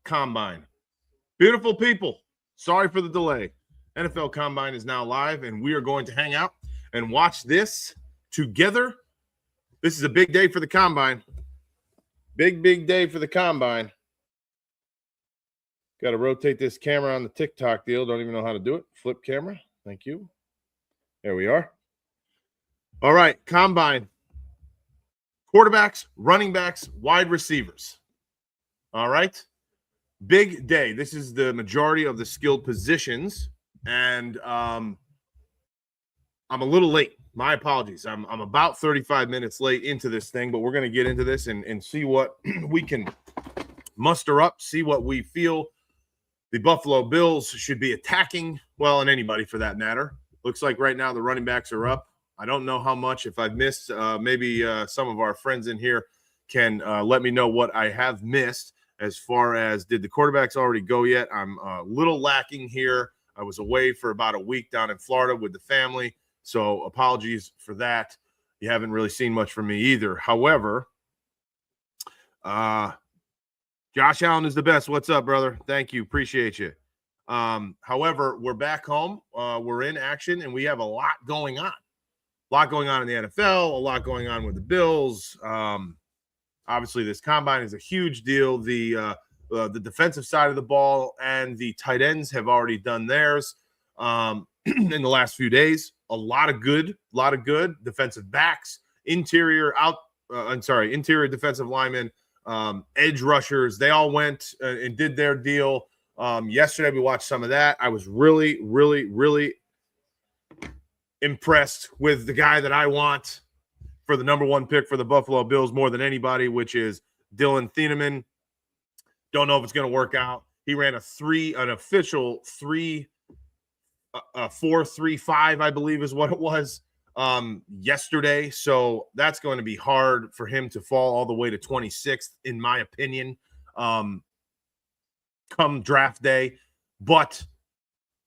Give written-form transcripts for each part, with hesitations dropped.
Combine. Beautiful people, sorry for the delay. NFL Combine is now live, and we are going to hang out and watch this together. This is a big day for the Combine. Big day for the Combine. Got to rotate this camera on the TikTok deal. Don't even know how to do it. Flip camera. Thank you. There we are. All right, Combine. Quarterbacks, running backs, wide receivers. All right. Big day. This is the majority of the skilled positions. And I'm a little late. My apologies. I'm about 35 minutes late into this thing, but we're going to get into this and see what we can muster up, see what we feel the Buffalo Bills should be attacking. Well, and anybody for that matter. Looks like right now the running backs are up. I don't know how much. If I've missed, maybe some of our friends in here can let me know what I have missed as far as did the quarterbacks already go yet. I'm a little lacking here. I was away for about a week down in Florida with the family, so apologies for that. You haven't really seen much from me either. However, Josh Allen is the best. What's up, brother? Thank you. Appreciate you. However, we're back home. We're in action, and we have a lot going on. A lot going on in the NFL, a lot going on with the Bills. Obviously, this Combine is a huge deal. The defensive side of the ball and the tight ends have already done theirs in the last few days. A lot of good defensive backs, interior defensive linemen, edge rushers. They all went and did their deal. Yesterday, we watched some of that. I was really impressed with the guy that I want for the number one pick for the Buffalo Bills more than anybody, which is Dylan Thieneman. Don't know if it's going to work out. He ran an official 4.35, I believe is what it was yesterday. So that's going to be hard for him to fall all the way to 26th, in my opinion, come draft day. But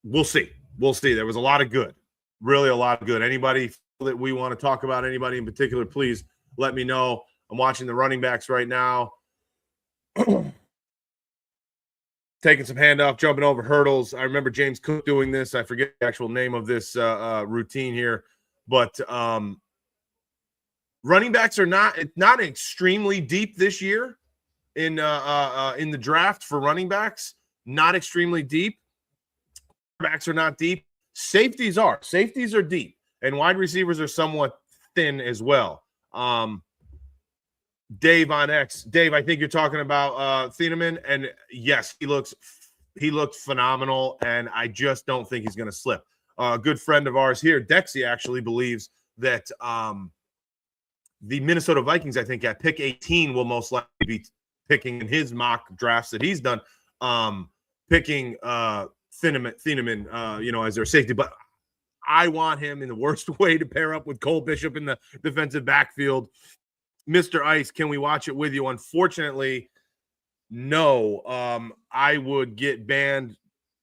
we'll see. There was a lot of good. Really a lot of good. Anybody that we want to talk about, anybody in particular, please let me know. I'm watching the running backs right now. Taking some handoff, jumping over hurdles. I remember James Cook doing this. I forget the actual name of this routine here. But running backs are not extremely deep this year in the draft for running backs. Not extremely deep. Backs are not deep. Safeties are deep, and wide receivers are somewhat thin as well. Dave on X. Dave, I think you're talking about Thieneman, and yes, he looked phenomenal, and I just don't think he's going to slip. A good friend of ours here, Dexy, actually believes that the Minnesota Vikings, I think, at pick 18 will most likely be picking in his mock drafts that he's done, picking Thieneman, as their safety. But I want him in the worst way to pair up with Cole Bishop in the defensive backfield. Mr. Ice, can we watch it with you? Unfortunately, no. I would get banned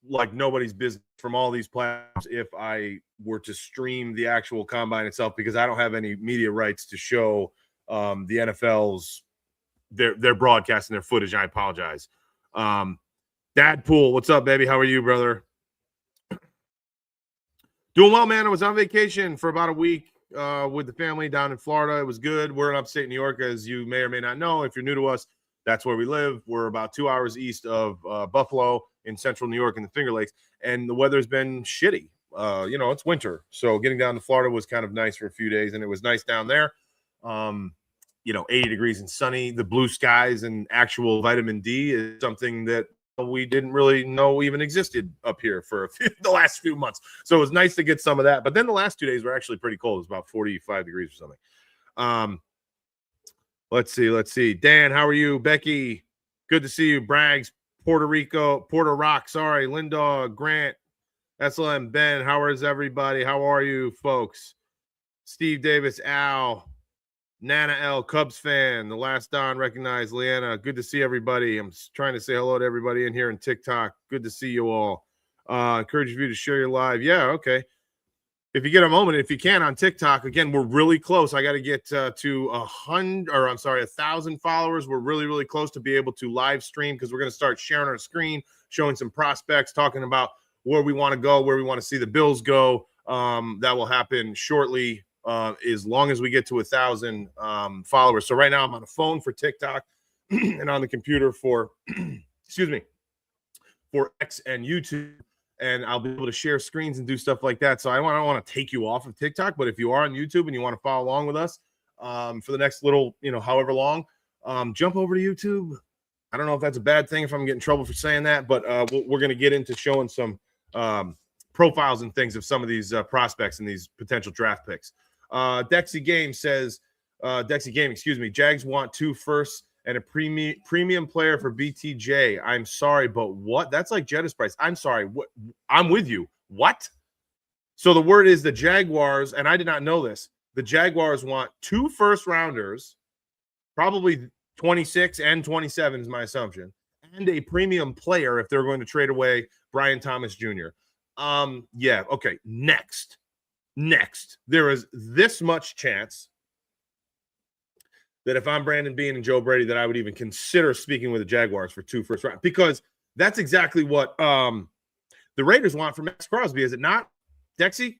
like nobody's business from all these platforms if I were to stream the actual Combine itself, because I don't have any media rights to show the NFL's their broadcast and their footage. I apologize. Dadpool, what's up, baby? How are you, brother? Doing well, man. I was on vacation for about a week with the family down in Florida. It was good. We're in upstate New York, as you may or may not know. If you're new to us, that's where we live. We're about 2 hours east of Buffalo in central New York in the Finger Lakes, and the weather's been shitty. It's winter, so getting down to Florida was kind of nice for a few days, and it was nice down there. 80 degrees and sunny. The blue skies and actual vitamin D is something that we didn't really know even existed up here for the last few months. So it was nice to get some of that. But then the last 2 days were actually pretty cold. It was about 45 degrees or something. Let's see. Dan, how are you? Becky, good to see you. Braggs, Puerto Rock. Sorry. Lindog, Grant, SLM, Ben, how is everybody? How are you, folks? Steve Davis, Al, Nana L, Cubs fan. The last Don recognized Leanna. Good to see everybody. I'm trying to say hello to everybody in here in TikTok. Good to see you all. Encourage you to share your live. Yeah, okay. if you get a moment, if you can, on TikTok, again, we're really close. I got to get to 1,000 followers. We're really, really close to be able to live stream, because we're going to start sharing our screen, showing some prospects, talking about where we want to go, where we want to see the Bills go. That will happen shortly, as long as we get to 1,000 followers. So right now I'm on the phone for TikTok and on the computer for, excuse me, for X and YouTube. And I'll be able to share screens and do stuff like that. So I don't want to take you off of TikTok, but if you are on YouTube and you want to follow along with us for the next little, however long, jump over to YouTube. I don't know if that's a bad thing, if I'm getting in trouble for saying that, but we're going to get into showing some profiles and things of some of these prospects and these potential draft picks. Dexy Gaming, Jags want 2 firsts and a premium player for BTJ. I'm sorry, but what? That's like Jettis price. I'm sorry. What? I'm with you. What? So the word is the Jaguars, and I did not know this, the Jaguars want 2 first-rounders, probably 26 and 27 is my assumption, and a premium player if they're going to trade away Brian Thomas Jr. Yeah, okay. Next. There is this much chance that if I'm Brandon Beane and Joe Brady, that I would even consider speaking with the Jaguars for 2 first round, because that's exactly what the Raiders want for Max Crosby, is it not? Dexy,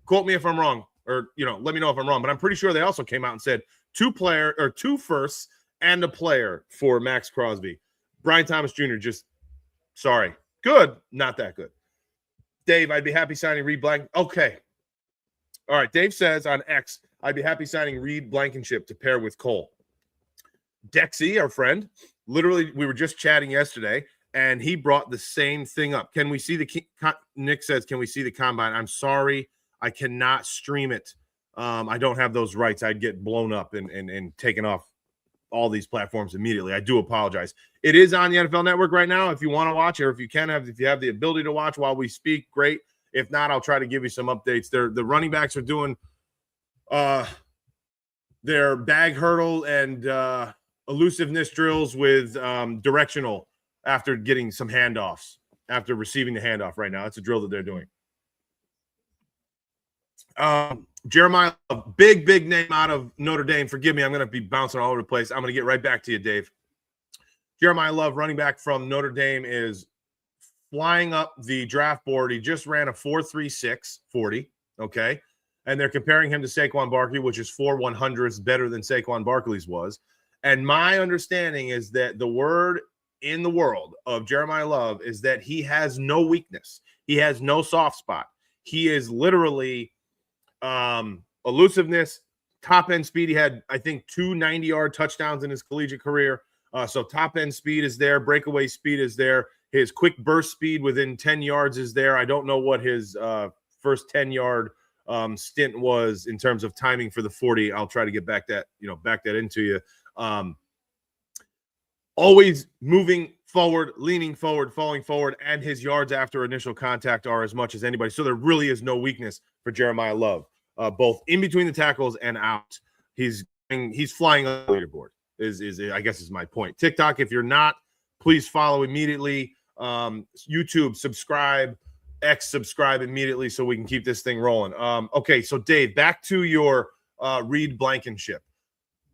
quote me if I'm wrong, or let me know if I'm wrong. But I'm pretty sure they also came out and said 2 firsts and a player for Max Crosby. Brian Thomas Jr. just sorry, good, not that good. Dave, I'd be happy signing Reed Blank. Okay, all right. Dave says on X, I'd be happy signing Reed Blankenship to pair with Cole. Dexy, our friend, literally, we were just chatting yesterday, and he brought the same thing up. Can we see Nick says, can we see the combine? I'm sorry, I cannot stream it. I don't have those rights. I'd get blown up and taken off all these platforms immediately. I do apologize. It is on the NFL Network right now. If you want to watch, or if you have the ability to watch while we speak, great. If not, I'll try to give you some updates. The running backs are doing their bag hurdle and elusiveness drills with directional after getting some handoffs, after receiving the handoff right now. That's a drill that they're doing. Jeremiah, a big name out of Notre Dame. Forgive me, I'm going to be bouncing all over the place. I'm going to get right back to you, Dave. Jeremiah Love, running back from Notre Dame, is flying up the draft board. He just ran a 4.36 40, okay? And they're comparing him to Saquon Barkley, which is 4/100ths better than Saquon Barkley's was. And my understanding is that the word in the world of Jeremiah Love is that he has no weakness. He has no soft spot. He is literally elusiveness, top-end speed. He had, I think, 2 90-yard touchdowns in his collegiate career. So top-end speed is there. Breakaway speed is there. His quick burst speed within 10 yards is there. I don't know what his first 10-yard stint was in terms of timing for the 40. I'll try to get back that into you. Always moving forward, leaning forward, falling forward, and his yards after initial contact are as much as anybody. So there really is no weakness for Jeremiah Love, both in between the tackles and out. He's flying on the leaderboard. Is I guess is my point. TikTok, if you're not, please follow immediately. YouTube, subscribe. X, subscribe immediately so we can keep this thing rolling. Okay, so Dave, back to your Reed Blankenship.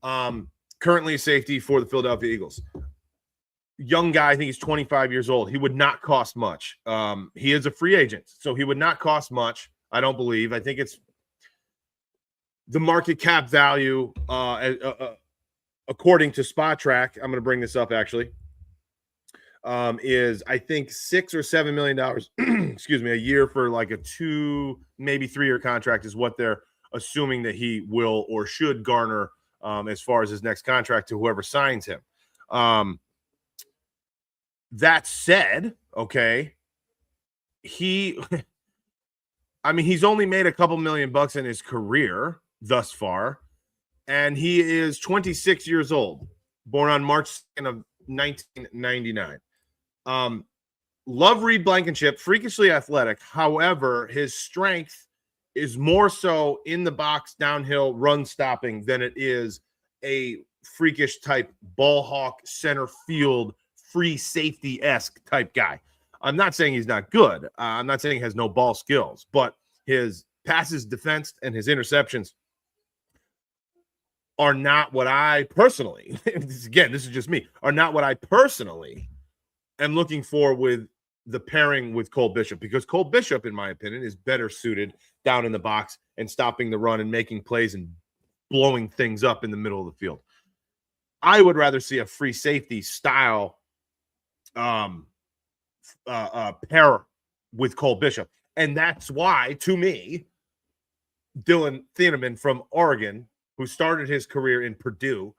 Currently a safety for the Philadelphia Eagles. Young guy, I think he's 25 years old. He would not cost much. He is a free agent, so he would not cost much, I don't believe. I think it's the market cap value, according to SpotTrack, I'm going to bring this up actually, is I think $6 or $7 million, excuse me, a year for like a 2, maybe 3-year contract is what they're assuming that he will or should garner as far as his next contract to whoever signs him. That said, okay, he's only made a couple $1 million in his career thus far, and he is 26 years old, born on March 2nd of 1999. Love Reed Blankenship, freakishly athletic. However, his strength is more so in the box, downhill, run stopping than it is a freakish type ball hawk, center field, free safety-esque type guy. I'm not saying he's not good. I'm not saying he has no ball skills, but his passes defensed and his interceptions are not what I personally, again, this is just me, are not what I personally am looking for with the pairing with Cole Bishop, because Cole Bishop, in my opinion, is better suited down in the box and stopping the run and making plays and blowing things up in the middle of the field. I would rather see a free safety style pair with Cole Bishop. And that's why, to me, Dylan Thieneman from Oregon, who started his career in Purdue,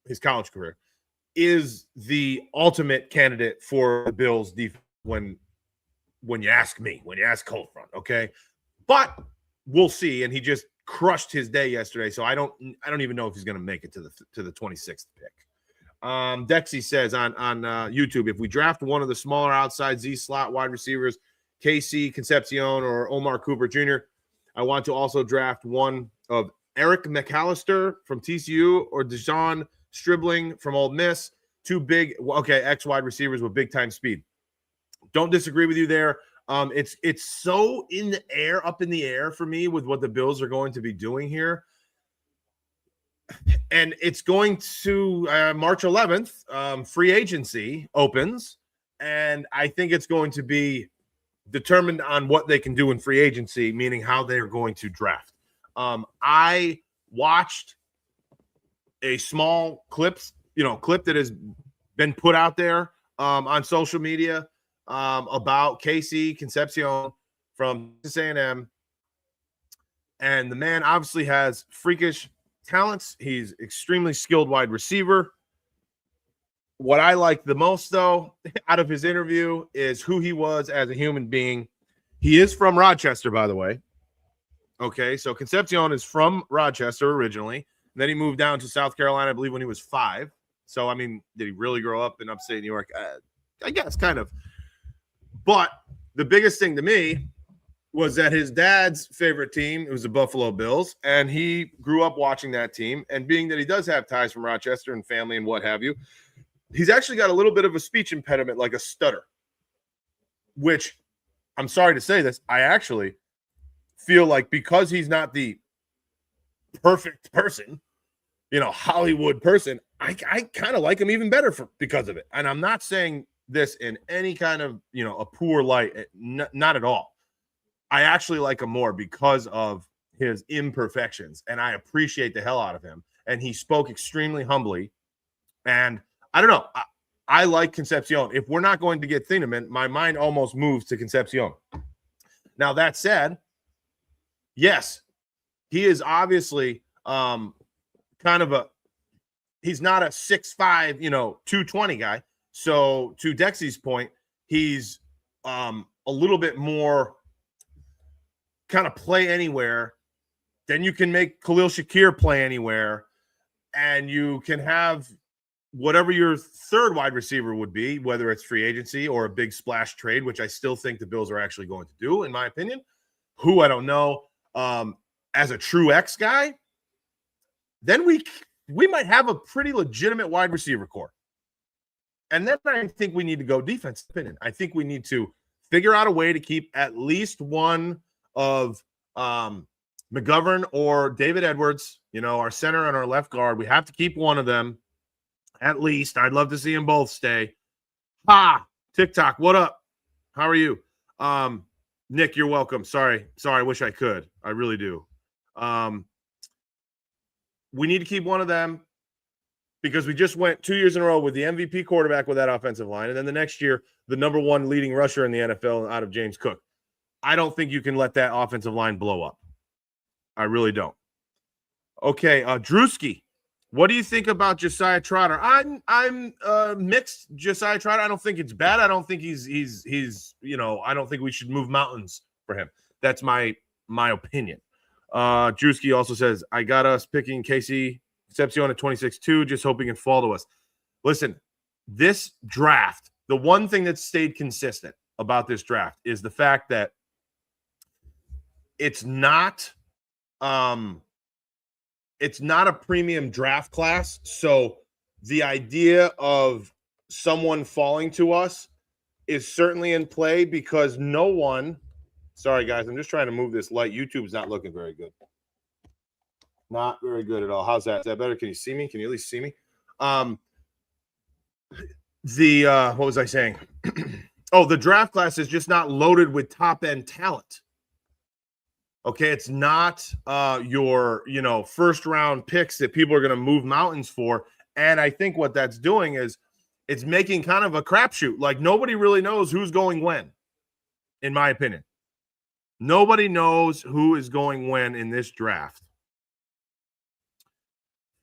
his college career, is the ultimate candidate for the Bills defense when you ask me, when you ask Cold Front, okay? But we'll see. And he just crushed his day yesterday, so I don't even know if he's going to make it to the 26th pick. Dexy says on YouTube, if we draft one of the smaller outside Z slot wide receivers, KC Concepcion or Omar Cooper Jr., I want to also draft one of Eric McAllister from TCU or Dejon Stribling from Ole Miss. Two big, X wide receivers with big time speed. Don't disagree with you there. It's so up in the air for me with what the Bills are going to be doing here. And it's going to March 11th, free agency opens. And I think it's going to be determined on what they can do in free agency, meaning how they're going to draft. I watched a small clip that has been put out there on social media about KC Concepcion from Texas A&M. And the man obviously has freakish talents. He's extremely skilled wide receiver. What I like the most, though, out of his interview is who he was as a human being. He is from Rochester, by the way. Okay, so Concepcion is from Rochester originally. And then he moved down to South Carolina, I believe, when he was 5. So, I mean, did he really grow up in upstate New York? I guess, kind of. But the biggest thing to me was that his dad's favorite team, it was the Buffalo Bills, and he grew up watching that team. And being that he does have ties from Rochester and family and what have you, he's actually got a little bit of a speech impediment, like a stutter, which, I'm sorry to say this, I actually feel like because he's not the perfect person, Hollywood person, I kind of like him even better because of it. And I'm not saying this in any kind of, a poor light, not at all. I actually like him more because of his imperfections, and I appreciate the hell out of him. And he spoke extremely humbly. And I don't know. I like Concepcion. If we're not going to get Thieneman, my mind almost moves to Concepcion. Now, that said, yes, he is obviously he's not a 6'5", 220 guy. So to Dexy's point, he's a little bit more kind of play anywhere. Then you can make Khalil Shakir play anywhere, and you can have whatever your third wide receiver would be, whether it's free agency or a big splash trade, which I still think the Bills are actually going to do, in my opinion. Who I don't know. As a true X guy, then we might have a pretty legitimate wide receiver core. And then I think we need to go defensive opinion. I think we need to figure out a way to keep at least one of McGovern or David Edwards, our center and our left guard. We have to keep one of them at least. I'd love to see them both stay. TikTok, what up? How are you? Nick, you're welcome. Sorry, I wish I could. I really do. We need to keep one of them because we just went 2 years in a row with the MVP quarterback with that offensive line, and then the next year, the number one leading rusher in the NFL out of James Cook. I don't think you can let that offensive line blow up. I really don't. Okay, Drewski, what do you think about Josiah Trotter? I'm mixed. Josiah Trotter, I don't think it's bad. I don't think he's I don't think we should move mountains for him. That's my opinion. Drewski also says, I got us picking KC Concepcion at 26-2, just hoping it fall to us. Listen, this draft, the one thing that stayed consistent about this draft is the fact that it's not a premium draft class. So the idea of someone falling to us is certainly in play because no one Sorry, guys. I'm just trying to move this light. YouTube's not looking very good. Not very good at all. How's that? Is that better? Can you see me? Can you at least see me? What was I saying? Oh, the draft class is just not loaded with top-end talent. Okay, it's not your, first-round picks that people are going to move mountains for. And I think what that's doing is it's making kind of a crapshoot. Like, nobody really knows who's going when, in my opinion. Nobody knows who is going when in this draft.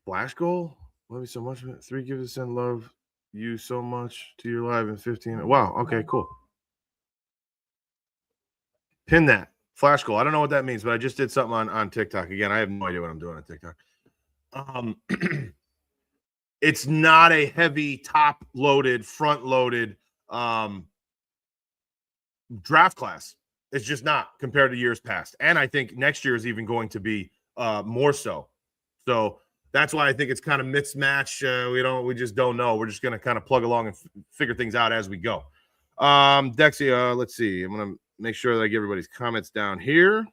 Flash goal? Love you so much. 3 gives to send love you so much to your live in 15. Wow. Okay, cool. Pin that. Flash goal. I don't know what that means, but I just did something on TikTok. Again, I have no idea what I'm doing on TikTok. It's not a heavy, top-loaded, front-loaded draft class. It's just not compared to years past. And I think next year is even going to be more so. So that's why I think it's kind of mismatched. We just don't know. We're just going to kind of plug along and figure things out as we go. Dexy, let's see. I'm going to make sure that I get everybody's comments down here.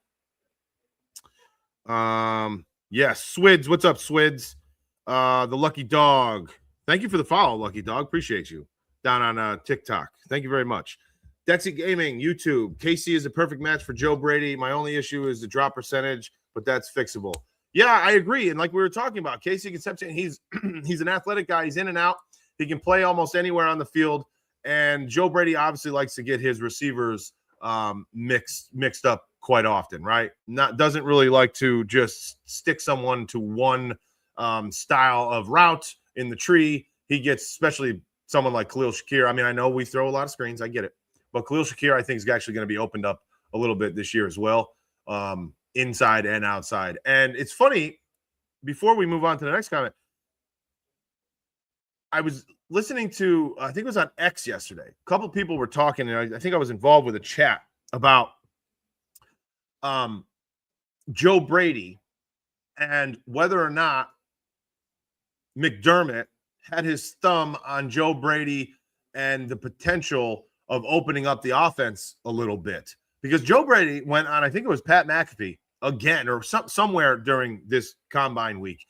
Yes, Swids. What's up, Swids? The Lucky Dog. Thank you for the follow, Lucky Dog. Appreciate you. Down on TikTok. Thank you very much. Dexy Gaming, YouTube. KC is a perfect match for Joe Brady. My only issue is the drop percentage, but that's fixable. Yeah, I agree. And like we were talking about, Casey Concepcion, he's an athletic guy. He's in and out. He can play almost anywhere on the field. And Joe Brady obviously likes to get his receivers mixed up quite often, right? Doesn't really like to just stick someone to one style of route in the tree. He gets, especially someone like Khalil Shakir. I mean, I know we throw a lot of screens. I get it. But Khalil Shakir, I think, is actually going to be opened up a little bit this year as well, inside and outside. And it's funny, before we move on to the next comment, I was listening to, I think it was on X yesterday. A couple of people were talking, and I think I was involved with a chat about Joe Brady and whether or not McDermott had his thumb on Joe Brady and the potential of opening up the offense a little bit. Because Joe Brady went on, I think it was Pat McAfee again, or somewhere during this combine week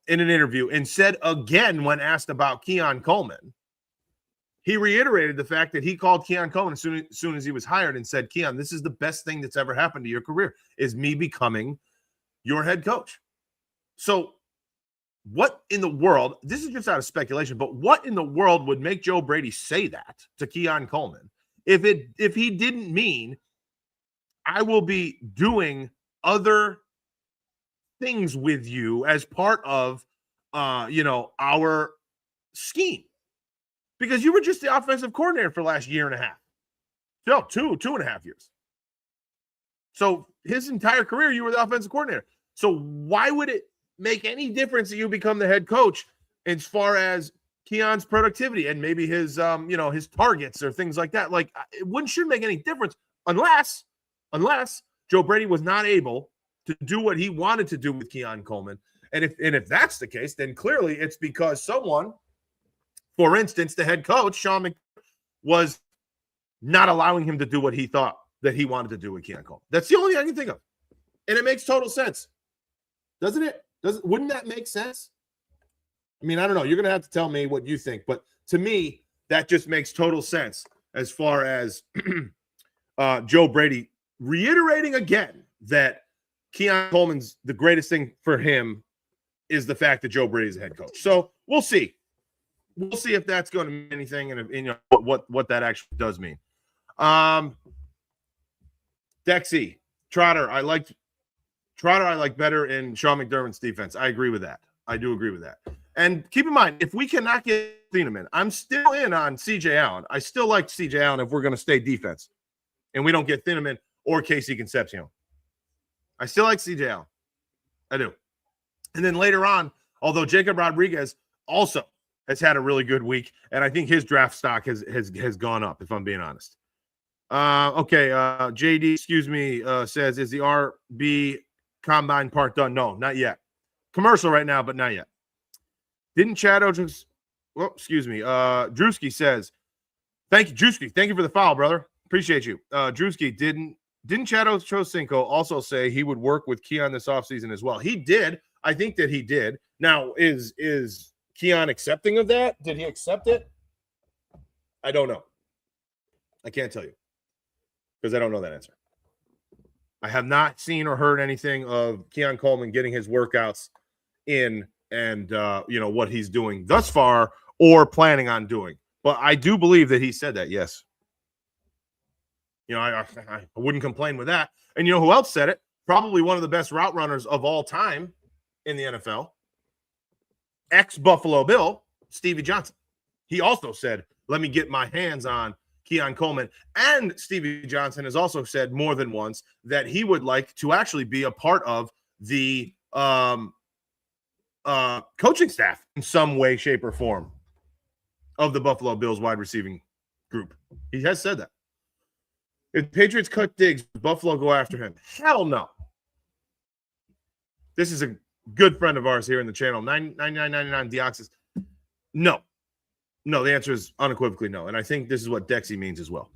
in an interview, and said again when asked about Keon Coleman, he reiterated the fact that he called Keon Coleman as soon as he was hired and said, Keon, this is the best thing that's ever happened to your career, is me becoming your head coach. So what in the world, this is just out of speculation, but what in the world would make Joe Brady say that to Keon Coleman if he didn't mean I will be doing other things with you as part of our scheme? Because you were just the offensive coordinator for the last year and a half. No, two and a half years. So his entire career, you were the offensive coordinator. So why would it make any difference that you become the head coach as far as Keon's productivity and maybe his his targets or things like that? Like, it shouldn't make any difference unless Joe Brady was not able to do what he wanted to do with Keon Coleman. And if that's the case, then clearly it's because someone, for instance, the head coach, Sean McDermott, was not allowing him to do what he thought that he wanted to do with Keon Coleman. That's the only thing I can think of. And it makes total sense. Doesn't it? Wouldn't that make sense? I mean, I don't know. You're going to have to tell me what you think. But to me, that just makes total sense as far as Joe Brady reiterating again that Keon Coleman's the greatest thing for him is the fact that Joe Brady's a head coach. So we'll see. We'll see if that's going to mean anything and what that actually does mean. Dexy, Trotter, I like better in Sean McDermott's defense. I agree with that. I do agree with that. And keep in mind, if we cannot get Thieneman, I'm still in on C.J. Allen. I still like C.J. Allen if we're going to stay defense and we don't get Thieneman or Casey Concepcion. I still like C.J. Allen. I do. And then later on, although Jacob Rodriguez also has had a really good week, and I think his draft stock has gone up, if I'm being honest. Okay, JD, excuse me, says, is the RB combine part done? No, not yet. Commercial right now, but not yet. Didn't Chad Ojens, Drewski says, thank you, Drewski. Thank you for the follow, brother. Appreciate you. Drewski, didn't didn't Chad Ochocinco also say he would work with Keon this offseason as well? He did. I think that he did. Now, is Keon accepting of that? Did he accept it? I don't know. I can't tell you because I don't know that answer. I have not seen or heard anything of Keon Coleman getting his workouts in and what he's doing thus far or planning on doing. But I do believe that he said that, yes. I wouldn't complain with that. And you know who else said it? Probably one of the best route runners of all time in the NFL. Ex-Buffalo Bill, Stevie Johnson. He also said, let me get my hands on Keon Coleman. And Stevie Johnson has also said more than once that he would like to actually be a part of the coaching staff in some way, shape, or form of the Buffalo Bills wide receiving group. He has said that. If Patriots cut Diggs, Buffalo go after him. Hell no. This is a good friend of ours here in the channel, 99.99 Deoxys. No. No, the answer is unequivocally no. And I think this is what Dexy means as well.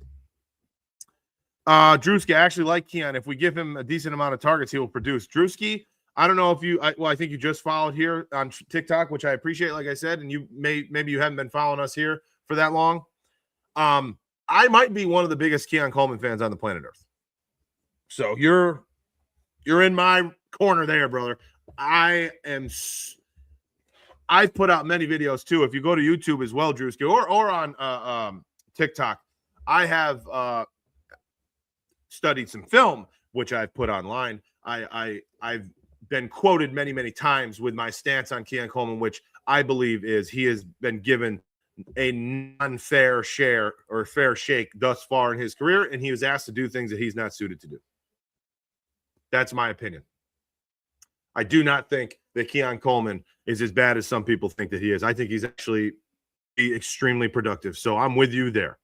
Drewski, I actually like Keon. If we give him a decent amount of targets, he will produce. Drewski, I don't know if you I think you just followed here on TikTok, which I appreciate, like I said, and you maybe you haven't been following us here for that long. I might be one of the biggest Keon Coleman fans on the planet Earth. So you're in my corner there, brother. I've put out many videos too. If you go to YouTube as well, Drewski, or on TikTok, I have studied some film, which I've put online. I've been quoted many, many times with my stance on Keon Coleman, which I believe is he has been given a non-fair share or fair shake thus far in his career, and he was asked to do things that he's not suited to do. That's my opinion. I do not think that Keon Coleman is as bad as some people think that he is. I think he's actually extremely productive. So I'm with you there.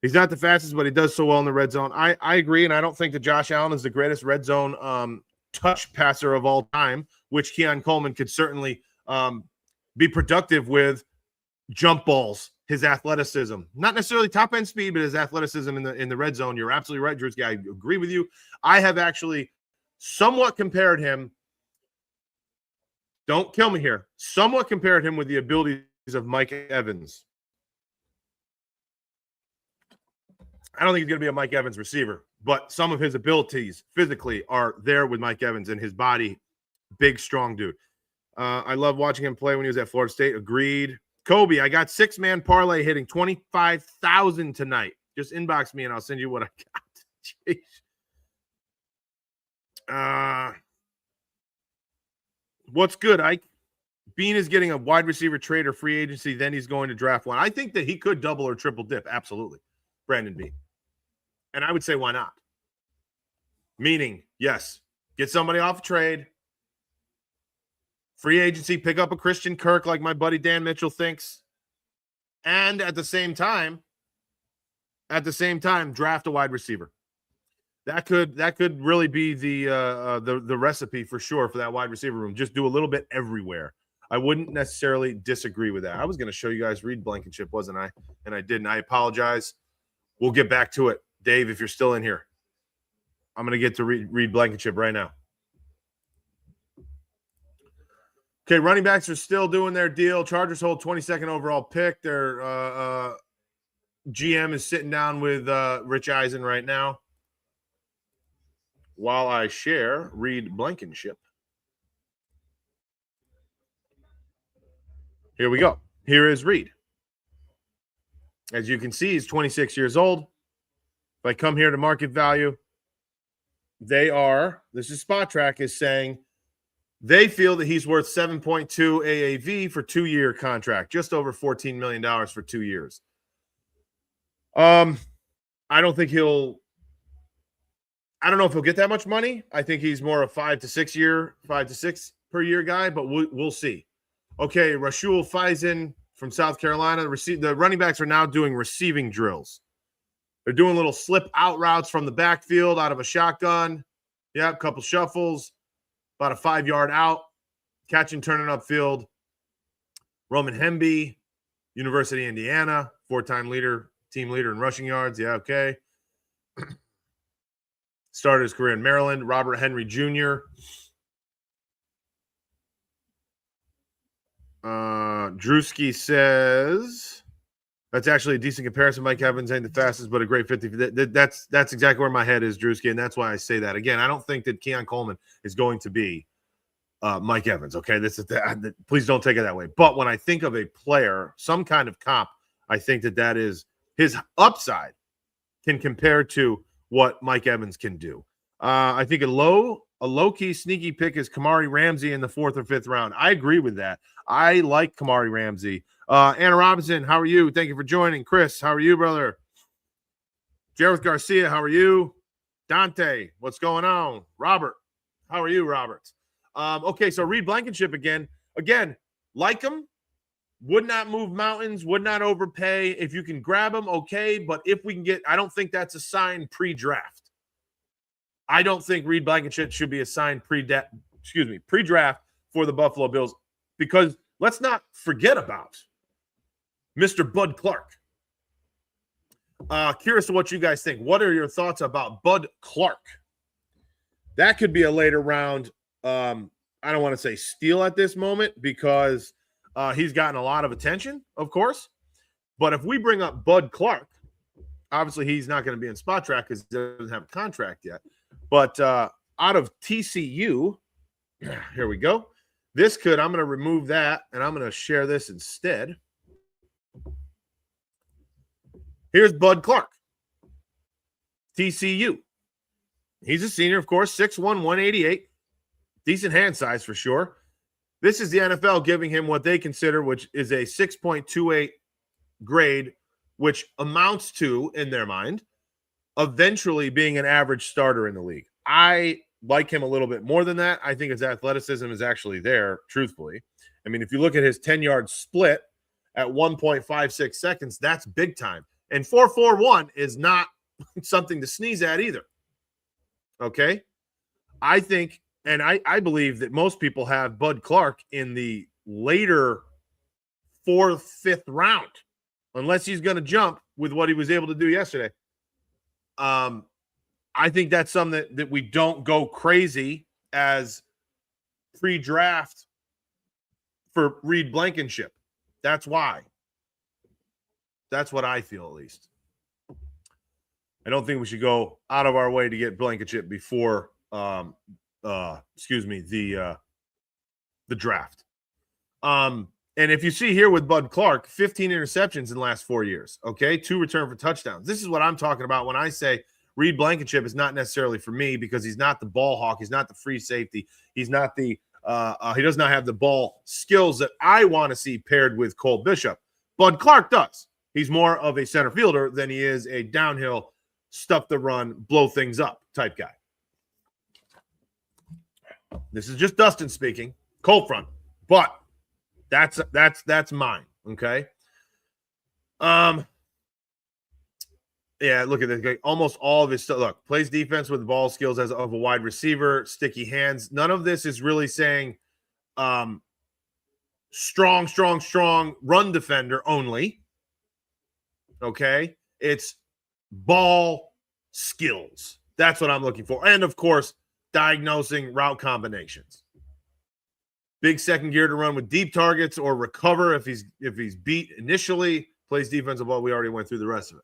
He's not the fastest, but he does so well in the red zone. I agree, and I don't think that Josh Allen is the greatest red zone touch passer of all time, which Keon Coleman could certainly be productive with jump balls, his athleticism. Not necessarily top-end speed, but his athleticism in the red zone. You're absolutely right, Drewski. I agree with you. I have actually somewhat compared him. Don't kill me here. Somewhat compared him with the abilities of Mike Evans. I don't think he's going to be a Mike Evans receiver, but some of his abilities physically are there with Mike Evans and his body. Big, strong dude. I love watching him play when he was at Florida State. Agreed. Kobe, I got 6-man parlay hitting 25,000 tonight. Just inbox me and I'll send you what I got. What's good, Ike? Bean is getting a wide receiver trade or free agency, then he's going to draft one. I think that he could double or triple dip. Absolutely. Brandon Bean. And I would say, why not? Meaning, yes, get somebody off a trade. Free agency, pick up a Christian Kirk like my buddy Dan Mitchell thinks. And at the same time, draft a wide receiver. That could really be the recipe for sure for that wide receiver room. Just do a little bit everywhere. I wouldn't necessarily disagree with that. I was going to show you guys Reed Blankenship, wasn't I? And I didn't. I apologize. We'll get back to it. Dave, if you're still in here, I'm going to get to Reed Blankenship right now. Okay, running backs are still doing their deal. Chargers hold 22nd overall pick. Their GM is sitting down with Rich Eisen right now while I share Reed Blankenship. Here we go. Here is Reed. As you can see, he's 26 years old. If I come here to market value, this is Spot Track, is saying they feel that he's worth 7.2 AAV for 2-year contract, just over $14 million for 2 years. I don't know if he'll get that much money. I think he's more a 5 to 6 per year guy, but we'll see. Okay, Rashul Faison from South Carolina. The running backs are now doing receiving drills. They're doing little slip out routes from the backfield out of a shotgun. Yeah, a couple shuffles, about a 5-yard out, catching, turning upfield. Roman Hemby, University of Indiana, 4-time team leader in rushing yards. Yeah, okay. Started his career in Maryland. Robert Henry Jr. Drewski says that's actually a decent comparison. Mike Evans ain't the fastest, but a great 50. That's exactly where my head is, Drewski, and that's why I say that. Again, I don't think that Keon Coleman is going to be Mike Evans. Okay, please don't take it that way. But when I think of a player, some kind of comp, I think that is his upside can compare to what Mike Evans can do. I think a low-key sneaky pick is Kamari Ramsey in the 4th or 5th round. I agree with that. I like Kamari Ramsey. Anna Robinson, how are you? Thank you for joining. Chris, how are you, brother? Jareth Garcia, how are you? Dante, what's going on? Robert, how are you, Robert? Okay, so Reed Blankenship again. Again, like him. Would not move mountains, would not overpay. If you can grab him, okay. But if we can get, I don't think that's a sign pre-draft. I don't think Reed Blankenship should be assigned pre-draft for the Buffalo Bills, because let's not forget about Mr. Bud Clark. Curious to what you guys think. What are your thoughts about Bud Clark? That could be a later round. I don't want to say steal at this moment because he's gotten a lot of attention, of course. But if we bring up Bud Clark, obviously he's not going to be in Spot Track because he doesn't have a contract yet. But out of TCU, here we go. I'm going to remove that, and I'm going to share this instead. Here's Bud Clark, TCU. He's a senior, of course, 6'1", 188. Decent hand size for sure. This is the NFL giving him what they consider, which is a 6.28 grade, which amounts to, in their mind, eventually being an average starter in the league. I like him a little bit more than that. I think his athleticism is actually there, truthfully. I mean, if you look at his 10-yard split at 1.56 seconds, that's big time. And 4.41 is not something to sneeze at either. Okay? I think, and I believe that most people have Bud Clark in the later 4th, 5th round, unless he's going to jump with what he was able to do yesterday. I think that's something that we don't go crazy as pre-draft for Reed Blankenship. That's why. That's what I feel, at least. I don't think we should go out of our way to get Blankenship before the draft. And if you see here with Bud Clark, 15 interceptions in the last 4 years, okay? 2 return for touchdowns. This is what I'm talking about when I say Reed Blankenship is not necessarily for me, because he's not the ball hawk. He's not the free safety. He's not the he does not have the ball skills that I want to see paired with Cole Bishop. Bud Clark does. He's more of a center fielder than he is a downhill, stuff the run, blow things up type guy. This is just Dustin speaking, cold front, but that's mine. Okay. Yeah, look at this guy. Almost all of his stuff. Look, plays defense with ball skills as of a wide receiver, sticky hands. None of this is really saying strong run defender only. Okay. It's ball skills. That's what I'm looking for. And of course, diagnosing route combinations. Big second gear to run with deep targets or recover if he's beat initially. Plays defensive ball. We already went through the rest of it.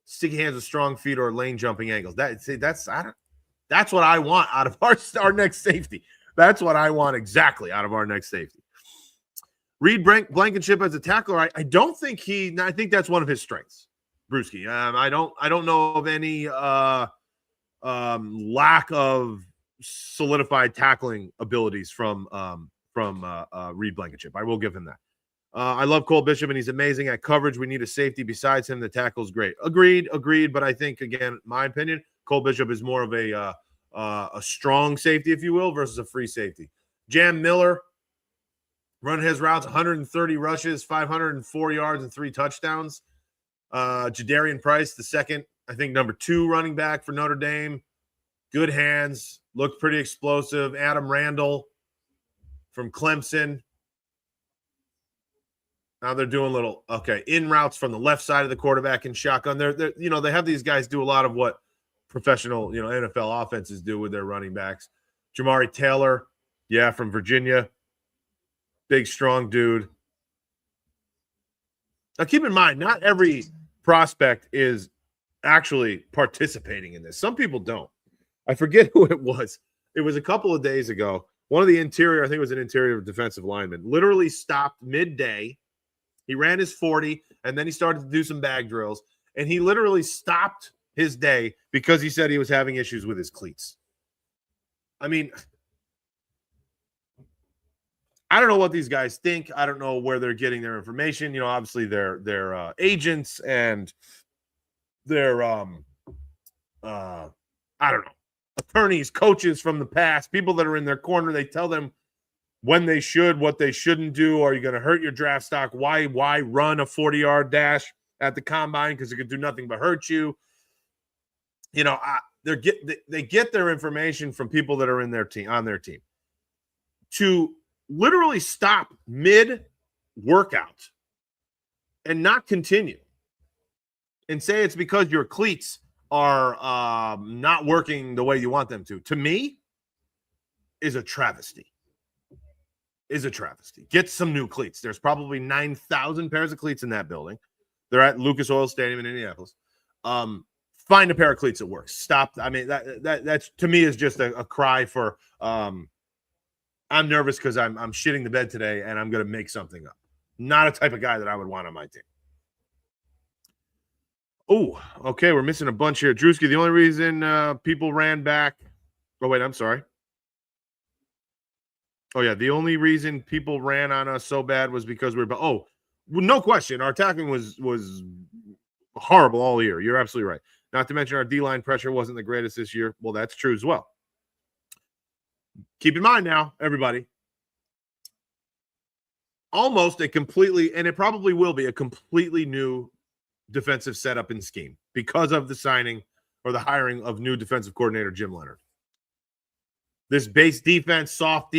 Sticky hands with strong feet or lane jumping angles. That's what I want out of our next safety. That's what I want exactly out of our next safety. Reed Blankenship as a tackler, I don't think I think that's one of his strengths, Brewski. I don't know of any lack of solidified tackling abilities from Reed Blankenship. I will give him that. I love Cole Bishop, and he's amazing at coverage. We need a safety besides him. The tackle's great. Agreed. But I think, again, my opinion, Cole Bishop is more of a strong safety, if you will, versus a free safety. Jam Miller, run his routes, 130 rushes, 504 yards, and 3 touchdowns. Jadarian Price, the second, I think, number 2 running back for Notre Dame. Good hands, looked pretty explosive. Adam Randall from Clemson. Now they're doing in routes from the left side of the quarterback in shotgun. They have these guys do a lot of what professional, NFL offenses do with their running backs. Jamari Taylor, from Virginia. Big, strong dude. Now, keep in mind, not every prospect is actually participating in this. Some people don't. I forget who it was. It was a couple of days ago. One of the interior, I think it was an interior defensive lineman, literally stopped midday. He ran his 40, and then he started to do some bag drills, and he literally stopped his day because he said he was having issues with his cleats. I mean, I don't know what these guys think. I don't know where they're getting their information. Obviously they're agents and they're I don't know, attorneys, coaches from the past, people that are in their corner. They tell them when they should, what they shouldn't do. Are you going to hurt your draft stock? Why run a 40-yard dash at the combine? Because it could do nothing but hurt you. They get their information from people that are on their team. To literally stop mid-workout and not continue and say it's because your cleats are not working the way you want them to me, is a travesty. Get some new cleats. There's probably 9,000 pairs of cleats in that building. They're at Lucas Oil Stadium in Indianapolis. Find a pair of cleats that works. Stop. I mean, that's to me is just a cry for I'm nervous because I'm shitting the bed today and I'm going to make something up. Not a type of guy that I would want on my team. Oh, okay. We're missing a bunch here. Drewski, the only reason people ran back. Oh, wait, I'm sorry. Oh, yeah. The only reason people ran on us so bad was because no question. Our tackling was horrible all year. You're absolutely right. Not to mention our D-line pressure wasn't the greatest this year. Well, that's true as well. Keep in mind now, everybody, almost a completely, and it probably will be a completely new defensive setup and scheme because of the signing or the hiring of new defensive coordinator Jim Leonhard. This base defense, soft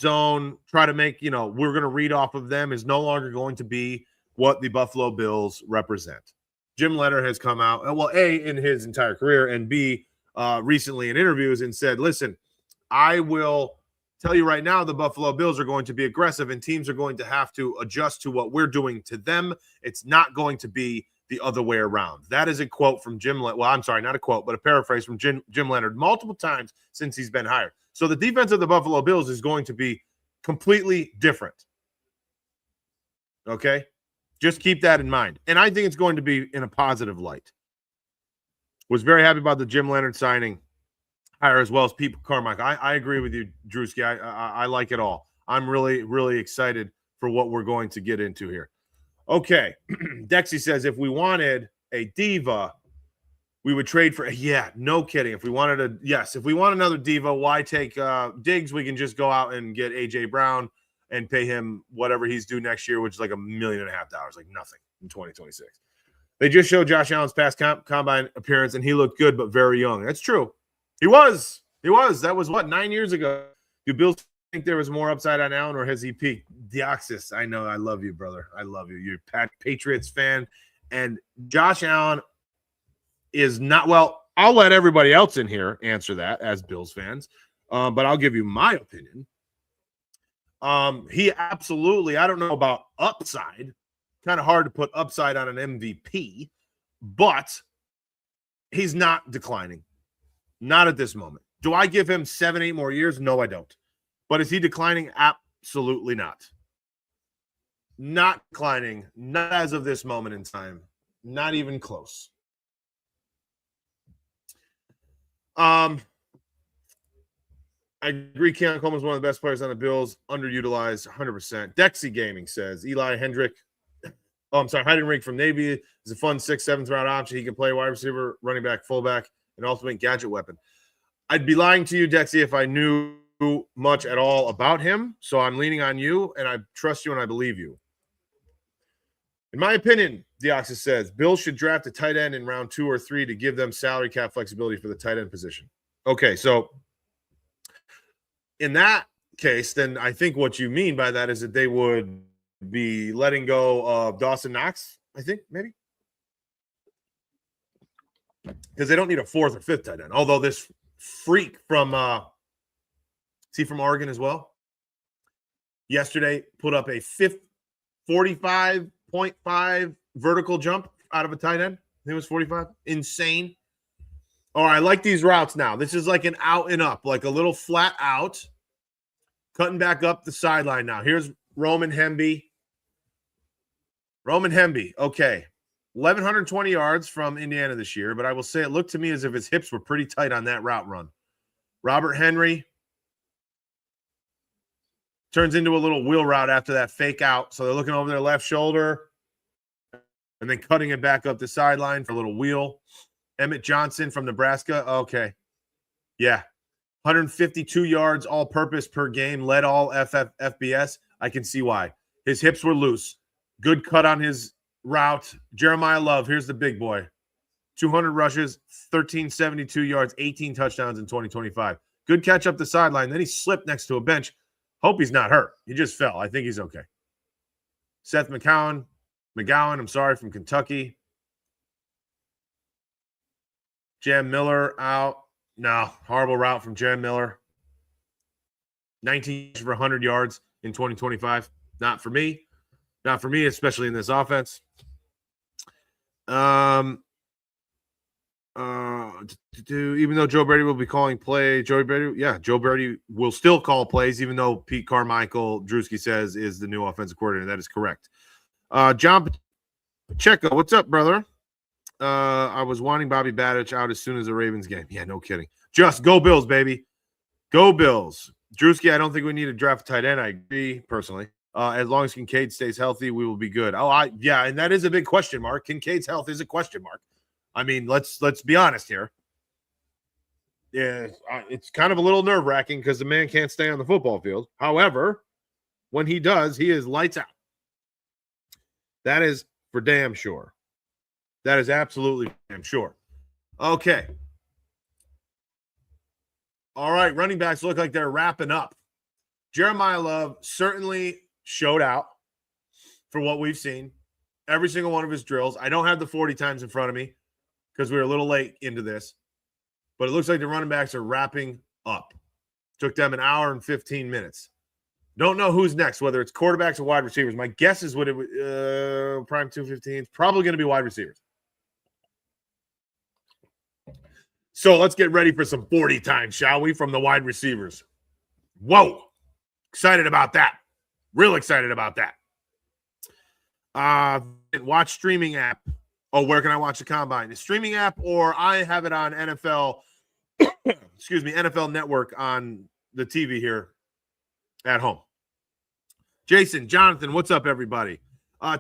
zone, try to make, we're going to read off of them, is no longer going to be what the Buffalo Bills represent. Jim Leonhard has come out, well, A, in his entire career, and B, recently in interviews and said, listen, I will tell you right now, the Buffalo Bills are going to be aggressive and teams are going to have to adjust to what we're doing to them. It's not going to be the other way around. That is a quote from Jim Leonhard. Well, I'm sorry, not a quote, but a paraphrase from Jim Leonhard multiple times since he's been hired. So the defense of the Buffalo Bills is going to be completely different. Okay? Just keep that in mind. And I think it's going to be in a positive light. Was very happy about the Jim Leonhard signing. Hire as well as Pete Carmichael. I agree with you, Drewski. I like it all. I'm really, really excited for what we're going to get into here. Okay. Dexy says, if we wanted a diva, we would trade for – yeah, no kidding. If we wanted if we want another diva, why take Diggs? We can just go out and get A.J. Brown and pay him whatever he's due next year, which is like $1.5 million, like nothing in 2026. They just showed Josh Allen's past combine appearance, and he looked good but very young. That's true. He was. That was, 9 years ago? Do Bills think there was more upside on Allen, or has he peaked? Deoxys, I know. I love you, brother. I love you. You're a Patriots fan. And Josh Allen is not – well, I'll let everybody else in here answer that as Bills fans, but I'll give you my opinion. He absolutely – I don't know about upside. Kind of hard to put upside on an MVP, but he's not declining. Not at this moment. Do I give him 7-8 more years? No, I don't. But is he declining? Absolutely not. Not declining. Not as of this moment in time. Not even close. I agree. Keon Coleman is one of the best players on the Bills. Underutilized, 100%. Dexy Gaming says Eli Hendrick. Oh, I'm sorry. Heidenreich from Navy is a fun 6th, 7th round option. He can play wide receiver, running back, fullback, an ultimate gadget weapon. I'd be lying to you, Dexy, if I knew much at all about him. So I'm leaning on you, and I trust you, and I believe you. In my opinion, Deoxys says, Bills should draft a tight end in round 2 or 3 to give them salary cap flexibility for the tight end position. Okay, so in that case, then I think what you mean by that is that they would be letting go of Dawson Knox, I think, maybe. because they don't need a fourth or fifth tight end. Although this freak from is he from Oregon as well? Yesterday put up a 45.5 vertical jump out of a tight end. I think it was 45. Insane. All right, I like these routes now. This is like an out and up, like a little flat out, cutting back up the sideline now. Here's Roman Hemby. Okay. 1,120 yards from Indiana this year, but I will say it looked to me as if his hips were pretty tight on that route run. Robert Henry turns into a little wheel route after that fake out. So they're looking over their left shoulder and then cutting it back up the sideline for a little wheel. Emmett Johnson from Nebraska. Okay. Yeah. 152 yards all-purpose per game, led all FBS. I can see why. His hips were loose. Good cut on his route. Jeremiah Love, here's the big boy. 200 rushes, 1,372 yards, 18 touchdowns in 2025. Good catch up the sideline. Then he slipped next to a bench. Hope he's not hurt. He just fell. I think he's okay. Seth McGowan, from Kentucky. Jam Miller out. No, horrible route from Jam Miller. 19 for 100 yards in 2025. Not for me. Not for me, especially in this offense. Even though Joe Brady will be calling play, Joe Brady will still call plays, even though Pete Carmichael, Drewski says, is the new offensive coordinator. That is correct. John Pacheco, what's up, brother? I was wanting Bobby Badich out as soon as the Ravens game. Yeah, no kidding. Just go Bills, baby. Go Bills. Drewski, I don't think we need to draft a tight end. I agree, personally. As long as Kincaid stays healthy, we will be good. And that is a big question mark. Kincaid's health is a question mark. I mean, let's be honest here. Yeah, it's kind of a little nerve-wracking because the man can't stay on the football field. However, when he does, he is lights out. That is for damn sure. That is absolutely damn sure. Okay. All right, running backs look like they're wrapping up. Jeremiah Love certainly showed out for what we've seen. Every single one of his drills. I don't have the 40 times in front of me because we were a little late into this. But it looks like the running backs are wrapping up. Took them an hour and 15 minutes. Don't know who's next, whether it's quarterbacks or wide receivers. My guess is prime 215. It's probably going to be wide receivers. So let's get ready for some 40 times, shall we, from the wide receivers. Whoa. Excited about that. Real excited about that. Watch streaming app. Oh, where can I watch the combine? The streaming app, or I have it on NFL, NFL Network on the TV here at home. Jason, Jonathan, what's up, everybody?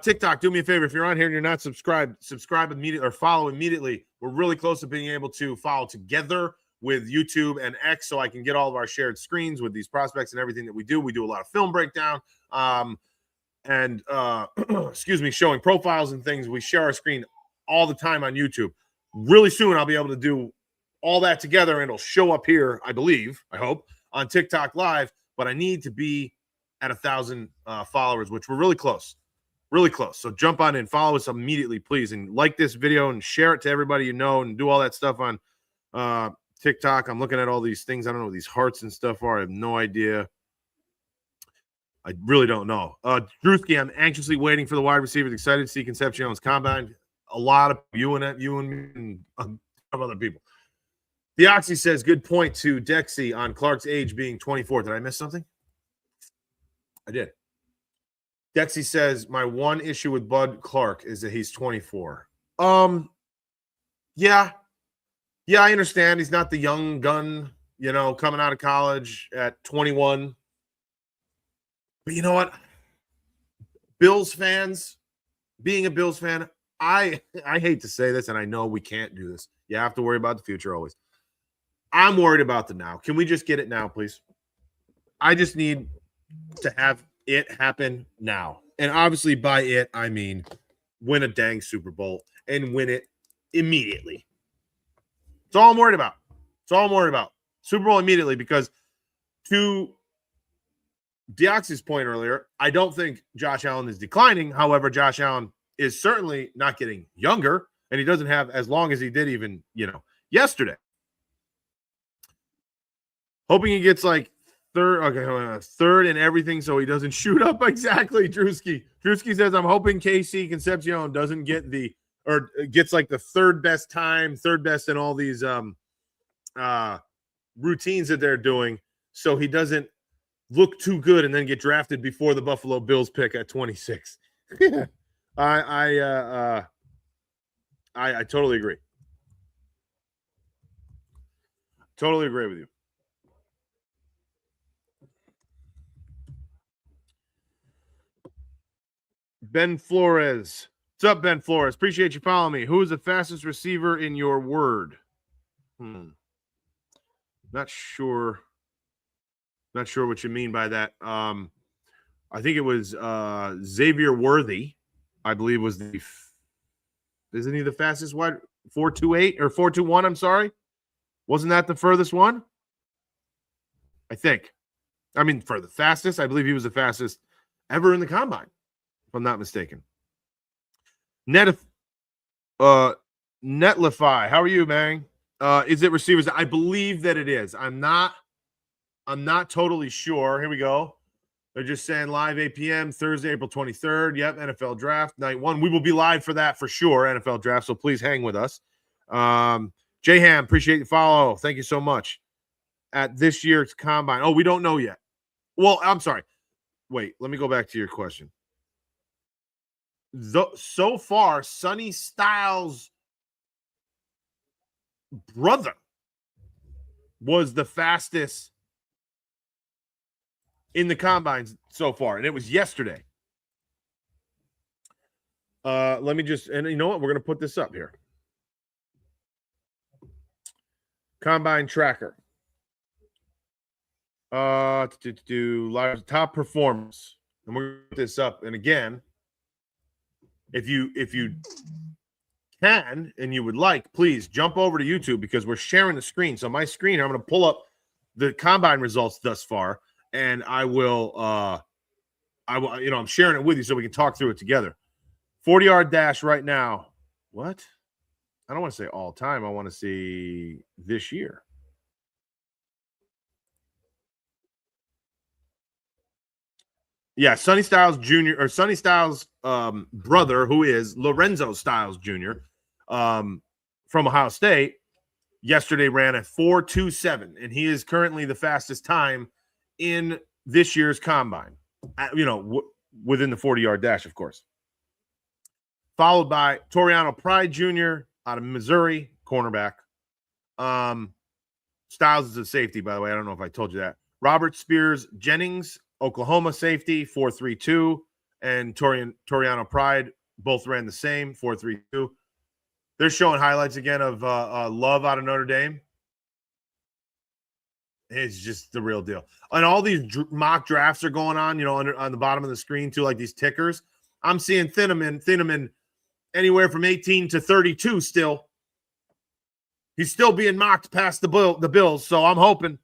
TikTok, do me a favor. If you're on here and you're not subscribed, subscribe immediately or follow immediately. We're really close to being able to follow together with YouTube and X so I can get all of our shared screens with these prospects and everything that we do. We do a lot of film breakdown showing profiles and things. We share our screen all the time on YouTube. Really soon I'll be able to do all that together and it'll show up here, I hope, on TikTok Live. But I need to be at 1,000 followers, which we're really close. Really close. So jump on in, follow us immediately, please, and like this video and share it to everybody you know and do all that stuff on TikTok. I'm looking at all these things. I don't know what these hearts and stuff are. I have no idea. I really don't know. Drewski, I'm anxiously waiting for the wide receivers. Excited to see Concepcion's combine. A lot of you and me and some other people. Theoxy says, good point to Dexy on Clark's age being 24. Did I miss something? I did. Dexy says, my one issue with Bud Clark is that he's 24. Yeah, I understand. He's not the young gun, coming out of college at 21. But you know what? Bills fans, being a Bills fan, I hate to say this, and I know we can't do this. You have to worry about the future always. I'm worried about the now. Can we just get it now, please? I just need to have it happen now. And obviously by it, I mean win a dang Super Bowl and win it immediately. That's all I'm worried about. That's all I'm worried about. Super Bowl immediately, because to Deoxy's point earlier, I don't think Josh Allen is declining. However, Josh Allen is certainly not getting younger. And he doesn't have as long as he did even, yesterday. Hoping he gets like third in everything so he doesn't shoot up. Exactly, Drewski. Drewski says, I'm hoping KC Concepcion doesn't get gets like the third best time, third best in all these routines that they're doing, so he doesn't look too good and then get drafted before the Buffalo Bills pick at 26. I totally agree. Totally agree with you. Ben Flores. What's up, Ben Flores? Appreciate you following me. Who is the fastest receiver in your word? Not sure. Not sure what you mean by that. I think it was Xavier Worthy, I believe was isn't he the fastest wide 4.28 or 4.21? I'm sorry. Wasn't that the furthest one? I think. I mean, for the fastest, I believe he was the fastest ever in the combine, if I'm not mistaken. Netlify, how are you, man? Is it receivers? I believe that it is. I'm not totally sure. Here we go. They're just saying live 8 p.m. Thursday, April 23rd. Yep, NFL Draft, night 1. We will be live for that for sure, NFL Draft, so please hang with us. J-Ham, appreciate the follow. Thank you so much. At this year's Combine. Oh, we don't know yet. Well, I'm sorry. Wait, let me go back to your question. So far, Sonny Styles' brother was the fastest in the combines so far, and it was yesterday. Let me just, and you know what? We're going to put this up here. Combine tracker. To do live top performance, and we're going to put this up. And again, if you can and you would like, please jump over to YouTube because we're sharing the screen. So my screen, I'm going to pull up the combine results thus far, and I will, I'm sharing it with you so we can talk through it together. 40-yard dash right now. What? I don't want to say all time. I want to see this year. Yeah, Sonny Styles Jr. or Sonny Styles' brother, who is Lorenzo Styles Jr. From Ohio State, yesterday ran a 4.27, and he is currently the fastest time in this year's combine. Within the 40-yard dash, of course. Followed by Toriano Pride Jr. out of Missouri, cornerback. Styles is a safety, by the way. I don't know if I told you that. Robert Spears Jennings, Oklahoma safety, 4.32, and Toriano Pride both ran the same, 4.32. They're showing highlights again of Love out of Notre Dame. It's just the real deal. And all these mock drafts are going on, on the bottom of the screen too, like these tickers. I'm seeing Thieneman anywhere from 18 to 32 still. He's still being mocked past the Bills, so I'm hoping.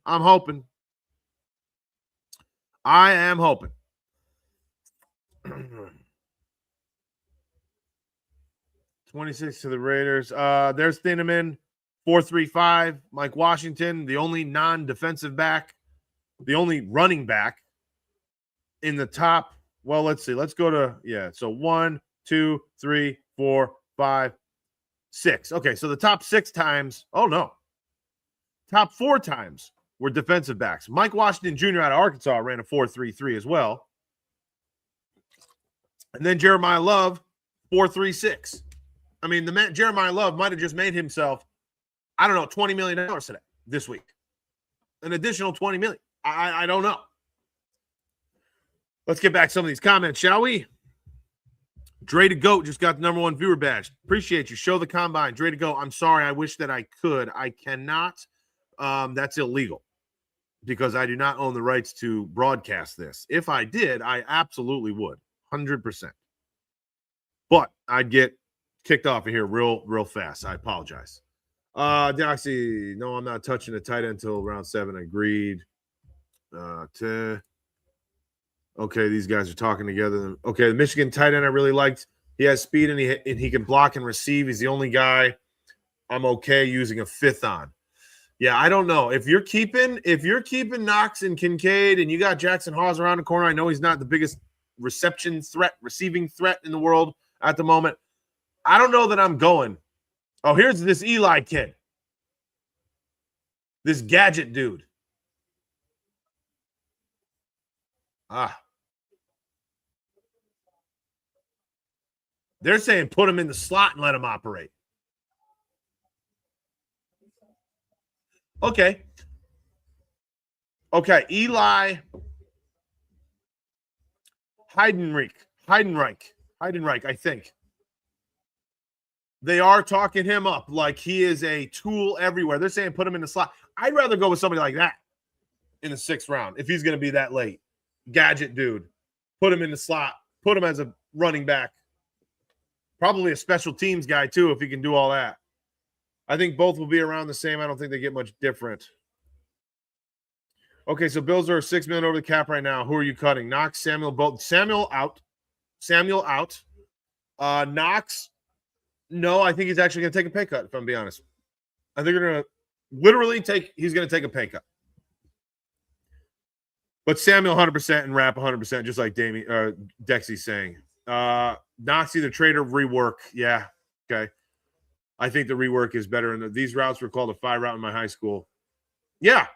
I am hoping. 26 to the Raiders. There's Thieneman, 4.35. Mike Washington, the only non-defensive back, the only running back in the top. Well, let's see. Let's go to, so 1, 2, 3, 4, 5, 6. Okay, so the top 6 times. Oh, no. Top 4 times were defensive backs. Mike Washington Jr. out of Arkansas ran a 4.33 as well. And then Jeremiah Love, 4.36. I mean, Jeremiah Love might have just made himself, I don't know, $20 million today, this week. An additional $20 million. I don't know. Let's get back to some of these comments, shall we? Dre to Goat just got the #1 viewer badge. Appreciate you. Show the combine. Dre to Goat. I'm sorry. I wish that I could. I cannot. That's illegal because I do not own the rights to broadcast this. If I did, I absolutely would. 100%. But I'd get kicked off of here real fast. I apologize. Doxy, no, I'm not touching the tight end until round 7. Agreed. Okay, these guys are talking together. Okay, the Michigan tight end I really liked. He has speed and he can block and receive. He's the only guy I'm okay using a fifth on. Yeah, I don't know. If you're keeping Knox and Kincaid and you got Jackson Hawes around the corner, I know he's not the biggest receiving threat in the world at the moment. I don't know that I'm going. Oh, here's this Eli kid. This gadget dude. They're saying put him in the slot and let him operate. Okay. Eli Heidenreich, I think. They are talking him up like he is a tool everywhere. They're saying put him in the slot. I'd rather go with somebody like that in the 6th round if he's going to be that late. Gadget dude. Put him in the slot. Put him as a running back. Probably a special teams guy, too, if he can do all that. I think both will be around the same. I don't think they get much different. Okay, so Bills are $6 million over the cap right now. Who are you cutting? Knox, Samuel, both. Samuel out. Knox, no, I think he's actually going to take a pay cut, if I'm being honest. I think they're going to literally he's going to take a pay cut. But Samuel 100% and Rapp 100%, just like Dexy's saying. Knox either trade or rework. Yeah, okay. I think the rework is better. And these routes were called a 5 route in my high school. Yeah.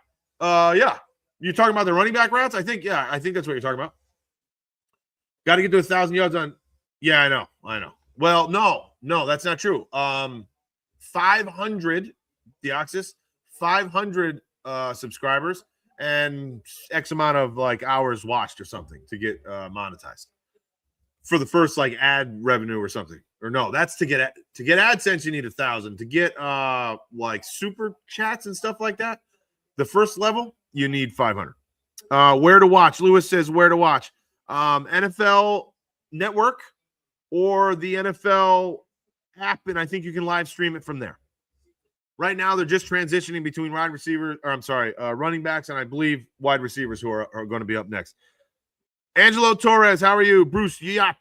Yeah. You're talking about the running back routes? I think that's what you're talking about. Got to get to 1,000 yards on. Yeah, I know. Well, no, that's not true. 500 Deoxys, 500 subscribers, and X amount of hours watched or something to get monetized for the first ad revenue or something. Or no, that's to get AdSense. You need 1,000 to get super chats and stuff like that. The first level you need 500. Where to watch? Lewis says where to watch. NFL Network or the NFL app, and I think you can live stream it from there. Right now, they're just transitioning between running backs, and I believe wide receivers who are going to be up next. Angelo Torres, how are you? Bruce Yap.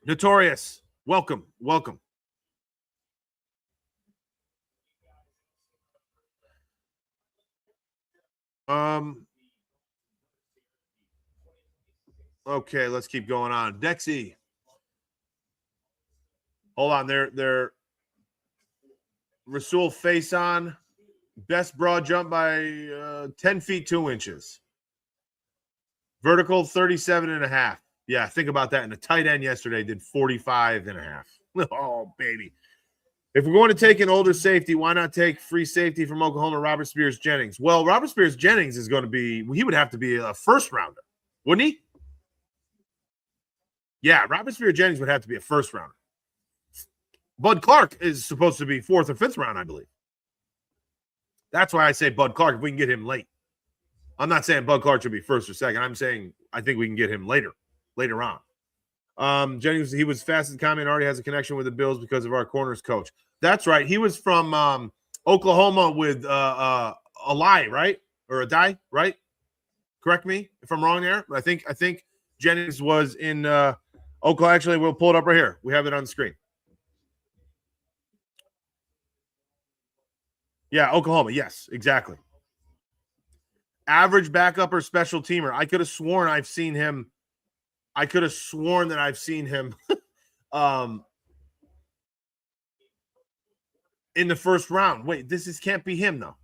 Notorious, welcome. Okay, let's keep going on. Dexy. Hold on, they're Rasul Faison, best broad jump by 10 feet 2 inches. Vertical 37.5. Yeah, think about that. And the tight end yesterday did 45.5. Oh, baby. If we're going to take an older safety, why not take free safety from Oklahoma, Robert Spears-Jennings? Well, Robert Spears-Jennings is going to be – he would have to be a first-rounder, wouldn't he? Yeah, Robert Spears-Jennings would have to be a first-rounder. Bud Clark is supposed to be 4th or 5th round, I believe. That's why I say Bud Clark if we can get him late. I'm not saying Bud Clark should be 1st or 2nd. I'm saying I think we can get him later on. Jennings, he was fast as a comment, already has a connection with the Bills because of our corners coach. That's right. He was from Oklahoma with Eli, right? Or Adai, right? Correct me if I'm wrong there. I think Jennings was in Oklahoma. Actually, we'll pull it up right here. We have it on the screen. Yeah, Oklahoma. Yes, exactly. Average backup or special teamer. I could have sworn that I've seen him in the first round. Wait, this can't be him, though.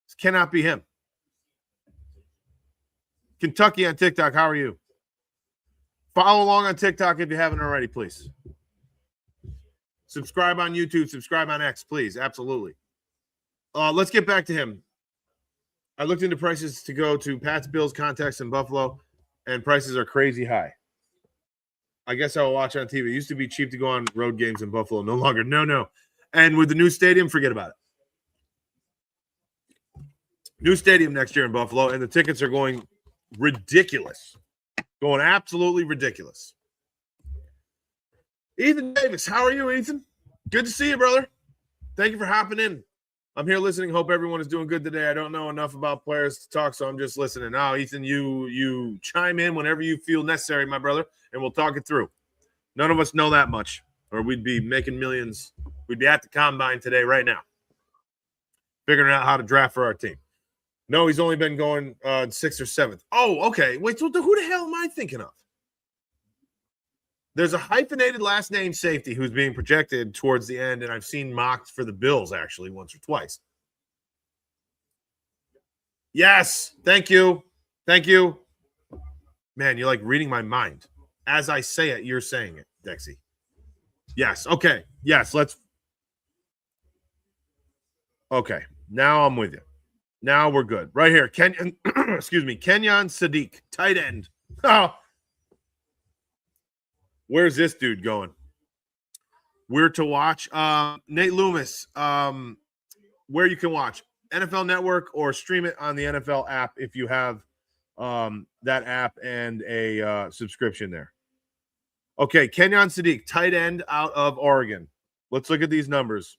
This cannot be him. Kentucky on TikTok, how are you? Follow along on TikTok if you haven't already, please. Subscribe on YouTube. Subscribe on X, please. Absolutely. Let's get back to him. I looked into prices to go to Pat's Bills contacts in Buffalo, and prices are crazy high. I guess I will watch on TV. It used to be cheap to go on road games in Buffalo. No longer. No. And with the new stadium, forget about it. New stadium next year in Buffalo, and the tickets are going ridiculous. Going absolutely ridiculous. Ethan Davis, how are you, Ethan? Good to see you, brother. Thank you for hopping in. I'm here listening. Hope everyone is doing good today. I don't know enough about players to talk, so I'm just listening. Now, Ethan, you chime in whenever you feel necessary, my brother, and we'll talk it through. None of us know that much, or we'd be making millions. We'd be at the combine today right now, figuring out how to draft for our team. No, he's only been going 6th or 7th. Oh, okay. Wait, so who the hell am I thinking of? There's a hyphenated last name safety who's being projected towards the end, and I've seen mocked for the Bills actually once or twice. Yes, thank you. Thank you. Man, you're like reading my mind. As I say it, you're saying it, Dexy. Yes, okay. Yes, let's. Okay, now I'm with you. Now we're good. Right here, Kenyon Sadiq, tight end. Oh. Where's this dude going? We're to watch. Nate Loomis, where you can watch NFL Network or stream it on the NFL app if you have that app and a subscription there. Okay, Kenyon Sadiq, tight end out of Oregon. Let's look at these numbers.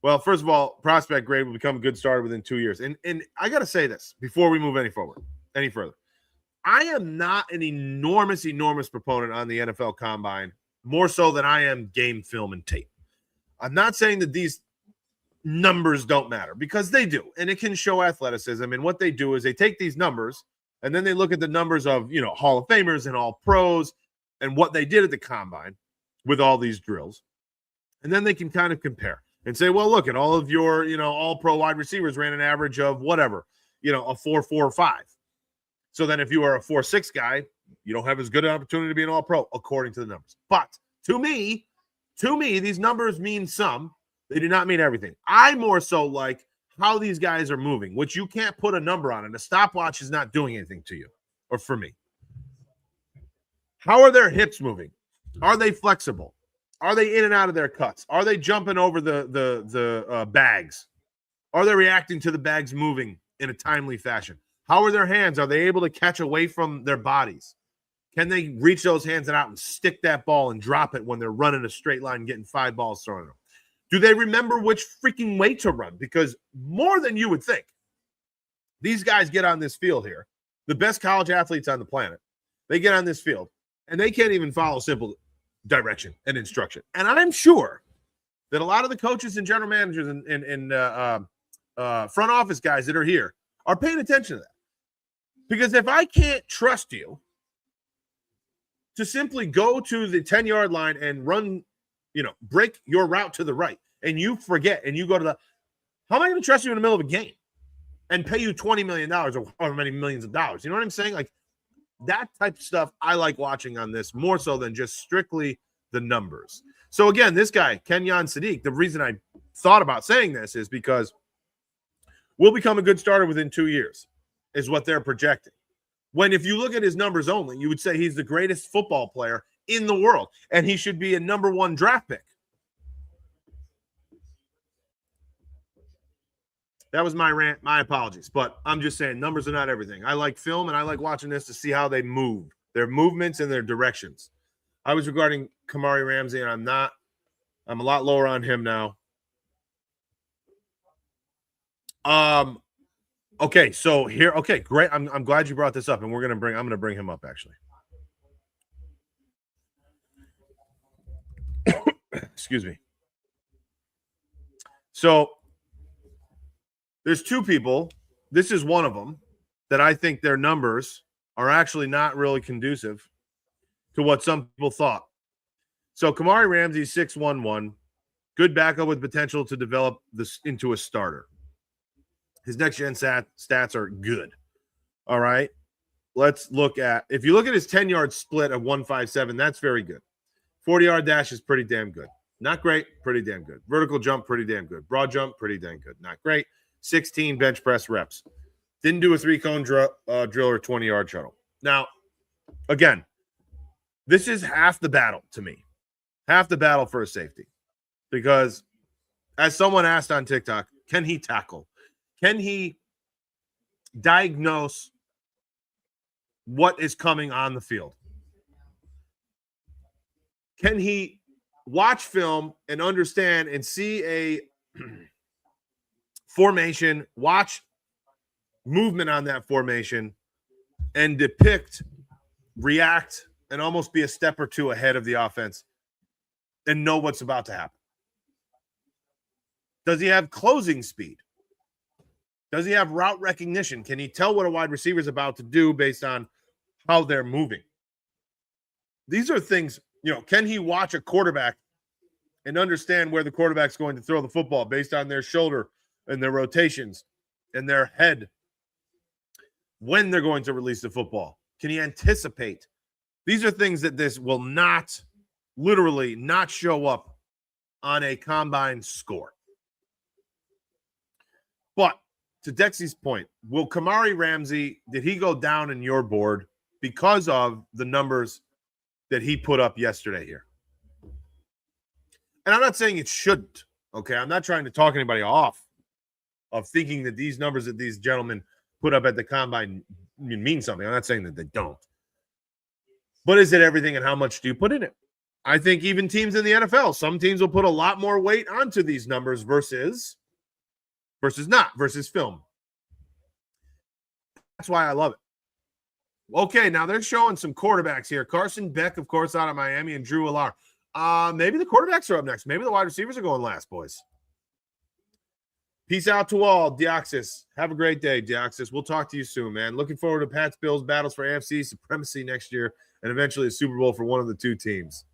Well, first of all, prospect grade will become a good starter within 2 years. And I got to say this before we move any further. I am not an enormous proponent on the NFL Combine, more so than I am game film and tape. I'm not saying that these numbers don't matter, because they do, and it can show athleticism. And what they do is they take these numbers, and then they look at the numbers of, Hall of Famers and all pros and what they did at the Combine with all these drills. And then they can kind of compare and say, well, look at all of your, all pro wide receivers ran an average of whatever, a 4.45. So then if you are a 4.6 guy, you don't have as good an opportunity to be an all-pro, according to the numbers. But to me, these numbers mean some. They do not mean everything. I more so like how these guys are moving, which you can't put a number on, and a stopwatch is not doing anything to you or for me. How are their hips moving? Are they flexible? Are they in and out of their cuts? Are they jumping over the bags? Are they reacting to the bags moving in a timely fashion? How are their hands? Are they able to catch away from their bodies? Can they reach those hands out and stick that ball and drop it when they're running a straight line, getting 5 balls thrown at them? Do they remember which freaking way to run? Because more than you would think, these guys get on this field here, the best college athletes on the planet, they get on this field, and they can't even follow simple direction and instruction. And I'm sure that a lot of the coaches and general managers and front office guys that are here are paying attention to that. Because if I can't trust you to simply go to the 10-yard line and run, break your route to the right, and you forget and you go to the – how am I going to trust you in the middle of a game and pay you $20 million or however many millions of dollars? You know what I'm saying? Like, that type of stuff I like watching on this more so than just strictly the numbers. So, again, this guy, Kenyon Sadiq, the reason I thought about saying this is because we'll become a good starter within 2 years. Is what they're projecting. When if you look at his numbers only, you would say he's the greatest football player in the world, and he should be a number 1 draft pick. That was my rant. My apologies. But I'm just saying numbers are not everything. I like film, and I like watching this to see how they move, their movements and their directions. I was regarding Kamari Ramsey, and I'm not. I'm a lot lower on him now. Okay, so here, okay, great. I'm glad you brought this up, and I'm gonna bring him up actually. Excuse me. So there's 2 people. This is one of them that I think their numbers are actually not really conducive to what some people thought. So Kamari Ramsey, 6'1", good backup with potential to develop this into a starter. His next-gen stats are good. All right. Let's look at – if you look at his 10-yard split of 157, that's very good. 40-yard dash is pretty damn good. Not great, pretty damn good. Vertical jump, pretty damn good. Broad jump, pretty damn good. Not great. 16 bench press reps. Didn't do a 3-cone drill or 20-yard shuttle. Now, again, this is half the battle to me. Half the battle for a safety. Because as someone asked on TikTok, can he tackle? Can he diagnose what is coming on the field? Can he watch film and understand and see formation, watch movement on that formation, and depict, react, and almost be a step or two ahead of the offense and know what's about to happen. Does he have closing speed? Does he have route recognition? Can he tell what a wide receiver is about to do based on how they're moving? These are things, can he watch a quarterback and understand where the quarterback's going to throw the football based on their shoulder and their rotations and their head when they're going to release the football? Can he anticipate? These are things that this will not, literally not show up on a combine score. But to Dexy's point, will Kamari Ramsey, did he go down in your board because of the numbers that he put up yesterday here? And I'm not saying it shouldn't, okay? I'm not trying to talk anybody off of thinking that these numbers that these gentlemen put up at the combine mean something. I'm not saying that they don't. But is it everything, and how much do you put in it? I think even teams in the NFL, some teams will put a lot more weight onto these numbers versus film. That's why I love it. Okay, now they're showing some quarterbacks here. Carson Beck, of course, out of Miami, and Drew Allar. Maybe the quarterbacks are up next. Maybe the wide receivers are going last, boys. Peace out to all. Deoxys. Have a great day, Deoxys. We'll talk to you soon, man. Looking forward to Pats Bills battles for AFC supremacy next year and eventually a Super Bowl for one of the two teams.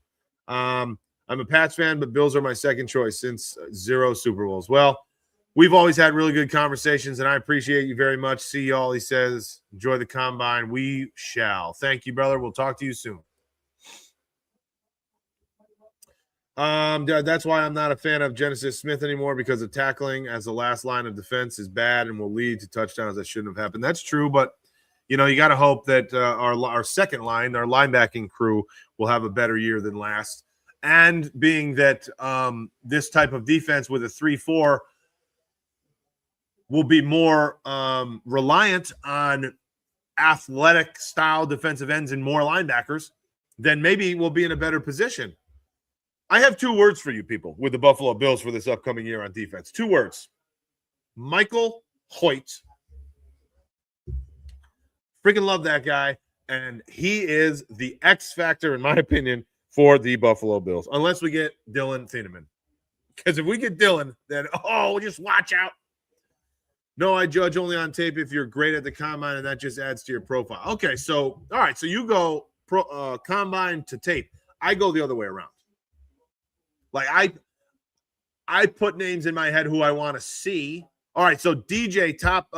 I'm a Pats fan, but Bills are my second choice since 0 Super Bowls. Well, we've always had really good conversations, and I appreciate you very much. See y'all, he says. Enjoy the combine. We shall. Thank you, brother. We'll talk to you soon. That's why I'm not a fan of Genesis Smith anymore, because the tackling as the last line of defense is bad and will lead to touchdowns that shouldn't have happened. That's true, but you got to hope that our second line, our linebacking crew, will have a better year than last. And being that this type of defense with a 3-4 will be more reliant on athletic style defensive ends and more linebackers, then maybe we'll be in a better position. I have 2 words for you people with the Buffalo Bills for this upcoming year on defense. 2 words. Michael Hoyt. Freaking love that guy. And he is the X factor, in my opinion, for the Buffalo Bills. Unless we get Dylan Thieneman. Because if we get Dylan, then, just watch out. No, I judge only on tape if you're great at the combine, and that just adds to your profile. Okay, so, all right. So you go combine to tape. I go the other way around. Like I put names in my head who I want to see. All right, so DJ top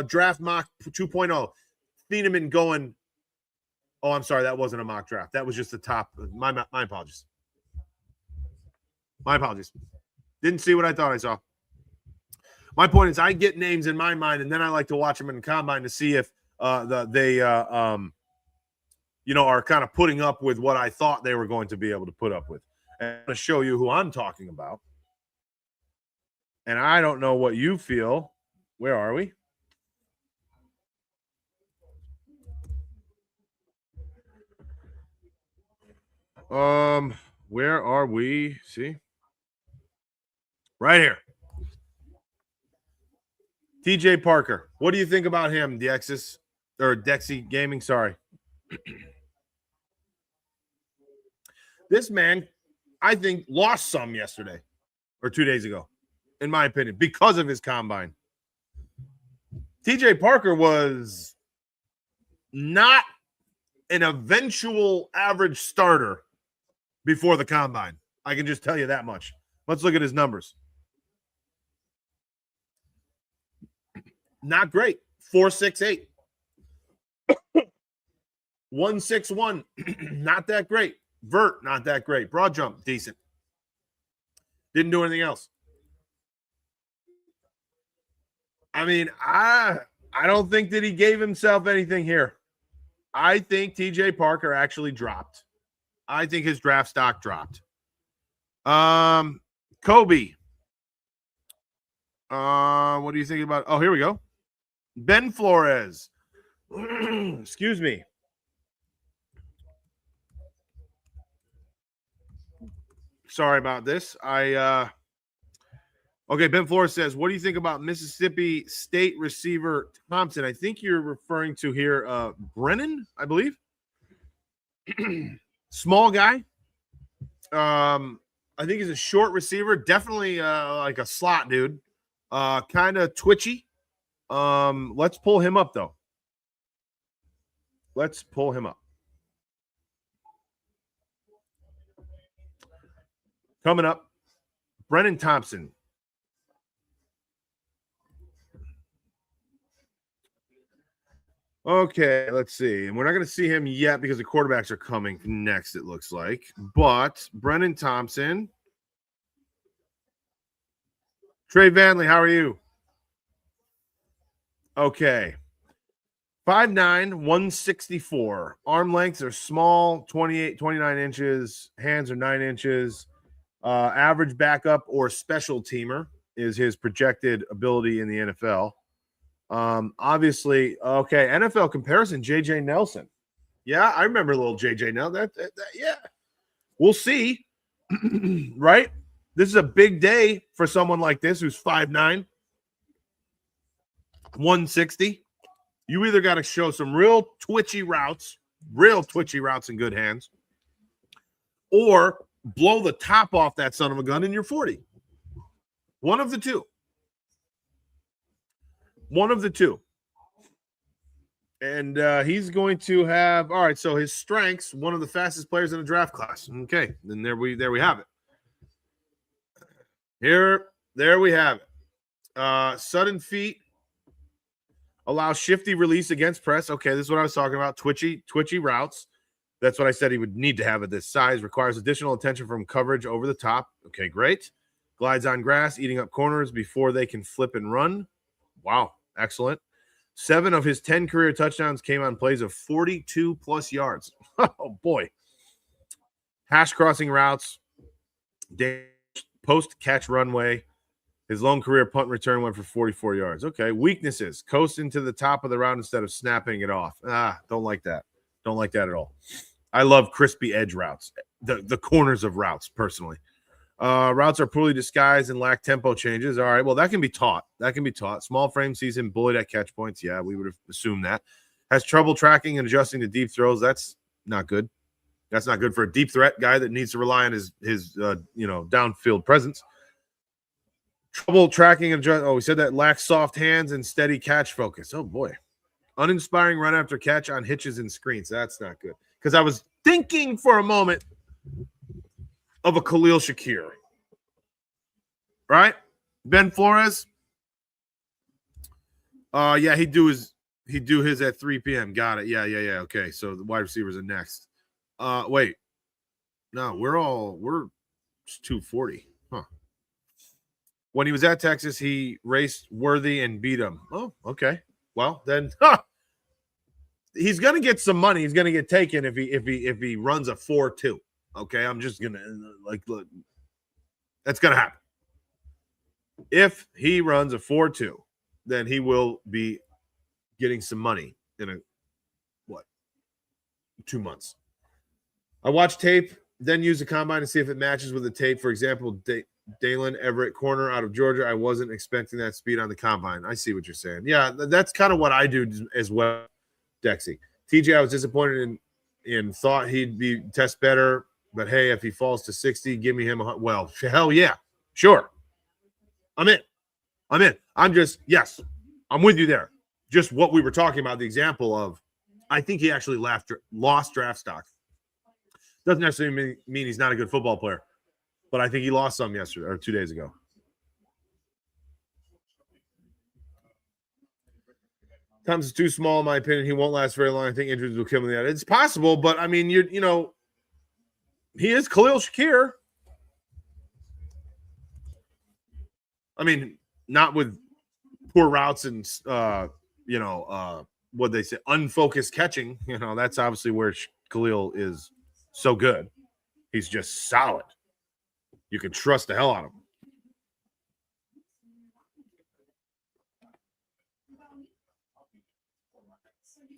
draft mock 2.0. Thieneman going. Oh, I'm sorry, that wasn't a mock draft. That was just the top. My apologies. My apologies. Didn't see what I thought I saw. My point is, I get names in my mind, and then I like to watch them in the combine to see if they are kind of putting up with what I thought they were going to be able to put up with. And I'm going to show you who I'm talking about. And I don't know what you feel. Where are we? Where are we? See? Right here. TJ Parker. What do you think about him, Dexys? Or Dexy Gaming, sorry. This man, I think, lost some yesterday or 2 days ago, in my opinion, because of his combine. TJ Parker was not an eventual average starter before the combine. I can just tell you that much. Let's look at his numbers. Not great. 4.68. 1.61. Not that great. Vert, not that great. Broad jump, decent. Didn't do anything else. I mean, I don't think that he gave himself anything here. I think TJ Parker actually dropped. I think his draft stock dropped. Kobe. What do you think about? Oh, here we go. Ben Flores. Excuse me. Sorry about this. I Okay, Ben Flores says, what do you think about Mississippi State receiver Thompson? I think you're referring to here Brennan, I believe. Small guy. I think he's a short receiver, definitely like a slot dude. Kind of twitchy. Let's pull him up though. Let's pull him up. Coming up, Brennan Thompson. Okay, let's see. And we're not going to see him yet because the quarterbacks are coming next, it looks like. But Brennan Thompson. Trey Vanley, how are you? Okay. 5'9", 164. Arm lengths are small, 28, 29 inches. Hands are 9 inches. Average backup or special teamer is his projected ability in the NFL. Obviously, okay, NFL comparison, J.J. Nelson. Yeah, I remember a little J.J. Nelson. Yeah. We'll see, right? This is a big day for someone like this who's 5'9", 160. You either got to show some real twitchy routes in good hands, or blow the top off that son of a gun and you're 40. One of the two. And he's going to have, all right, so his strengths, one of the fastest players in the draft class. Okay, then there we have it. There we have it. Sudden feet, allow shifty release against press. Okay, this is what I was talking about. Twitchy routes. That's what I said he would need to have at this size. Requires additional attention from coverage over the top. Okay, great. Glides on grass, eating up corners before they can flip and run. Wow, excellent. 7 of his 10 career touchdowns came on plays of 42-plus yards. Oh, boy. Hash crossing routes, post-catch runway. His lone career punt return went for 44 yards. Okay, weaknesses. Coast into the top of the route instead of snapping it off. Don't like that. Don't like that at all. I love crispy edge routes, the corners of routes, personally. Routes are poorly disguised and lack tempo changes. All right, well, that can be taught. Small frame sees him bullied at catch points. Yeah, we would have assumed that. Has trouble tracking and adjusting to deep throws. That's not good. That's not good for a deep threat guy that needs to rely on his downfield presence. Trouble tracking and adjust. Oh, we said that. Lacks soft hands and steady catch focus. Oh, boy. Uninspiring run after catch on hitches and screens. That's not good. Because I was thinking for a moment of a Khalil Shakir. Right? Ben Flores. Yeah, he'd do his at 3 p.m. Got it. Yeah. Okay. So the wide receivers are next. Wait. No, we're 240. Huh. When he was at Texas, he raced Worthy and beat him. Oh, okay. Well, then he's gonna get some money. He's gonna get taken if he runs a 4.2. Okay, I'm just gonna look. That's gonna happen. If he runs a 4.2, then he will be getting some money in 2 months. I watch tape, then use the combine to see if it matches with the tape. For example, Dalen Everett, corner out of Georgia. I wasn't expecting that speed on the combine. I see what you're saying. Yeah, that's kind of what I do as well, Dexy. TJ, I was disappointed in thought he'd be test better, but hey, if he falls to 60, give me him well, hell yeah. Sure. I'm in. I'm with you there. Just what we were talking about, the example of, I think he actually lost draft stock. Doesn't necessarily mean he's not a good football player, but I think he lost some yesterday or 2 days ago. Thompson's too small, in my opinion. He won't last very long. I think injuries will kill him in the end. It's possible, but I mean, he is Khalil Shakir. I mean, not with poor routes and what they say, unfocused catching. That's obviously where Khalil is so good. He's just solid. You can trust the hell out of him.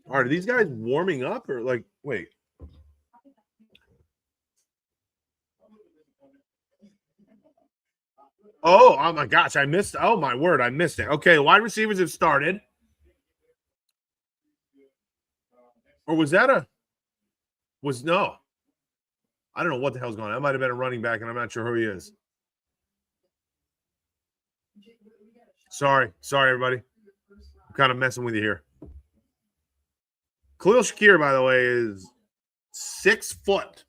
Are these guys warming up or wait? Oh my gosh, I missed. Oh my word, I missed it. Okay, wide receivers have started. Or was that a was no? I don't know what the hell's going on. That might have been a running back, and I'm not sure who he is. Sorry, everybody. I'm kind of messing with you here. Khalil Shakir, by the way, is 6 foot.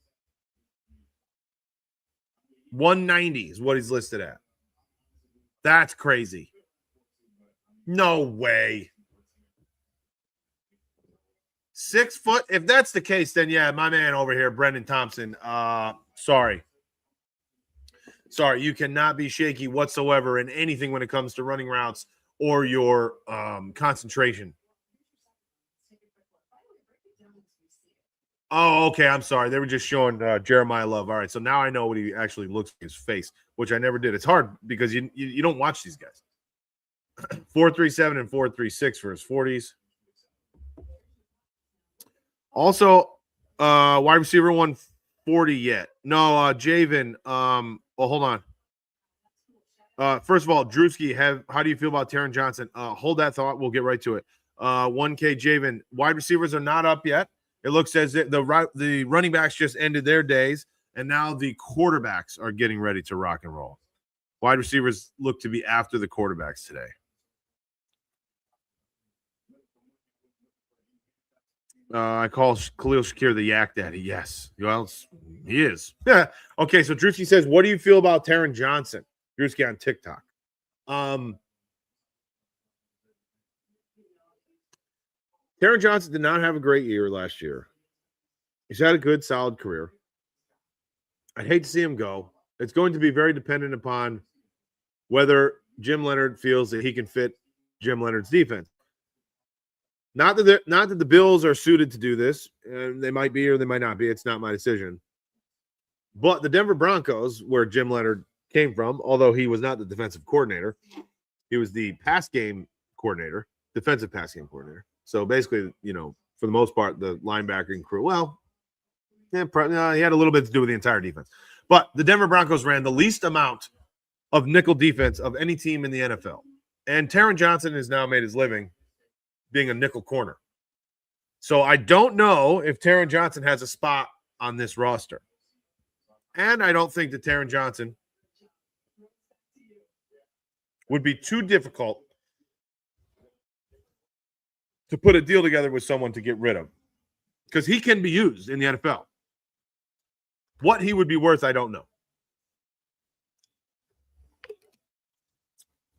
190 is what he's listed at. That's crazy. No way. 6 foot. If that's the case, then yeah, my man over here, Brendan Thompson. Sorry, you cannot be shaky whatsoever in anything when it comes to running routes or your concentration. Oh, okay. I'm sorry. They were just showing Jeremiah Love. All right, so now I know what he actually looks like, his face, which I never did. It's hard because you don't watch these guys. 4.37 and 4.36 for his 40s. Also, wide receiver 140 yet. No, Javen. Well, hold on. First of all, Drewski, how do you feel about Taron Johnson? Hold that thought. We'll get right to it. 1K Javen. Wide receivers are not up yet. It looks as if the running backs just ended their days, and now the quarterbacks are getting ready to rock and roll. Wide receivers look to be after the quarterbacks today. I call Khalil Shakir the Yak Daddy. Yes. Well, he is. Yeah. Okay, so Drewski says, what do you feel about Taron Johnson? Drewski on TikTok. Taron Johnson did not have a great year last year. He's had a good, solid career. I'd hate to see him go. It's going to be very dependent upon whether Jim Leonhard feels that he can fit Jim Leonhard's defense. Not that the Bills are suited to do this. They might be or they might not be. It's not my decision. But the Denver Broncos, where Jim Leonhard came from, although he was not the defensive coordinator, he was the pass game coordinator, defensive pass game coordinator. So basically, for the most part, the linebacking crew, he had a little bit to do with the entire defense. But the Denver Broncos ran the least amount of nickel defense of any team in the NFL. And Taron Johnson has now made his living being a nickel corner. So I don't know if Taron Johnson has a spot on this roster. And I don't think that Taron Johnson would be too difficult to put a deal together with someone to get rid of, because he can be used in the NFL. What he would be worth, I don't know.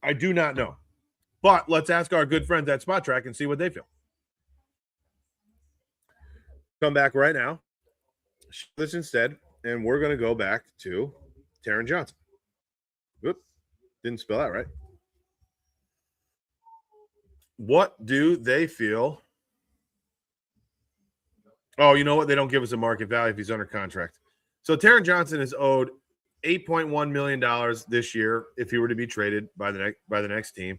I do not know. But let's ask our good friends at Spot Track and see what they feel. Come back right now. This instead, and we're going to go back to Taron Johnson. Whoop, didn't spell that right. What do they feel? Oh, you know what? They don't give us a market value if he's under contract. So Taron Johnson is owed $8.1 million this year if he were to be traded by the next team,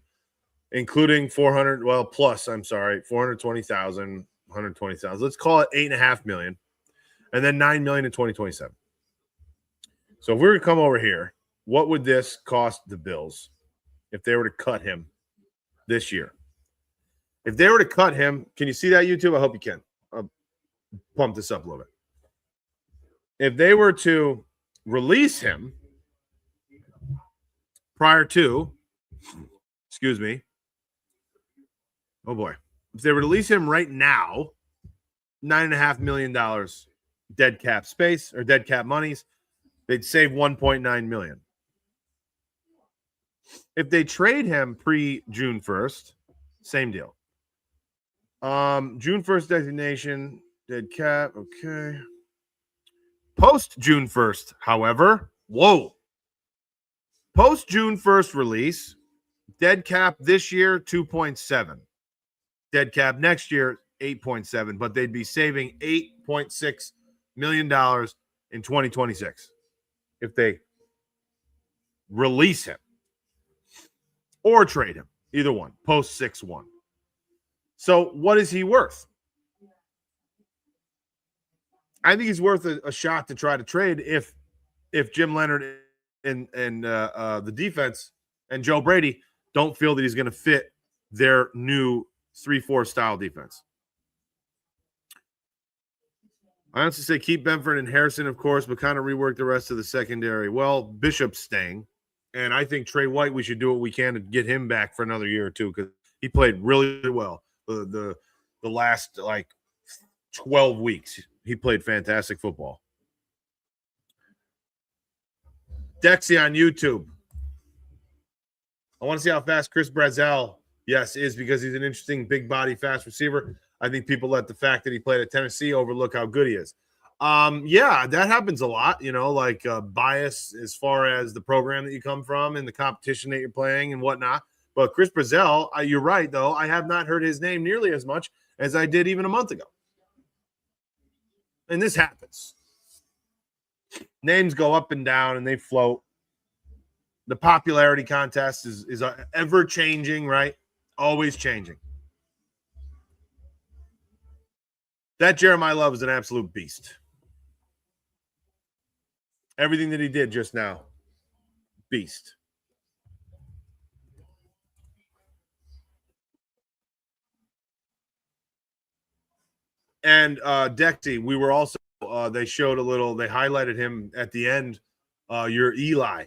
including 420,000, 120,000. Let's call it $8.5 million, and then $9 million in 2027. So if we were to come over here, what would this cost the Bills if they were to cut him this year? If they were to cut him, can you see that, YouTube? I hope you can. I'll pump this up a little bit. If they were to release him prior to, oh boy, if they were to release him right now, $9.5 million dead cap space or dead cap monies, they'd save $1.9 million. If they trade him pre-June 1st, same deal. June 1st designation, dead cap, okay. Post June 1st, however, post June 1st release, dead cap this year, 2.7. Dead cap next year, 8.7. But they'd be saving $8.6 million in 2026 if they release him or trade him. Either one, post 6-1. So what is he worth? I think he's worth a shot to try to trade if Jim Leonhard and the defense and Joe Brady don't feel that he's going to fit their new 3-4 style defense. I honestly say keep Benford and Harrison, of course, but kind of rework the rest of the secondary. Well, Bishop's staying, and I think Trey White, we should do what we can to get him back for another year or two because he played really well the last like 12 weeks. He played fantastic football. Dexy on YouTube. I want to see how fast Chris Brazzell, yes, is because he's an interesting big body, fast receiver. I think people let the fact that he played at Tennessee overlook how good he is. Yeah, that happens a lot, like bias as far as the program that you come from and the competition that you're playing and whatnot. But Chris Brazzell, you're right, though. I have not heard his name nearly as much as I did even a month ago. And this happens. Names go up and down and they float. The popularity contest is ever changing, right? Always changing. That Jeremiah Love is an absolute beast. Everything that he did just now, beast. And Dexy, we were also, they showed a little, they highlighted him at the end, your Eli,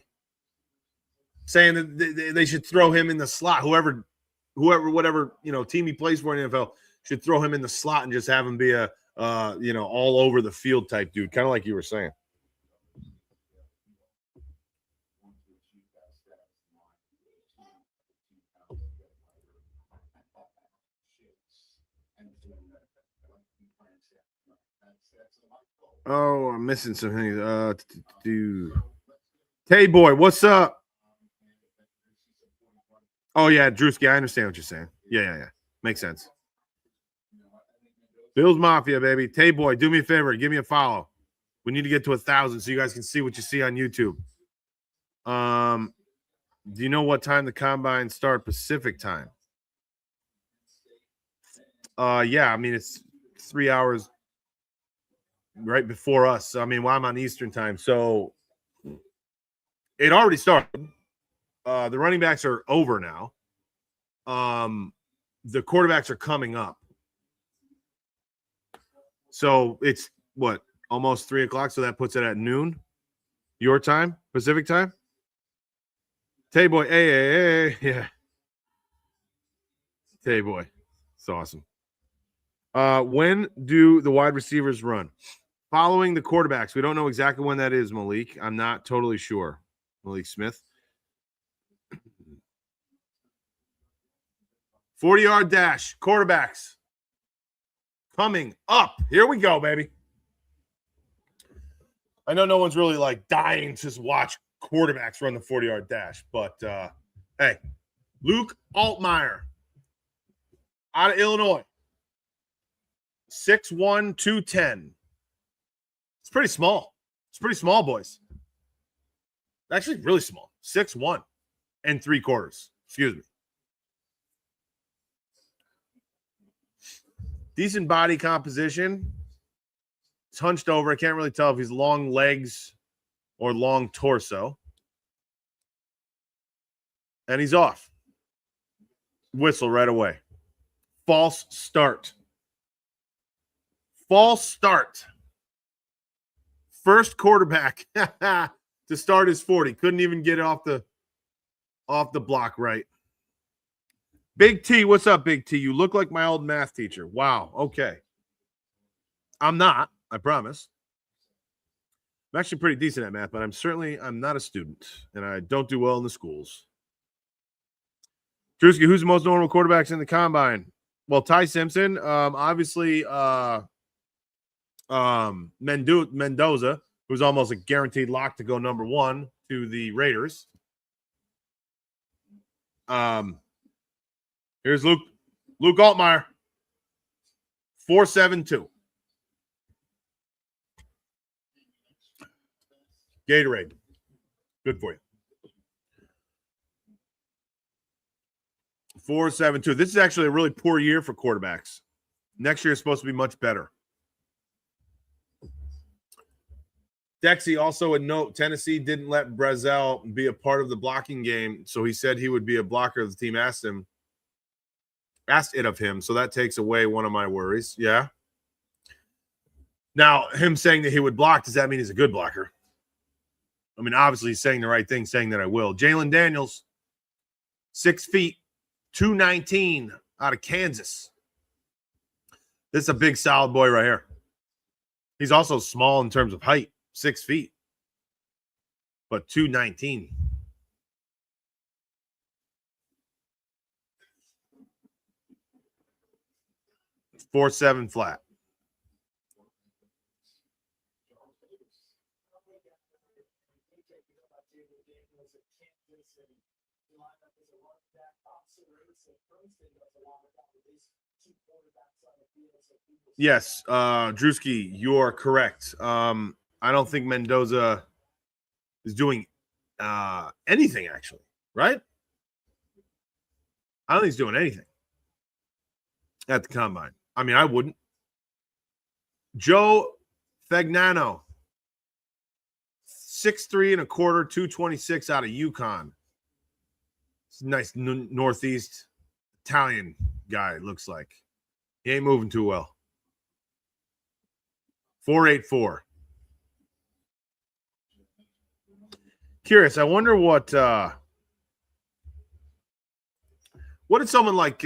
saying that they should throw him in the slot. Whoever, whatever, team he plays for in the NFL should throw him in the slot and just have him be a, all over the field type dude, kind of like you were saying. Oh, I'm missing some things. Hey, boy, what's up? Oh, yeah, Drewski, I understand what you're saying. Yeah. Makes sense. Bills Mafia, baby. Tay boy, do me a favor. Give me a follow. We need to get to 1,000 so you guys can see what you see on YouTube. Do you know what time the combine start Pacific time? Yeah, I mean, it's 3 hours right before us. I'm on Eastern time. So it already started. The running backs are over now. The quarterbacks are coming up. So it's what, almost 3 o'clock. So that puts it at noon, your time, Pacific time. Tay boy, hey, yeah. Tay boy, it's awesome. When do the wide receivers run? Following the quarterbacks. We don't know exactly when that is, Malik. I'm not totally sure. Malik Smith. 40-yard dash. Quarterbacks. Coming up. Here we go, baby. I know no one's really like dying to watch quarterbacks run the 40-yard dash, but hey, Luke Altmaier out of Illinois. 6'1", 210. It's pretty small. It's pretty small, boys. Actually, really small. 6'1" and 3/4. Excuse me. Decent body composition. It's hunched over. I can't really tell if he's long legs or long torso. And he's off. Whistle right away. False start. False start. First quarterback to start his 40. Couldn't even get off the block right. Big T, what's up, Big T? You look like my old math teacher. Wow, okay. I'm not, I promise. I'm actually pretty decent at math, but I'm not a student, and I don't do well in the schools. Drewski, who's the most normal quarterbacks in the combine? Well, Ty Simpson, obviously Mendoza, who's almost a guaranteed lock to go number 1 to the Raiders. Here's Luke Altmaier, 4.72. Gatorade, good for you. 4.72. This is actually a really poor year for quarterbacks. Next year is supposed to be much better. Dexy, also a note, Tennessee didn't let Brazel be a part of the blocking game, so he said he would be a blocker. The team asked it of him, so that takes away one of my worries. Yeah. Now, him saying that he would block, does that mean he's a good blocker? I mean, obviously he's saying the right thing, saying that I will. Jalen Daniels, 6 feet, 219 out of Kansas. This is a big, solid boy right here. He's also small in terms of height, 6 feet, but 219. It's 4.7 flat. Yes, Drewski, you are correct. I don't think Mendoza is doing anything, actually, right? I don't think he's doing anything at the combine. I mean, I wouldn't. Joe Fagnano, 6'3" and a quarter, 226 out of UConn. It's a nice Northeast Italian guy, it looks like. He ain't moving too well. 4.84. Curious, I wonder what did someone like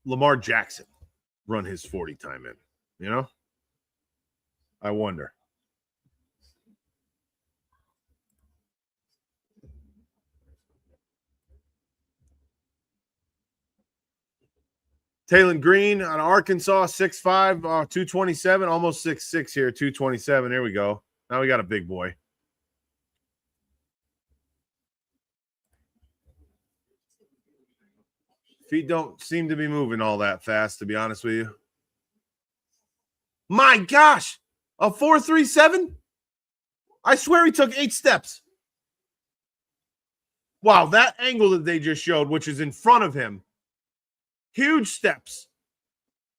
Lamar Jackson run his 40 time in? You know? I wonder. Taylon Green out of Arkansas, 6'5", 227, almost 6'6" here, 227. There we go. Now we got a big boy. Feet don't seem to be moving all that fast, to be honest with you. My gosh, a 4.37? I swear he took 8 steps. Wow, that angle that they just showed, which is in front of him, huge steps.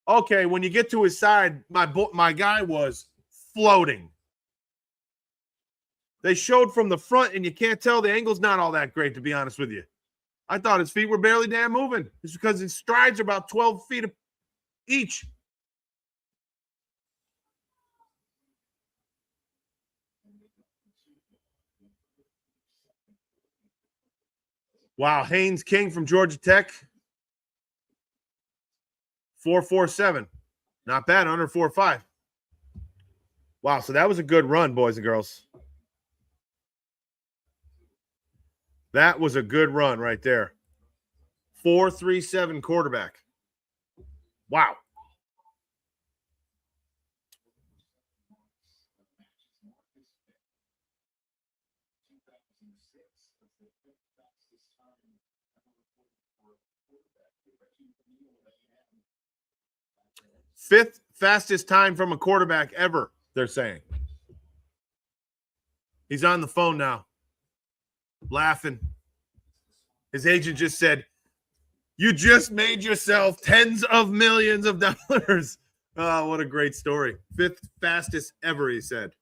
Okay, when you get to his side, my guy was floating. They showed from the front, and you can't tell. The angle's not all that great, to be honest with you. I thought his feet were barely damn moving. It's because his strides are about 12 feet each. Wow, Haynes King from Georgia Tech. 4.47. Not bad, under 4.5. Wow, so that was a good run, boys and girls. That was a good run right there. 4.37 quarterback. Wow. Fifth fastest time from a quarterback ever, they're saying. He's on the phone now, laughing. His agent just said, "You just made yourself tens of millions of dollars." Oh, what a great story. Fifth fastest ever, he said.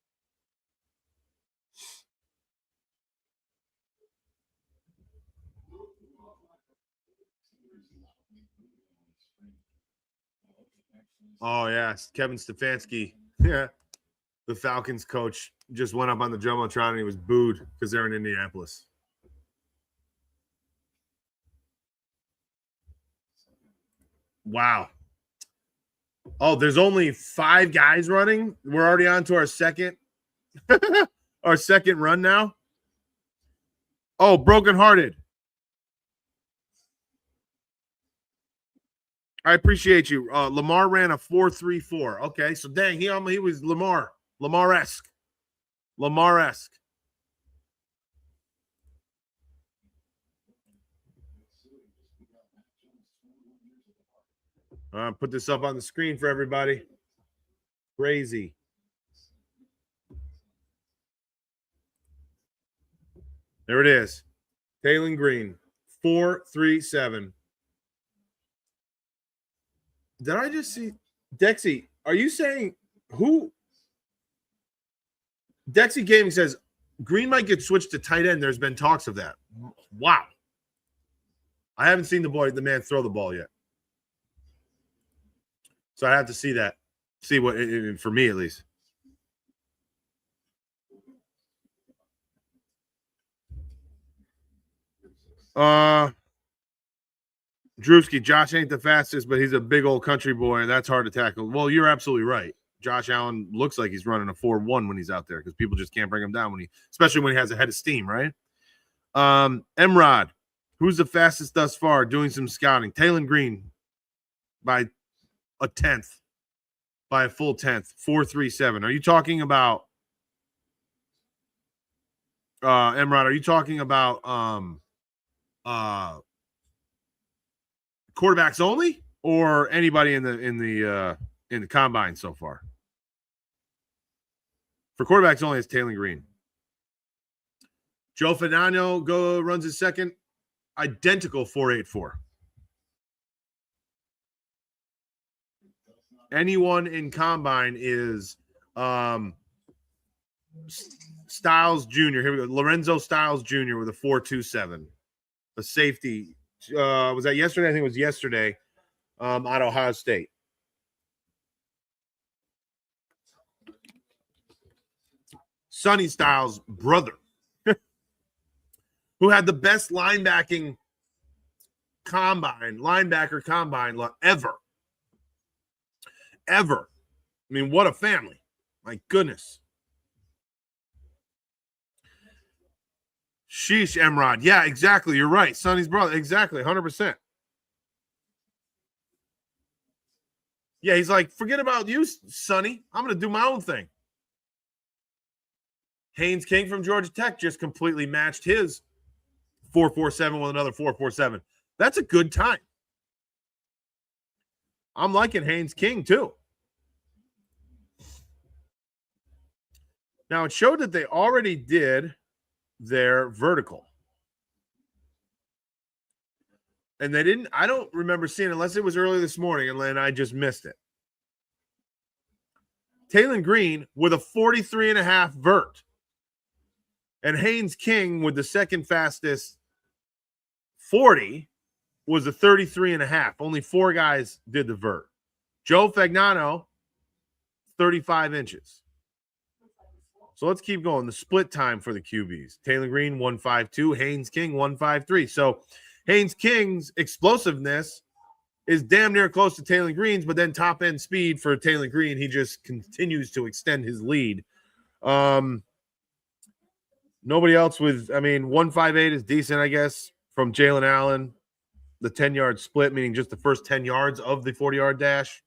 Oh, yes. Kevin Stefanski, yeah, the Falcons coach, just went up on the Jumbotron and he was booed because they're in Indianapolis. Wow. Oh, there's only 5 guys running. We're already on to our second run now. Oh, brokenhearted. I appreciate you. Lamar ran a 4.34. Okay, so dang, he was Lamar-esque. Lamar-esque. Put this up on the screen for everybody. Crazy. There it is. Taylon Green, 4.37. Did I just see Dexy? Are you saying who Dexy Gaming says Green might get switched to tight end. There's been talks of that. Wow. I haven't seen the man throw the ball yet. So I have to see that. See what, for me at least. Drewski, Josh ain't the fastest, but he's a big old country boy, and that's hard to tackle. Well, you're absolutely right. Josh Allen looks like he's running a 4.1 when he's out there because people just can't bring him down especially when he has a head of steam, right? Emrod, who's the fastest thus far? Doing some scouting. Taylon Green by a full tenth, 4.37. Are you talking about Emrod? Are you talking about quarterbacks only, or anybody in the combine so far? For quarterbacks only, it's Taylon Green. Joe Fernando runs his second, identical 4.84. Anyone in combine is Styles Jr. Here we go. Lorenzo Styles Jr. with a 4.27. A safety. Was that yesterday? I think it was yesterday. At Ohio State. Sonny Styles' brother, who had the best linebacker combine ever. I mean, what a family. My goodness. Sheesh, Emrod. Yeah, exactly. You're right. Sonny's brother. Exactly. 100%. Yeah, he's like, forget about you, Sonny. I'm going to do my own thing. Haynes King from Georgia Tech just completely matched his 4.47 with another 4.47. That's a good time. I'm liking Haynes King too. Now, it showed that they already did their vertical. And they didn't, I don't remember seeing it unless it was early this morning and I just missed it. Taylon Green with a 43.5 vert. And Haynes King with the second fastest 40 was a 33.5. Only 4 guys did the vert. Joe Fagnano, 35 inches. So let's keep going. The split time for the QBs. Taylon Green, 1.52. Haynes King, 1.53. So Haynes King's explosiveness is damn near close to Taylon Green's, but then top end speed for Taylon Green, he just continues to extend his lead. Nobody else with, 1.58 is decent, I guess, from Jalen Allen. The 10-yard split, meaning just the first 10 yards of the 40-yard dash.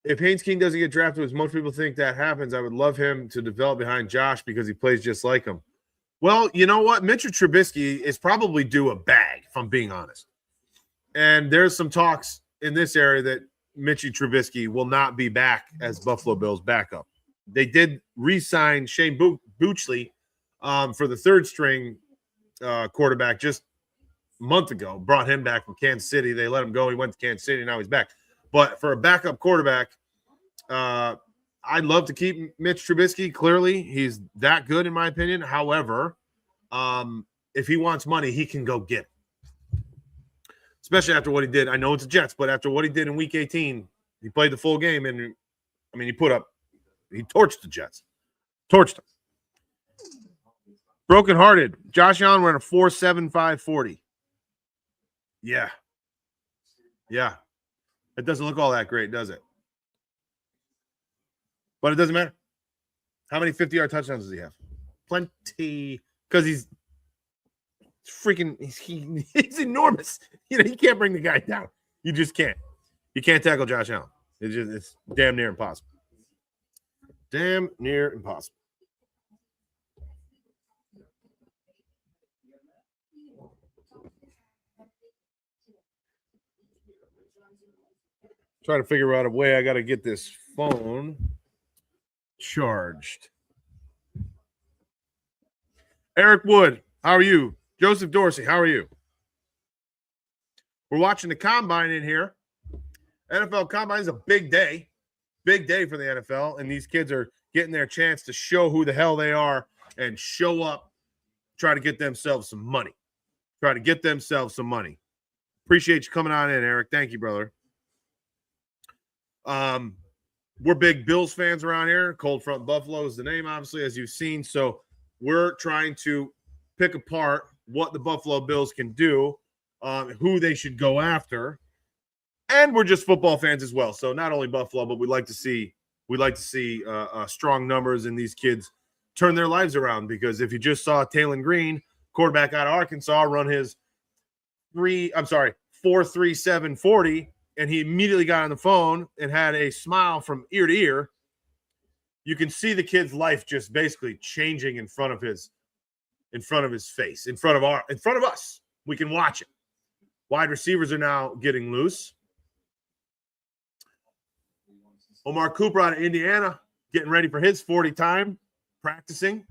If Haynes King doesn't get drafted, as most people think that happens, I would love him to develop behind Josh because he plays just like him. Well, you know what? Mitchell Trubisky is probably due a bag, if I'm being honest. And there's some talks in this area that Mitchie Trubisky will not be back as Buffalo Bills backup. They did re-sign Shane Buchley for the third string quarterback just a month ago. Brought him back from Kansas City. They let him go. He went to Kansas City. Now he's back. But for a backup quarterback, I'd love to keep Mitch Trubisky. Clearly, he's that good in my opinion. However, if he wants money, he can go get it. Especially after what he did. I know it's the Jets, but after what he did in Week 18, he played the full game, and he torched the Jets. Torched them. Brokenhearted. Josh Allen ran a 4.75 40. Yeah. Yeah. It doesn't look all that great, does it? But it doesn't matter. How many 50-yard touchdowns does he have? Plenty. Because he's freaking, he's enormous. You can't bring the guy down. You just can't. You can't tackle Josh Allen. It's damn near impossible. Damn near impossible. Trying to figure out a way I got to get this phone charged. Eric Wood, how are you? Joseph Dorsey, how are you? We're watching the combine in here. NFL Combine is a big day for the NFL, and these kids are getting their chance to show who the hell they are and show up, try to get themselves some money. Appreciate you coming on in, Eric. Thank you, brother. We're big Bills fans around here. Cold Front Buffalo is the name, obviously, as you've seen. So we're trying to pick apart what the Buffalo Bills can do, who they should go after. And we're just football fans as well. So not only Buffalo, but we like to see strong numbers and these kids turn their lives around. Because if you just saw Taylon Green, quarterback out of Arkansas, run his 4.37 40, and he immediately got on the phone and had a smile from ear to ear, you can see the kid's life just basically changing in front of his face, in front of us. We can watch it. Wide receivers are now getting loose. Omar Cooper out of Indiana getting ready for his 40 time, practicing.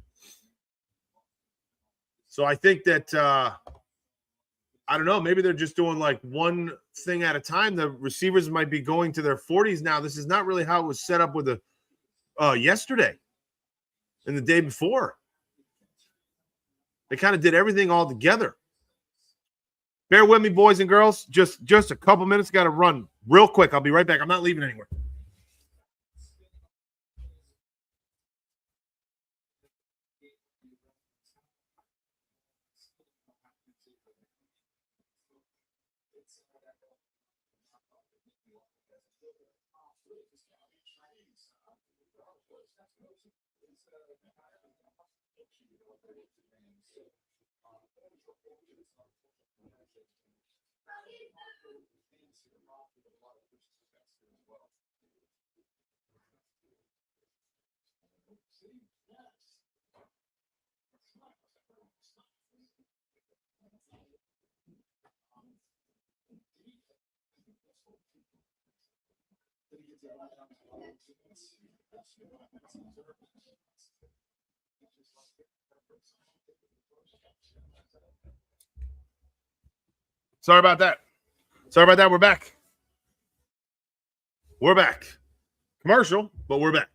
So I think that I don't know, maybe they're just doing like one thing at a time. The receivers might be going to their 40s now. This is not really how it was set up with the yesterday and the day before. They kind of did everything all together. Bear with me, boys and girls. Just a couple minutes. Got to run real quick. I'll be right back. I'm not leaving anywhere. Sorry about that. We're back. Commercial, but we're back.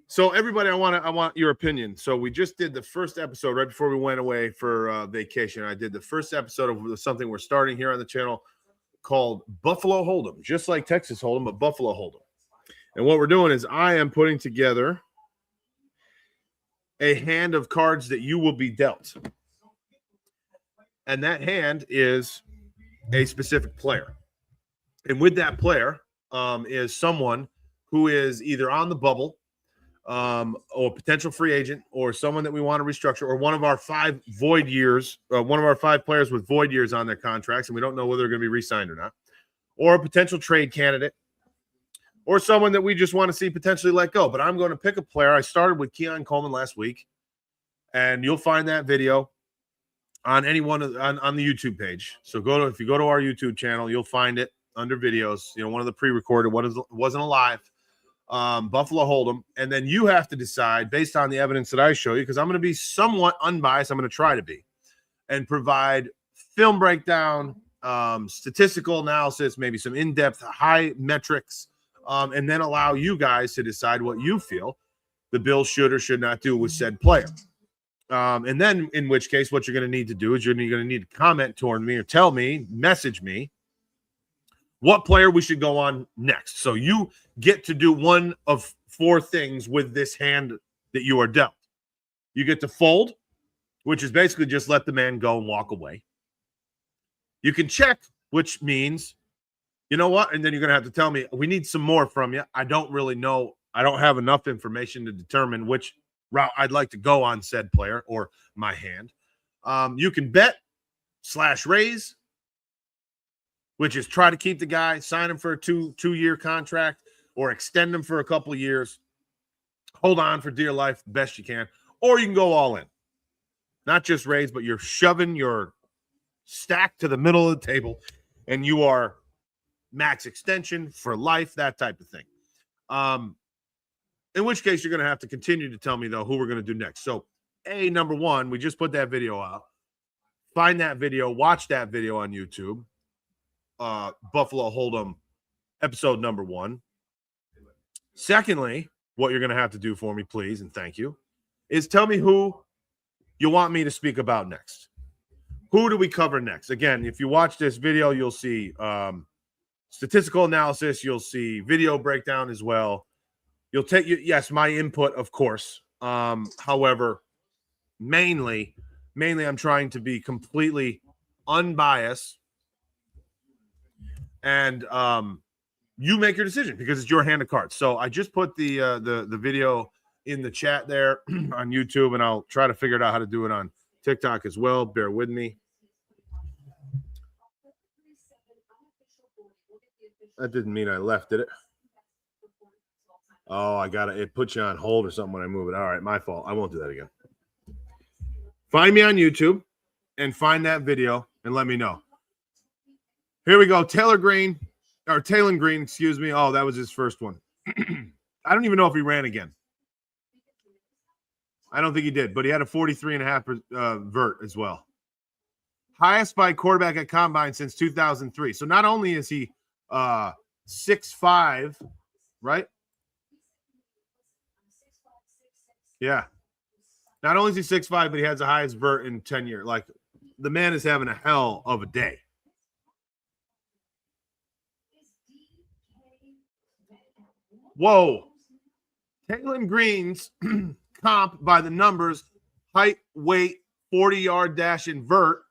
So everybody, I want your opinion. So we just did the first episode right before we went away for vacation. I did the first episode of something we're starting here on the channel called Buffalo Hold'em, just like Texas Hold'em, but Buffalo Hold'em. And what we're doing is I am putting together a hand of cards that you will be dealt. And that hand is a specific player. And with that player is someone who is either on the bubble or potential free agent or someone that we want to restructure or one of our 5 void years, one of our 5 players with void years on their contracts, and we don't know whether they're going to be re-signed or not, or a potential trade candidate, or someone that we just want to see potentially let go. But I'm going to pick a player. I started with Keon Coleman last week, and you'll find that video on any one of, on the YouTube page. So if you go to our YouTube channel, you'll find it under videos. You know, one of the pre-recorded, wasn't a live. Buffalo Hold'em, and then you have to decide based on the evidence that I show you, because I'm going to be somewhat unbiased. I'm going to try to be, and provide film breakdown, statistical analysis, maybe some in-depth, high metrics, and then allow you guys to decide what you feel the Bills should or should not do with said player. And then in which case, what you're going to need to do is you're going to need to comment toward me or message me what player we should go on next. So you get to do one of 4 things with this hand that you are dealt. You get to fold, which is basically just let the man go and walk away. You can check, which means, you know what? And then you're going to have to tell me, we need some more from you. I don't really know. I don't have enough information to determine which route I'd like to go on said player or my hand. You can bet/raise, which is try to keep the guy, sign him for a two-year contract, or extend him for a couple of years. Hold on for dear life best you can. Or you can go all in. Not just raise, but you're shoving your stack to the middle of the table, and you are max extension for life, that type of thing. In which case, you're going to have to continue to tell me, though, who we're going to do next. So, number 1, we just put that video out. Find that video. Watch that video on YouTube. Buffalo Hold'em episode number 1. Secondly, what you're going to have to do for me, please, and thank you, is tell me who you want me to speak about next. Who do we cover next? Again, if you watch this video, you'll see statistical analysis. You'll see video breakdown as well. You'll take, yes, my input, of course. However, mainly, I'm trying to be completely unbiased, and you make your decision because it's your hand of cards. So I just put the video in the chat there on YouTube, and I'll try to figure it out how to do it on TikTok as well. Bear with me. That didn't mean I left, did it? Oh, I got it. It put you on hold or something when I move it. All right, my fault. I won't do that again. Find me on YouTube and find that video and let me know. Here we go. Taylor Green, excuse me. Oh, that was his first one. I don't even know if he ran again. I don't think he did, but he had a 43.5 vert as well. Highest by quarterback at combine since 2003. So not only is he 6'5", right? Yeah. Not only is he 6'5", but he has the highest vert in 10 years. Like, the man is having a hell of a day. Whoa. Taylor Green's comp by the numbers, height, weight, 40-yard dash, and vert.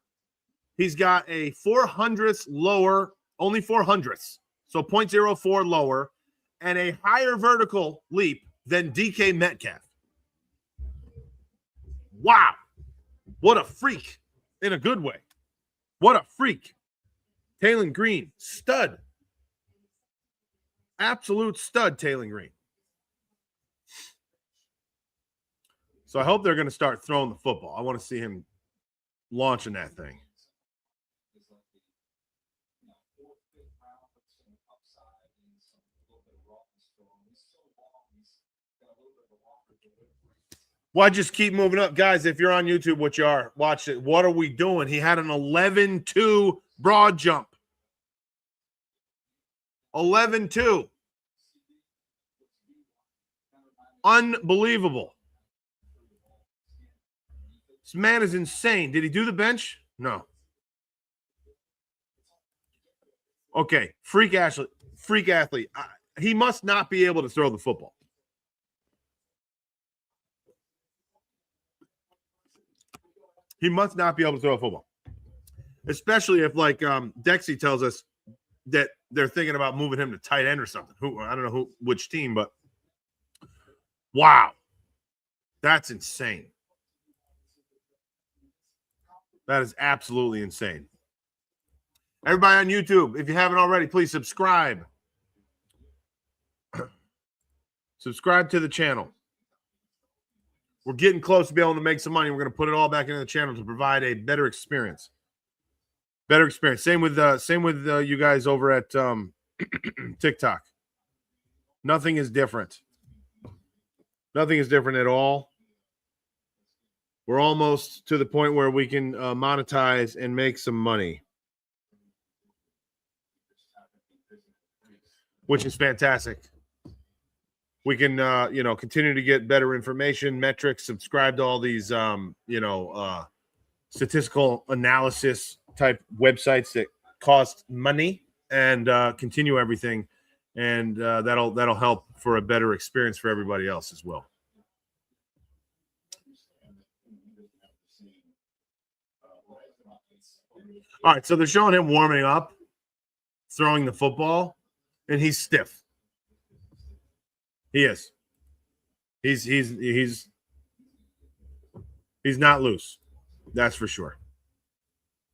He's got a 400ths lower, only 400ths, so 0.04 lower, and a higher vertical leap than DK Metcalf. Wow. What a freak in a good way. What a freak. Taylor Green, stud. Absolute stud, Taylor Green. So I hope they're going to start throwing the football. I want to see him launching that thing. Why just keep moving up? Guys, if you're on YouTube, which you are, watch it. What are we doing? He had an 11-2 broad jump. 11-2. Unbelievable. This man is insane. Did he do the bench? No. Okay, freak athlete. He must not be able to throw the football. He must not be able to throw a football. Especially if, like, Dexy tells us that they're thinking about moving him to tight end or something. I don't know which team, but wow. That's insane. That is absolutely insane. Everybody on YouTube, if you haven't already, please subscribe. Subscribe to the channel. We're getting close to be able to make some money. We're going to put it all back into the channel to provide a better experience. Better experience. Same with you guys over at TikTok. Nothing is different. Nothing is different at all. We're almost to the point where we can monetize and make some money, which is fantastic. We can, continue to get better information, metrics, subscribe to all these, statistical analysis type websites that cost money, and continue everything. And that'll help for a better experience for everybody else as well. All right, so they're showing him warming up, throwing the football, and he's stiff. He is. He's not loose. That's for sure.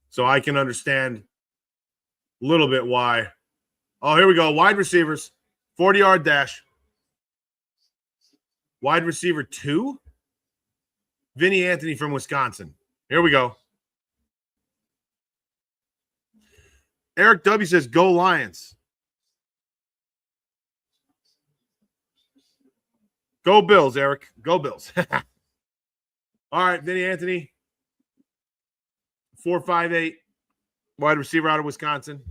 So I can understand a little bit why. Oh, here we go. Wide receivers, 40-yard dash. Wide receiver 2, Vinny Anthony from Wisconsin. Here we go. Eric W. says, go Lions. Go Bills, Eric. Go Bills. All right, Vinny Anthony, 4'5'8", wide receiver out of Wisconsin.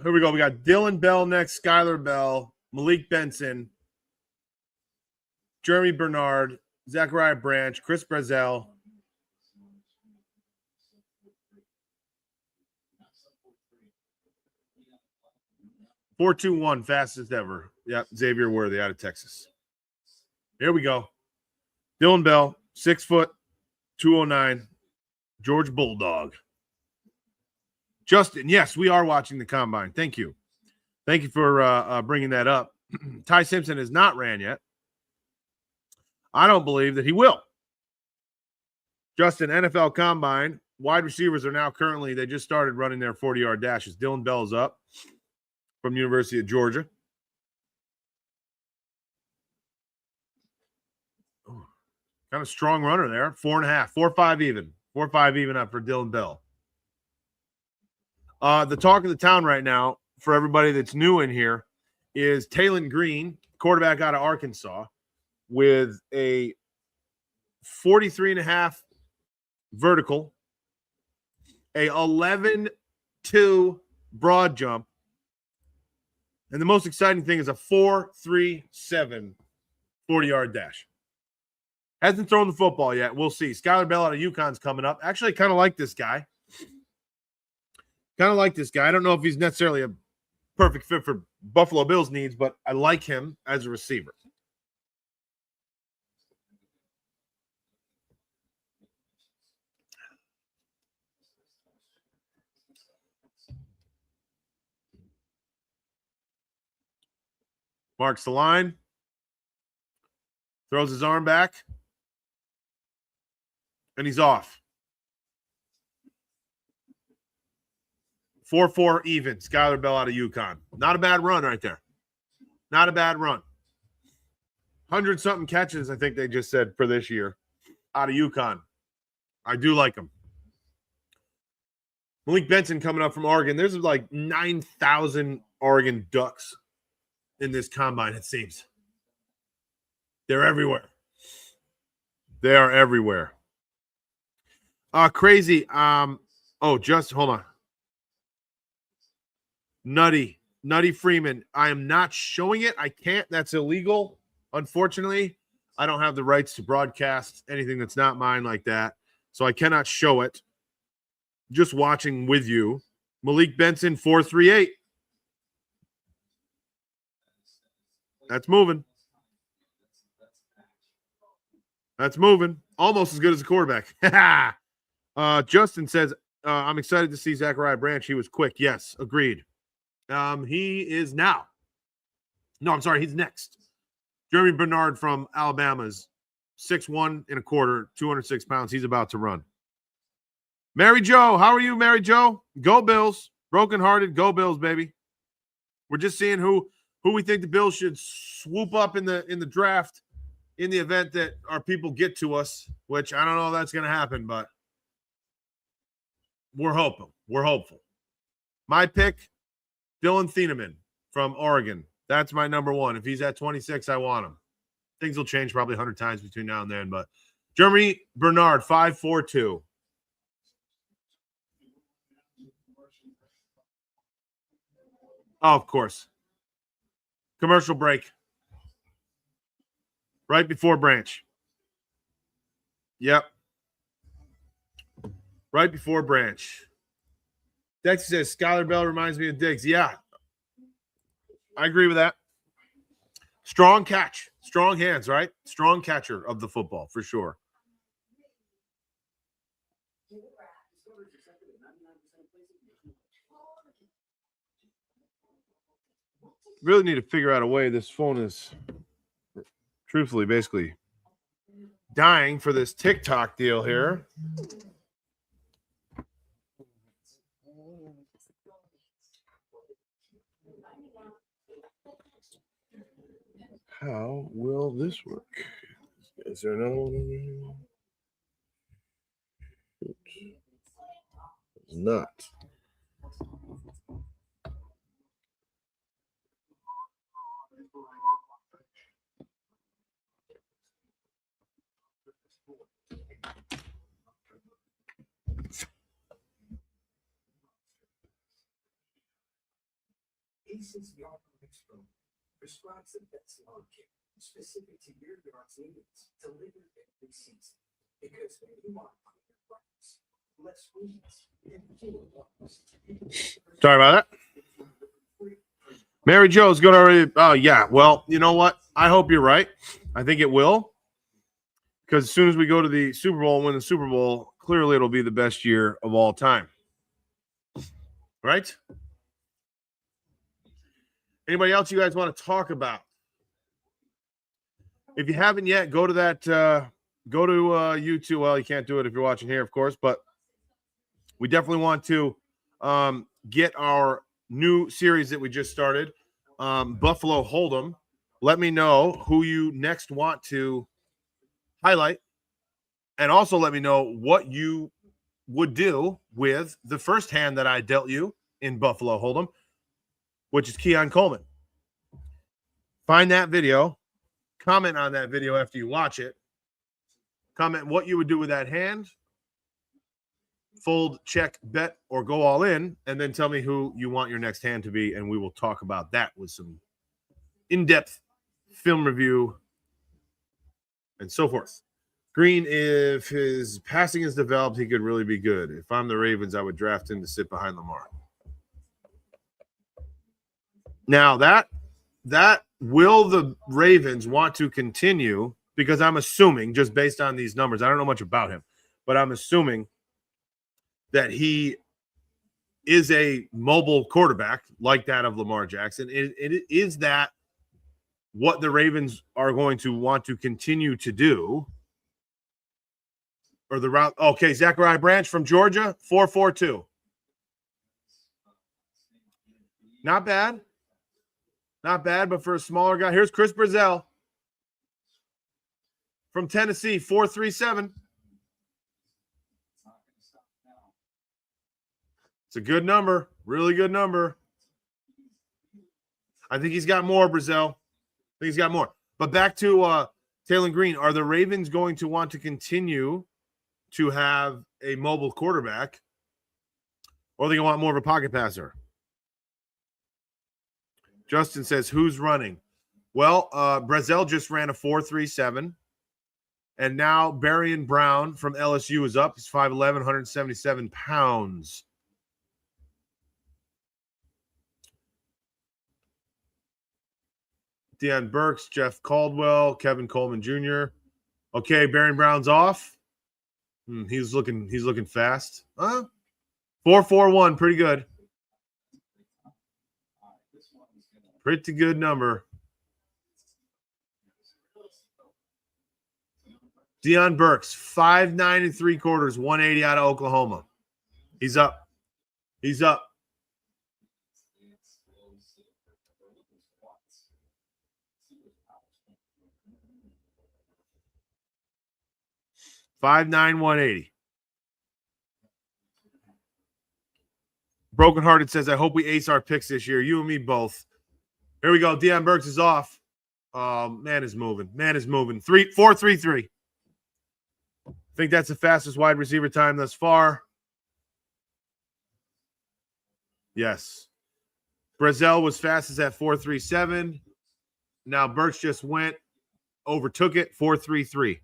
Here we go. We got Dillon Bell next, Skylar Bell, Malik Benson, Jeremy Bernard, Zachariah Branch, Chris Brazel. (4-2-1), fastest ever. Yep, Xavier Worthy out of Texas. Here we go. Dillon Bell, 6 foot, 209, George Bulldog. Justin, yes, we are watching the combine. Thank you. Thank you for bringing that up. Ty Simpson has not ran yet. I don't believe that he will. Justin, NFL combine, wide receivers are now currently, they just started running their 40-yard dashes. Dillon Bell is up from University of Georgia. Kind of strong runner there. 4.5, 4.5 even. 4.5 even up for Dillon Bell. The talk of the town right now, for everybody that's new in here, is Taylon Green, quarterback out of Arkansas, with a 43.5 vertical, a 11.2 broad jump, and the most exciting thing is a 4.37 40-yard dash. Hasn't thrown the football yet. We'll see. Skylar Bell out of UConn's coming up. Actually, kind of like this guy. I don't know if he's necessarily a perfect fit for Buffalo Bills needs, but I like him as a receiver. Marks the line. Throws his arm back. And he's off. 4-4 even. Skylar Bell out of UConn. Not a bad run right there. Not a bad run. 100-something catches, I think they just said, for this year out of UConn. I do like him. Malik Benson coming up from Oregon. There's like 9,000 Oregon Ducks in this combine, it seems. They're everywhere. They are everywhere. Crazy. Just hold on. Nutty Freeman. I am not showing it. I can't. That's illegal. Unfortunately, I don't have the rights to broadcast anything that's not mine like that. So I cannot show it. Just watching with you. Malik Benson, 4.38. That's moving. That's moving. Almost as good as a quarterback. Justin says, I'm excited to see Zachariah Branch. He was quick. Yes, agreed. He is now. No, I'm sorry. He's next. Jeremy Bernard from Alabama's 6'1 and a quarter, 206 pounds. He's about to run. Mary Jo, how are you, Mary Jo? Go Bills. Brokenhearted. Go Bills, baby. We're just seeing who we think the Bills should swoop up in the draft in the event that our people get to us, which I don't know if that's going to happen, but we're hoping. We're hopeful. My pick, Dylan Thieneman from Oregon. That's my number one. If he's at 26, I want him. Things will change probably 100 times between now and then, but Jeremy Bernard, 5'4", Oh, of course. Commercial break. Right before Branch. Yep. Right before Branch. Dexter says, Skylar Bell reminds me of Diggs. Yeah. I agree with that. Strong catch. Strong hands, right? Strong catcher of the football, for sure. Really need to figure out a way. This phone is, truthfully, basically dying for this TikTok deal here. How will this work? Is there another one? It's not. Aces Yard Expo prescribes the best lawn care specific to your yard's needs delivered every season. Because when you want cleaner grass, less weeds, and fewer bugs. Sorry about that. Mary Jo's going to already. Oh, yeah. Well, you know what? I hope you're right. I think it will. Because as soon as we go to the Super Bowl and win the Super Bowl, clearly it'll be the best year of all time. Right? Anybody else you guys want to talk about? If you haven't yet, go to that. Go to YouTube. Well, you can't do it if you're watching here, of course, but we definitely want to get our new series that we just started, Buffalo Hold'em. Let me know who you next want to highlight, and also let me know what you would do with the first hand that I dealt you in Buffalo Hold'em, which is Keon Coleman. Find that video, comment on that video after you watch it, comment what you would do with that hand, fold, check, bet, or go all in, and then tell me who you want your next hand to be, and we will talk about that with some in-depth film review and so forth. Green, if his passing is developed, he could really be good. If I'm the Ravens, I would draft him to sit behind Lamar. Now, that will the Ravens want to continue, because I'm assuming, just based on these numbers, I don't know much about him, but I'm assuming that he is a mobile quarterback like that of Lamar Jackson. Is that what the Ravens are going to want to continue to do? Or the route? Okay, Zachariah Branch from Georgia, 4.42. Not bad. Not bad, but for a smaller guy. Here's Chris Brazell from Tennessee, 4.37. It's a good number. Really good number. I think he's got more, Brazell. I think he's got more. But back to Taylor Green. Are the Ravens going to want to continue to have a mobile quarterback, or are they going to want more of a pocket passer? Justin says, who's running? Well, Brazell just ran a 4.37. And now Barian Brown from LSU is up. He's 5'11", 177 pounds. Deion Burks, Jeff Caldwell, Kevin Coleman Jr. Okay, Barian Brown's off. He's looking fast. 4.41, pretty good. Pretty good number. Deion Burks, 5'9 3/4, 180 out of Oklahoma. He's up. He's up. $5'9", 180. Brokenhearted says, I hope we ace our picks this year. You and me both. Here we go. Deion Burks is off. Man is moving. Man is moving. 4.33. I think that's the fastest wide receiver time thus far. Yes. Brazell was fastest at 4.37. Now Burks just went, overtook it, 4.33.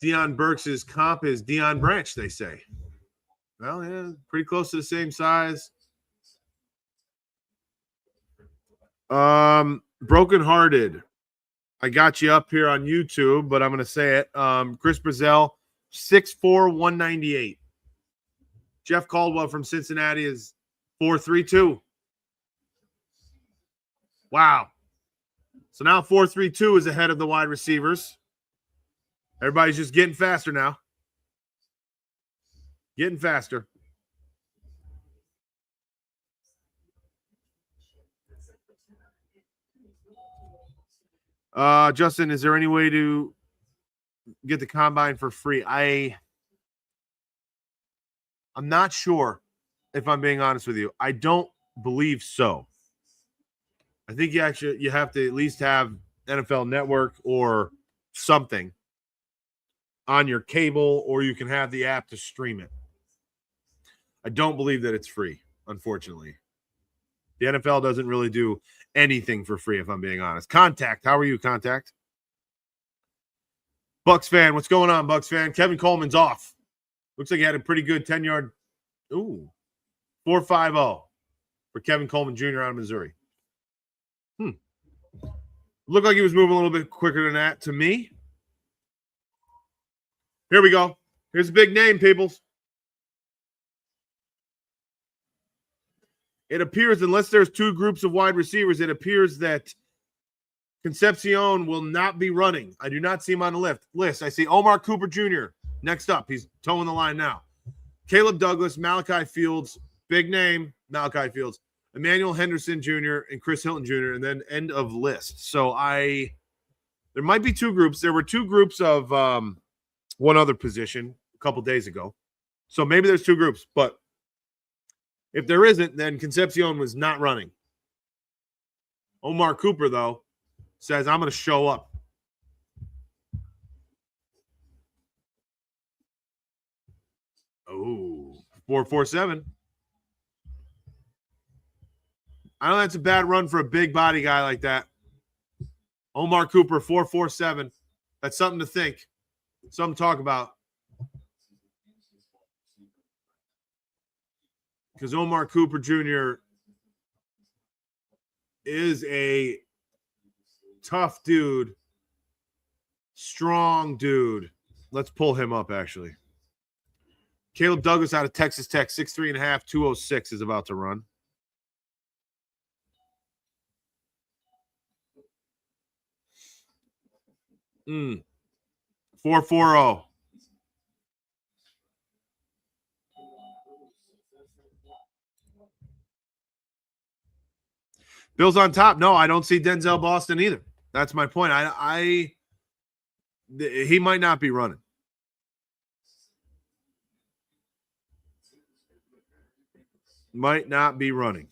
Deion Burks' comp is Deion Branch, they say. Well, yeah, pretty close to the same size. Brokenhearted. I got you up here on YouTube, but I'm going to say it. Chris Brazell, 6'4", 198. Jeff Caldwell from Cincinnati is 4.32. Wow. So now 4.32 is ahead of the wide receivers. Everybody's just getting faster now. Getting faster. Justin, is there any way to get the combine for free? I'm not sure, if I'm being honest with you. I don't believe so. I think you have to at least have NFL Network or something on your cable, or you can have the app to stream it. I don't believe that it's free, unfortunately. The NFL doesn't really do anything for free, if I'm being honest. Contact, how are you, Contact? Bucks fan, what's going on, Bucks fan? Kevin Coleman's off. Looks like he had a pretty good 10-yard. Ooh, 4.50 for Kevin Coleman Jr. out of Missouri. Looked like he was moving a little bit quicker than that to me. Here we go. Here's a big name, peoples. It appears, unless there's two groups of wide receivers, it appears that Concepcion will not be running. I do not see him on the list. I see Omar Cooper Jr. next up. He's towing the line now. Caleb Douglas, Malachi Fields, big name, Malachi Fields, Emmanuel Henderson Jr. and Chris Hilton Jr. and then end of list. So there might be two groups. There were two groups of one other position a couple days ago. So maybe there's two groups, but if there isn't, then Concepcion was not running. Omar Cooper, though, says, I'm going to show up. Oh, 4.47. I know that's a bad run for a big body guy like that. Omar Cooper, 4.47. That's something to think. Something to talk about. Because Omar Cooper Jr. is a tough dude, strong dude. Let's pull him up, actually. Caleb Douglas out of Texas Tech, 6'3.5", 206 is about to run. Mm. 4.40. Bill's on top. No, I don't see Denzel Boston either. That's my point. He might not be running. Might not be running.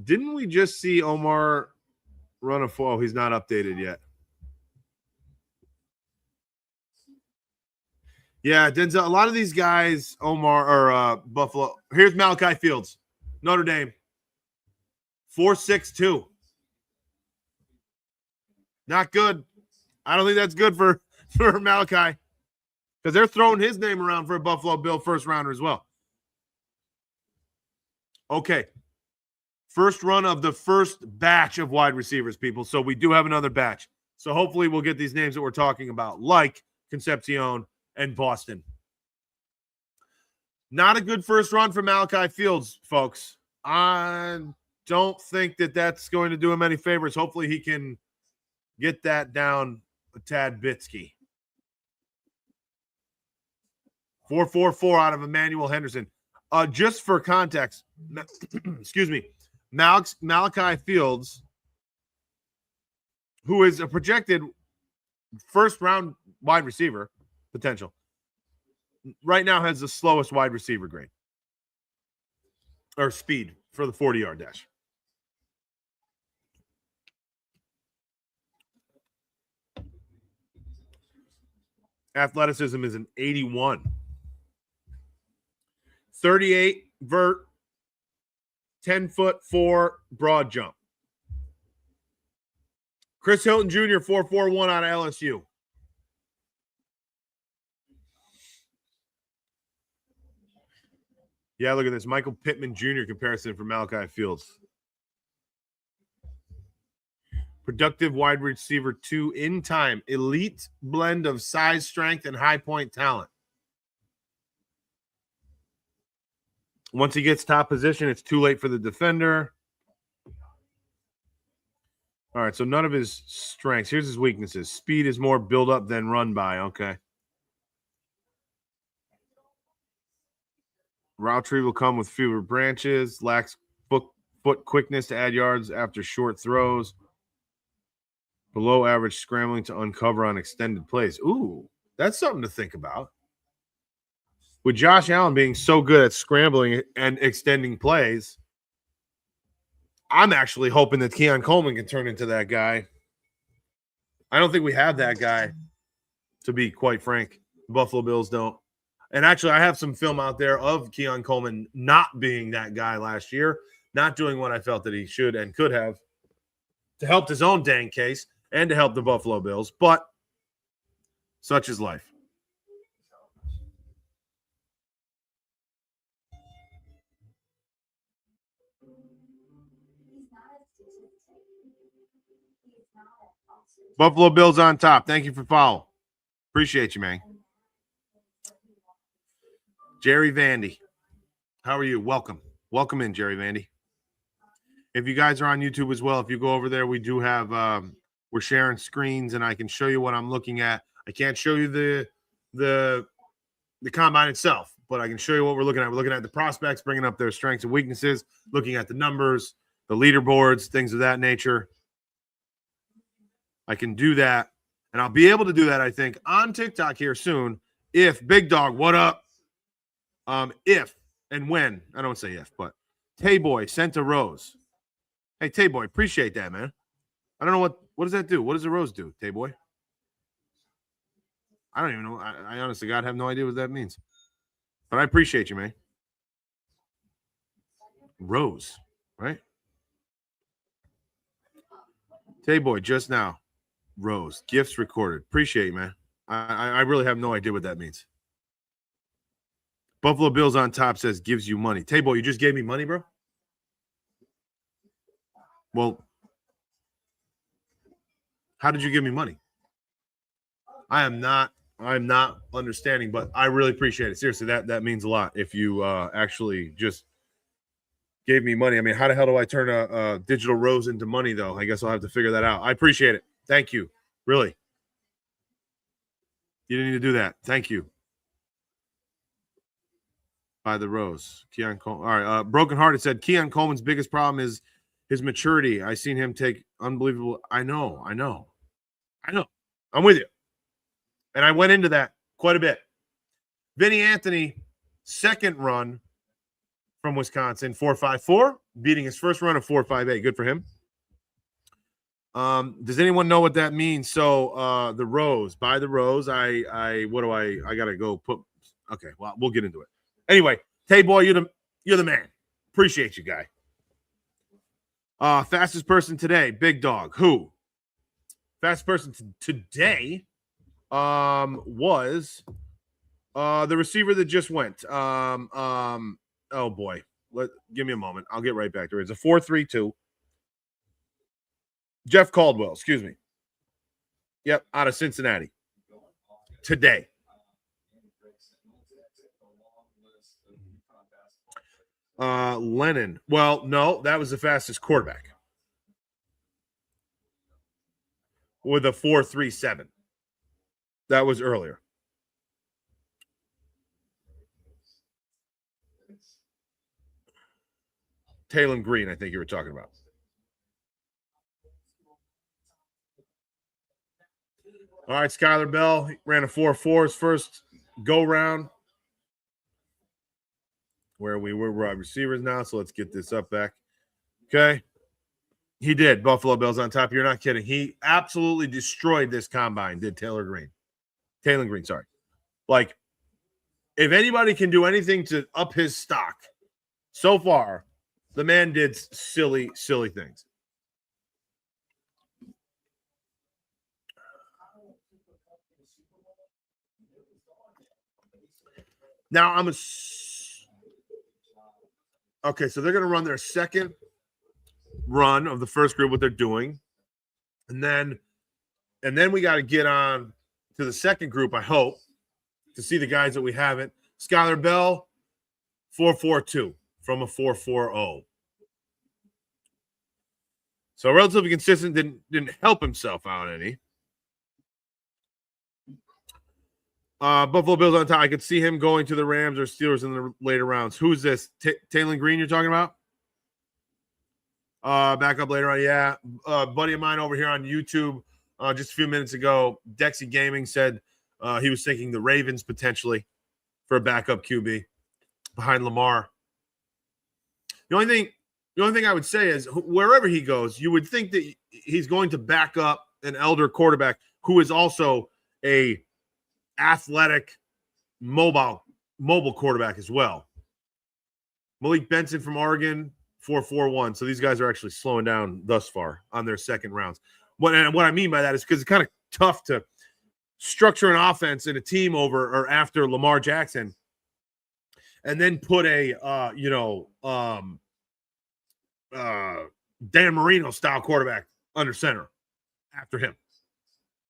Didn't we just see Omar run a 4? Oh, he's not updated yet. Yeah, Denzel. A lot of these guys, Omar or Buffalo. Here's Malachi Fields, Notre Dame, 4.62. Not good. I don't think that's good for Malachi because they're throwing his name around for a Buffalo Bill first rounder as well. Okay. First run of the first batch of wide receivers, people. So we do have another batch. So hopefully we'll get these names that we're talking about, like Concepcion and Boston. Not a good first run for Malachi Fields, folks. I don't think that that's going to do him any favors. Hopefully he can get that down a tad bitsky. 4.44 out of Emmanuel Henderson. Just for context, excuse me, Malachi Fields, who is a projected first-round wide receiver potential, right now has the slowest wide receiver grade or speed for the 40-yard dash. Athleticism is an 81. 38 vert, 10'4" broad jump. Chris Hilton Jr., 4.41 out of LSU. Yeah, look at this. Michael Pittman Jr. comparison for Malachi Fields. Productive wide receiver 2 in time. Elite blend of size, strength, and high point talent. Once he gets top position, it's too late for the defender. All right, so none of his strengths. Here's his weaknesses. Speed is more build up than run by. Okay. Route tree will come with fewer branches. Lacks foot quickness to add yards after short throws. Below average scrambling to uncover on extended plays. Ooh, that's something to think about. with Josh Allen being so good at scrambling and extending plays, I'm actually hoping that Keon Coleman can turn into that guy. I don't think we have that guy, to be quite frank. The Buffalo Bills don't. And actually, I have some film out there of Keon Coleman not being that guy last year, not doing what I felt that he should and could have to help his own dang case and to help the Buffalo Bills. But such is life. Buffalo Bills on top. Thank you for follow. Appreciate you, man. Jerry Vandy. How are you? Welcome. Welcome in, Jerry Vandy. If you guys are on YouTube as well, if you go over there, we do have we're sharing screens and I can show you what I'm looking at. I can't show you the combine itself, but I can show you what we're looking at. We're looking at the prospects, bringing up their strengths and weaknesses, looking at the numbers, the leaderboards, things of that nature. I can do that, and I'll be able to do that, I think, on TikTok here soon. If Big Dog, what up? If and when, I don't say if, but Tay Boy sent a rose. Hey, Tay Boy, appreciate that, man. I don't know what does that do? What does a rose do, Tay Boy? I don't even know. I honestly, God, have no idea what that means. But I appreciate you, man. Rose, right? Tay Boy, just now. Rose, gifts recorded. Appreciate you, man. I really have no idea what that means. Buffalo Bills on top says gives you money. Tay Boy, you just gave me money, bro? Well, how did you give me money? I'm not understanding, but I really appreciate it. Seriously, that means a lot. If you actually just gave me money. I mean, how the hell do I turn a digital rose into money, though? I guess I'll have to figure that out. I appreciate it. Thank you. Really. You didn't need to do that. Thank you. By the rose. Keon Coleman. All right. Broken Hearted said Keon Coleman's biggest problem is his maturity. I seen him take unbelievable. I know. I'm with you. And I went into that quite a bit. Vinny Anthony, second run from Wisconsin, 4.54, beating his first run of 4.58. Good for him. Does anyone know what that means? So the rose, by the rose, I gotta go put. Okay, well, we'll get into it. Anyway, Tay Boy, you're the man. Appreciate you, guy. Fastest person today, Big Dog. Who? Fastest person today was the receiver that just went. Oh boy. Give me a moment. I'll get right back to it. It's a 4.32. Jeff Caldwell, excuse me. Yep, out of Cincinnati. Today. Lennon. Well, no, that was the fastest quarterback. With a 4.37. That was earlier. Taylor Green, I think you were talking about. All right, Skylar Bell ran a 4.4 his first go round. Where we were wide receivers now, so let's get this up back. Okay. He did. Buffalo Bills on top. You're not kidding. He absolutely destroyed this combine, did Taylor Green, sorry. Like, if anybody can do anything to up his stock so far, the man did silly things. Now okay, so they're going to run their second run of the first group, what they're doing. And then we got to get on to the second group, I hope, to see the guys that we haven't. Skylar Bell, 4.42 from a 4.40. So relatively consistent, didn't help himself out any. Buffalo Bills on top. I could see him going to the Rams or Steelers in the later rounds. Who's this? Taylor Green you're talking about? Back up later on. Yeah. Buddy of mine over here on YouTube just a few minutes ago, Dexy Gaming said he was thinking the Ravens potentially. for a backup QB behind Lamar. The only thing I would say is wherever he goes, you would think that he's going to back up an elder quarterback who is also a athletic, mobile quarterback as well. Malik Benson from Oregon, 4.41. So these guys are actually slowing down thus far on their second rounds. What I mean by that is because it's kind of tough to structure an offense and a team over or after Lamar Jackson and then put a Dan Marino style quarterback under center after him.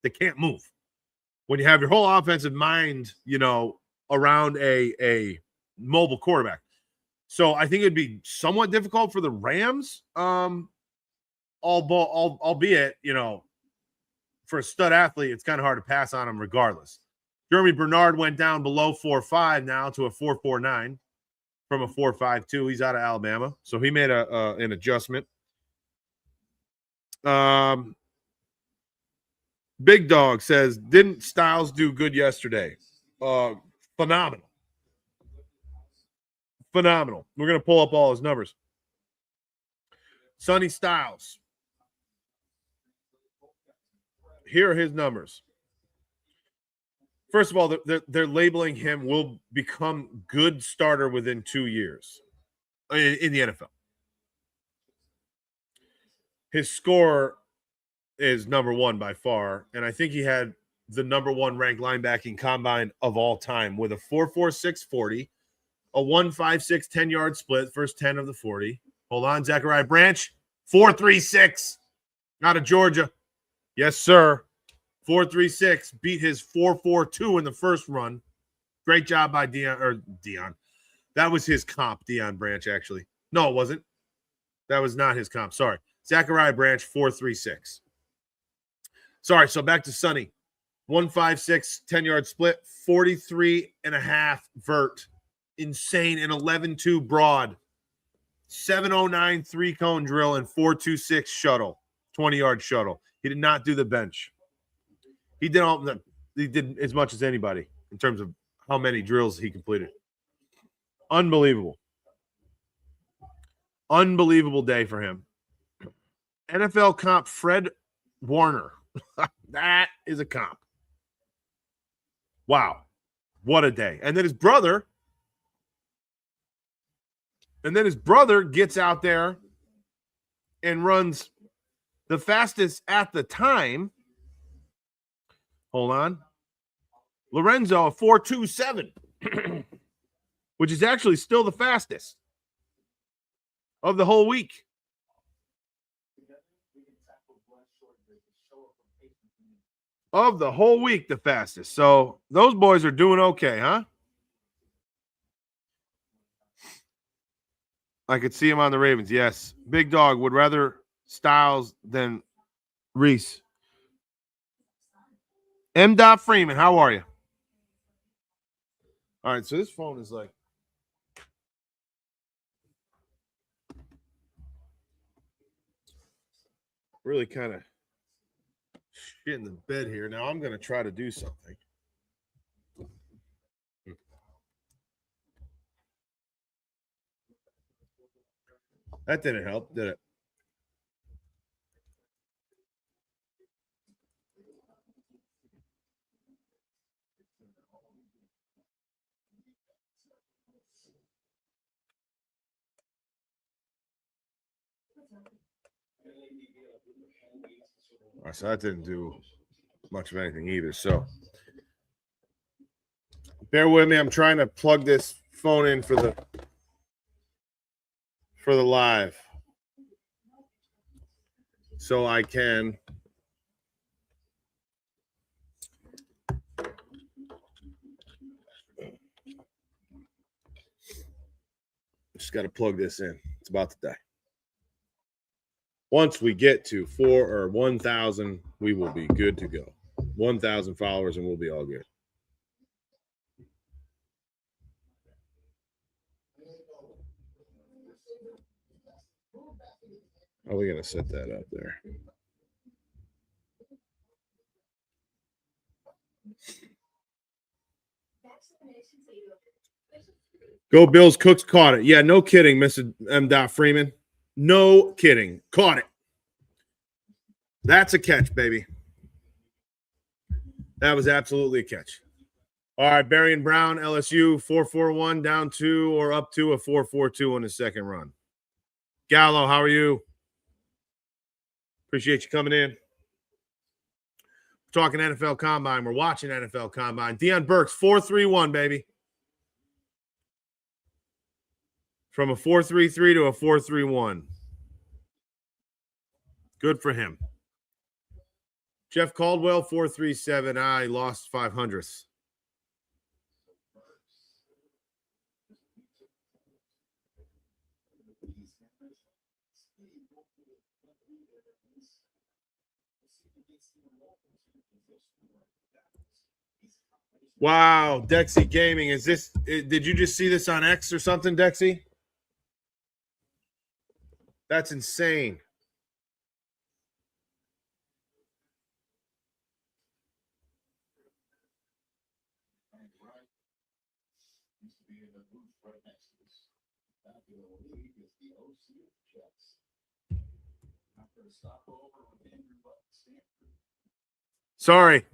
They can't move. When you have your whole offensive mind, around a mobile quarterback. So I think it'd be somewhat difficult for the Rams, albeit, for a stud athlete, it's kind of hard to pass on him regardless. Jeremy Bernard went down below 4.5 now to a 4.49 from a 4.52. He's out of Alabama, so he made an adjustment. Big Dog says, didn't Styles do good yesterday? Phenomenal. We're going to pull up all his numbers. Sonny Styles. Here are his numbers. First of all, they're labeling him will become good starter within 2 years in the NFL. His score is number one by far, and I think he had the number one ranked linebacking combine of all time with a 4.46 40, a 1.56 10-yard split, first 10 of the 40. Hold on, Zachariah Branch, 4.36 out of Georgia. Yes, sir. 4.36 beat his 4.42 in the first run. Great job by Dion. That was his comp, Dion Branch, actually. No, it wasn't. That was not his comp. Sorry. Zachariah Branch, 4.36. Sorry, so back to Sonny. 1.56, 10-yard split, 43.5 vert. Insane, and 11.2 broad. 7.09 three-cone drill and 4.26 shuttle, 20-yard shuttle. He did not do the bench. He did as much as anybody in terms of how many drills he completed. Unbelievable. Unbelievable day for him. NFL comp Fred Warner. That is a comp. Wow. What a day. And then his brother gets out there and runs the fastest at the time. Hold on. Lorenzo, 4.27, which is actually still the fastest of the whole week. Of the whole week, the fastest. So those boys are doing okay, huh? I could see him on the Ravens. Yes. Big Dog would rather Styles than Reese. M. Freeman, how are you? All right, so this phone is like really kind of shit in the bed here. Now I'm going to try to do something. That didn't help, did it? All right, so that didn't do much of anything either. So bear with me. I'm trying to plug this phone in for the live so I can just got to plug this in. It's about to die. Once we get to 1,000, we will be good to go. 1,000 followers and we'll be all good. How are we going to set that up there? Go Bills. Cooks caught it. Yeah, no kidding, Mr. M. Freeman. No kidding. Caught it. That's a catch, baby. That was absolutely a catch. All right, Barry and Brown, LSU, 4-4-1, down 2 or up to a 4-4-2 on the second run. Gallo, how are you? Appreciate you coming in. We're talking NFL Combine. We're watching NFL Combine. Deion Burks, 4-3-1, baby. From a 4-3-3 to a 4-3-1. Good for him. Jeff Caldwell, 4-3-7. I lost 500ths. Wow, Dexy Gaming. Is this, did you just see this on X or something, Dexy? That's insane. Sorry.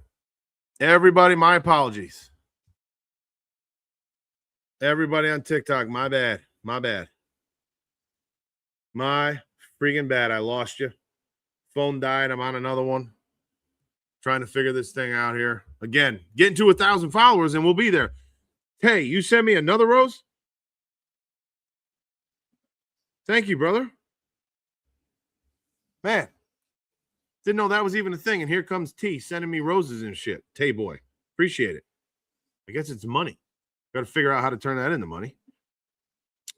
Everybody, my apologies. Everybody on TikTok, my bad. My bad. My freaking bad. I lost you. Phone died. I'm on another one. Trying to figure this thing out here. Again, getting to 1,000 followers and we'll be there. Hey, you sent me another rose? Thank you, brother. Man, didn't know that was even a thing. And here comes T sending me roses and shit. Tay boy. Appreciate it. I guess it's money. Got to figure out how to turn that into money.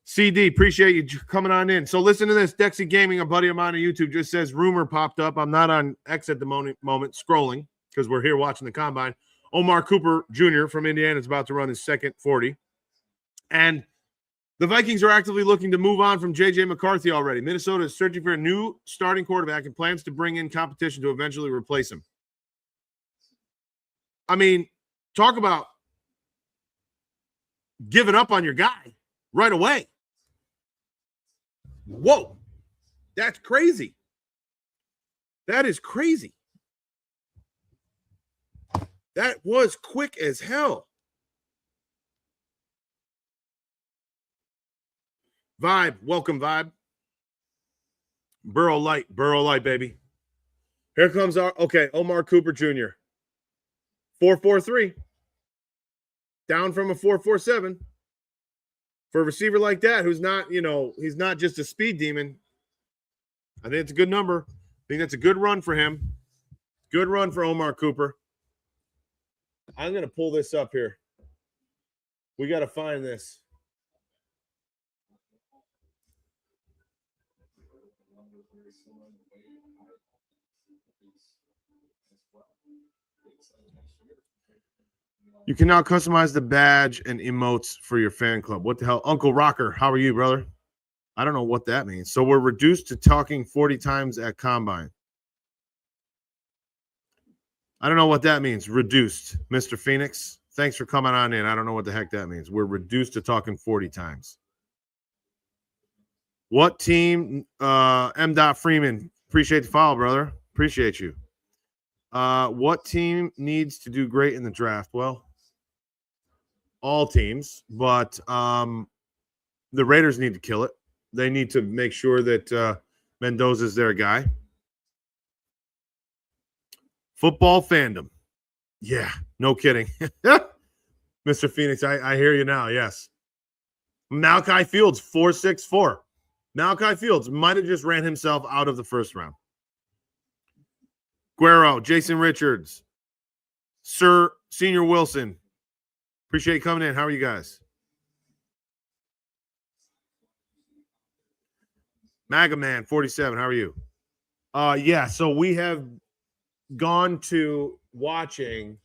CD, appreciate you coming on in. So listen to this. Dexy Gaming, a buddy of mine on YouTube, just says rumor popped up. I'm not on X at the moment scrolling because we're here watching the Combine. Omar Cooper Jr. from Indiana is about to run his second 40. And the Vikings are actively looking to move on from J.J. McCarthy already. Minnesota is searching for a new starting quarterback and plans to bring in competition to eventually replace him. I mean, talk about giving up on your guy right away. Whoa. That's crazy. That is crazy. That was quick as hell. Vibe, welcome, Vibe. Burrow Light, baby. Here comes Omar Cooper Jr. 4-4-3. Down from a 4-4-7. For a receiver like that, who's not, he's not just a speed demon. I think it's a good number. I think that's a good run for him. Good run for Omar Cooper. I'm going to pull this up here. We got to find this. You can now customize the badge and emotes for your fan club. What the hell? Uncle Rocker, how are you, brother? I don't know what that means. So we're reduced to talking 40 times at Combine. I don't know what that means. Reduced. Mr. Phoenix, thanks for coming on in. I don't know what the heck that means. We're reduced to talking 40 times. What team? M. Freeman. Appreciate the follow, brother. Appreciate you. What team needs to do great in the draft? Well, all teams, but the Raiders need to kill it. They need to make sure that Mendoza's their guy. Football fandom. Yeah, no kidding. Mr. Phoenix, I hear you now, yes. Malachi Fields, 4.64. Malachi Fields might have just ran himself out of the first round. Guerrero, Jason Richards, Sir Senior Wilson. Appreciate you coming in. How are you guys? Maga Man, 47. How are you? Yeah, so we have gone to watching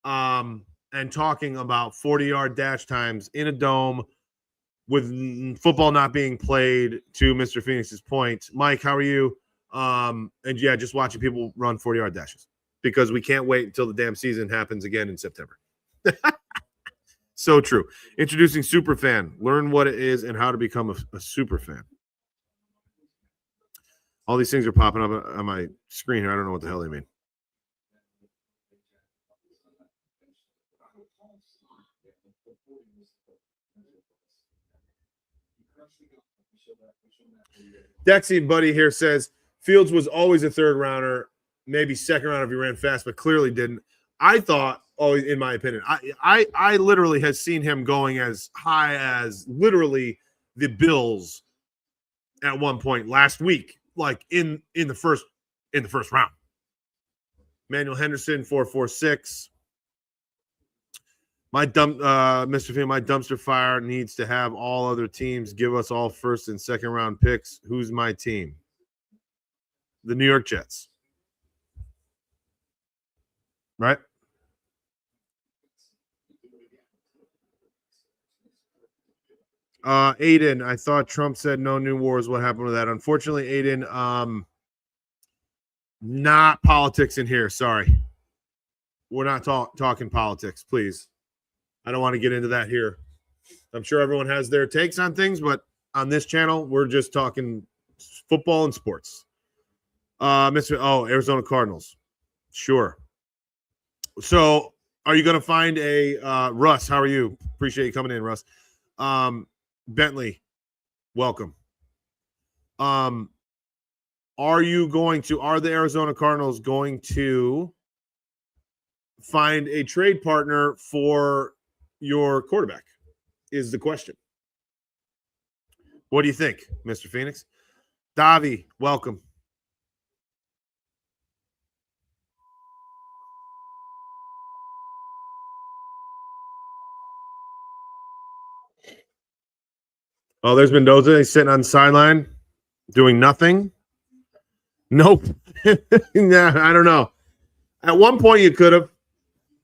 and talking about 40-yard dash times in a dome with football not being played, to Mr. Phoenix's point. Mike, how are you? And yeah, just watching people run 40-yard dashes because we can't wait until the damn season happens again in September. So true. Introducing Superfan. Learn what it is and how to become a super fan. All these things are popping up on my screen here. I don't know what the hell they mean. Dexy buddy here says Fields was always a third rounder, maybe second round if he ran fast, but clearly didn't. I thought, in my opinion, I literally has seen him going as high as literally the Bills at one point last week, like in the first round. Manuel Henderson 4.46. Mr. Field, my dumpster fire needs to have all other teams give us all first and second round picks. Who's my team? The New York Jets. Right? Aiden, I thought Trump said no new wars. What happened with that? Unfortunately, Aiden, not politics in here. Sorry. We're not talking politics, please. I don't want to get into that here. I'm sure everyone has their takes on things, but on this channel, we're just talking football and sports. Arizona Cardinals. Sure. So are you going to find a Russ? How are you? Appreciate you coming in, Russ. Bentley, welcome. Are the Arizona Cardinals going to find a trade partner for your quarterback is the question. What do you think, Mr. Phoenix? Davi, welcome. Oh, there's Mendoza. He's sitting on the sideline doing nothing. Nope. Nah, I don't know. At one point you could have,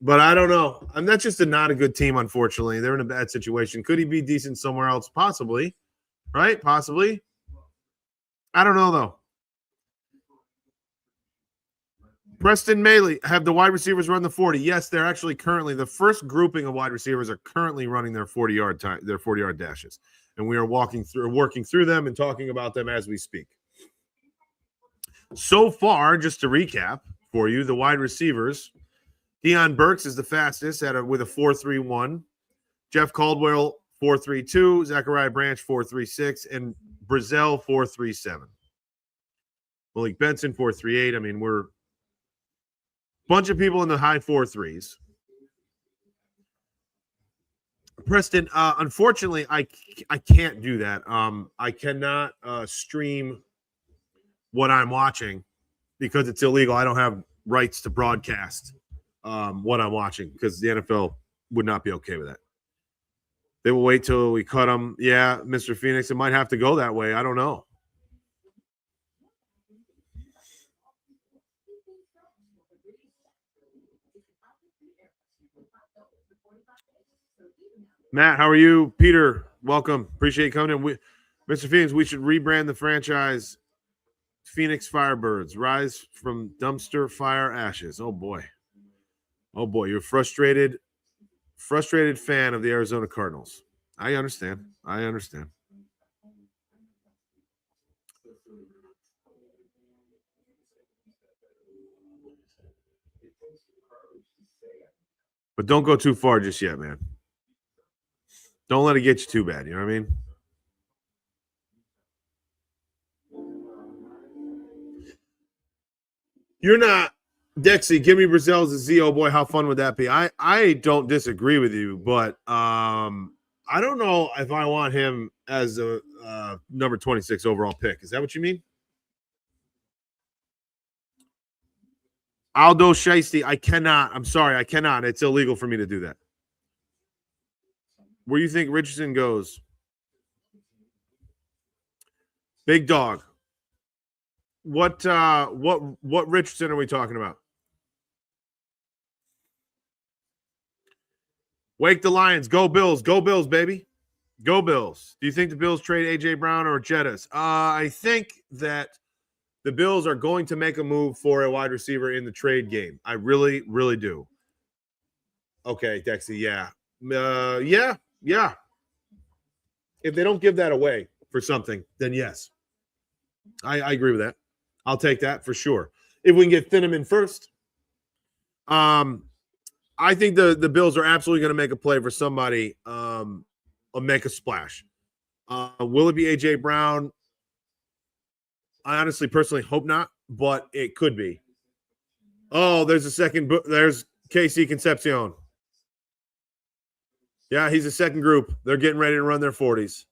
but I don't know. That's just not a good team, unfortunately. They're in a bad situation. Could he be decent somewhere else? Possibly. Right? Possibly. I don't know, though. Preston Maley, have the wide receivers run the 40? Yes, they're actually currently, the first grouping of wide receivers are currently running their 40-yard time, their 40-yard dashes. And we are working through them and talking about them as we speak. So far, just to recap for you, the wide receivers, Deion Burks is the fastest with a 4.31. Jeff Caldwell 4.32. Zachariah Branch 4.36, and Brazel 4.37. Malik Benson 4.38. I mean, we're a bunch of people in the high 4.3s. Preston, unfortunately, I can't do that. I cannot stream what I'm watching because it's illegal. I don't have rights to broadcast what I'm watching because the NFL would not be okay with that. They will wait till we cut them. Yeah, Mr. Phoenix, it might have to go that way. I don't know. Matt, how are you? Peter, welcome. Appreciate you coming in. Mr. Phoenix, we should rebrand the franchise Phoenix Firebirds. Rise from dumpster fire ashes. Oh, boy. Oh, boy. You're a frustrated fan of the Arizona Cardinals. I understand. But don't go too far just yet, man. Don't let it get you too bad. You know what I mean? You're not Dexy. Give me Brazel's a Z. Oh boy, how fun would that be? I don't disagree with you, but I don't know if I want him as a number 26 overall pick. Is that what you mean? Aldo Shiesty, I cannot. I'm sorry, I cannot. It's illegal for me to do that. Where do you think Richardson goes? Big dog. What Richardson are we talking about? Wake the Lions. Go Bills. Go Bills, baby. Go Bills. Do you think the Bills trade A.J. Brown or Jettas? I think that the Bills are going to make a move for a wide receiver in the trade game. I really, really do. Okay, Dexy, yeah. Yeah. If they don't give that away for something, then yes. I agree with that. I'll take that for sure. If we can get Thieneman first. I think the Bills are absolutely going to make a play for somebody or make a splash. Will it be A.J. Brown? I honestly, personally hope not, but it could be. Oh, there's a second. There's KC Concepcion. Yeah, he's a second group. They're getting ready to run their 40s.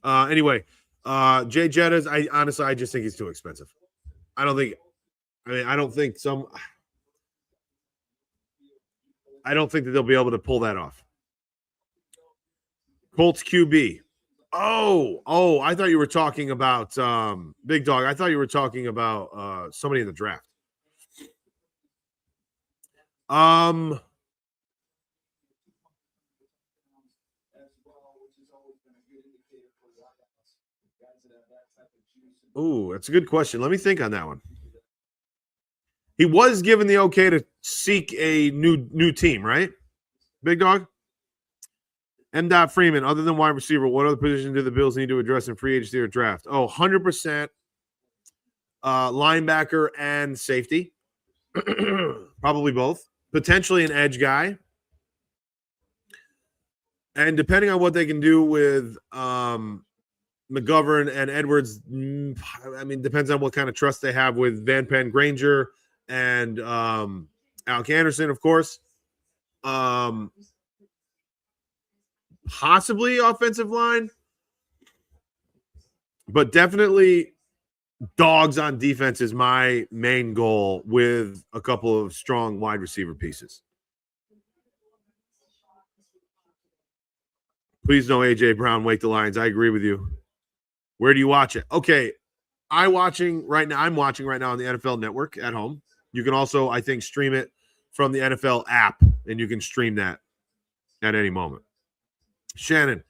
Anyway, Jay Jettas, I just think he's too expensive. I don't think that they'll be able to pull that off. Colts QB. Oh, I thought you were talking about Big Dog. I thought you were talking about somebody in the draft. Oh, that's a good question. Let me think on that one. He was given the okay to seek a new team, right? Big Dog? M. Freeman, other than wide receiver, what other position do the Bills need to address in free agency or draft? 100% linebacker and safety. Probably both. Potentially an edge guy. And depending on what they can do with McGovern and Edwards, I mean, depends on what kind of trust they have with Van Penn Granger and Alec Anderson, of course. Possibly offensive line, but definitely dogs on defense is my main goal with a couple of strong wide receiver pieces. Please no A.J. Brown, wake the Lions. I agree with you. Where do you watch it? Okay, I'm watching right now on the NFL Network at home. You can also, I think, stream it from the NFL app, and you can stream that at any moment. Shannon,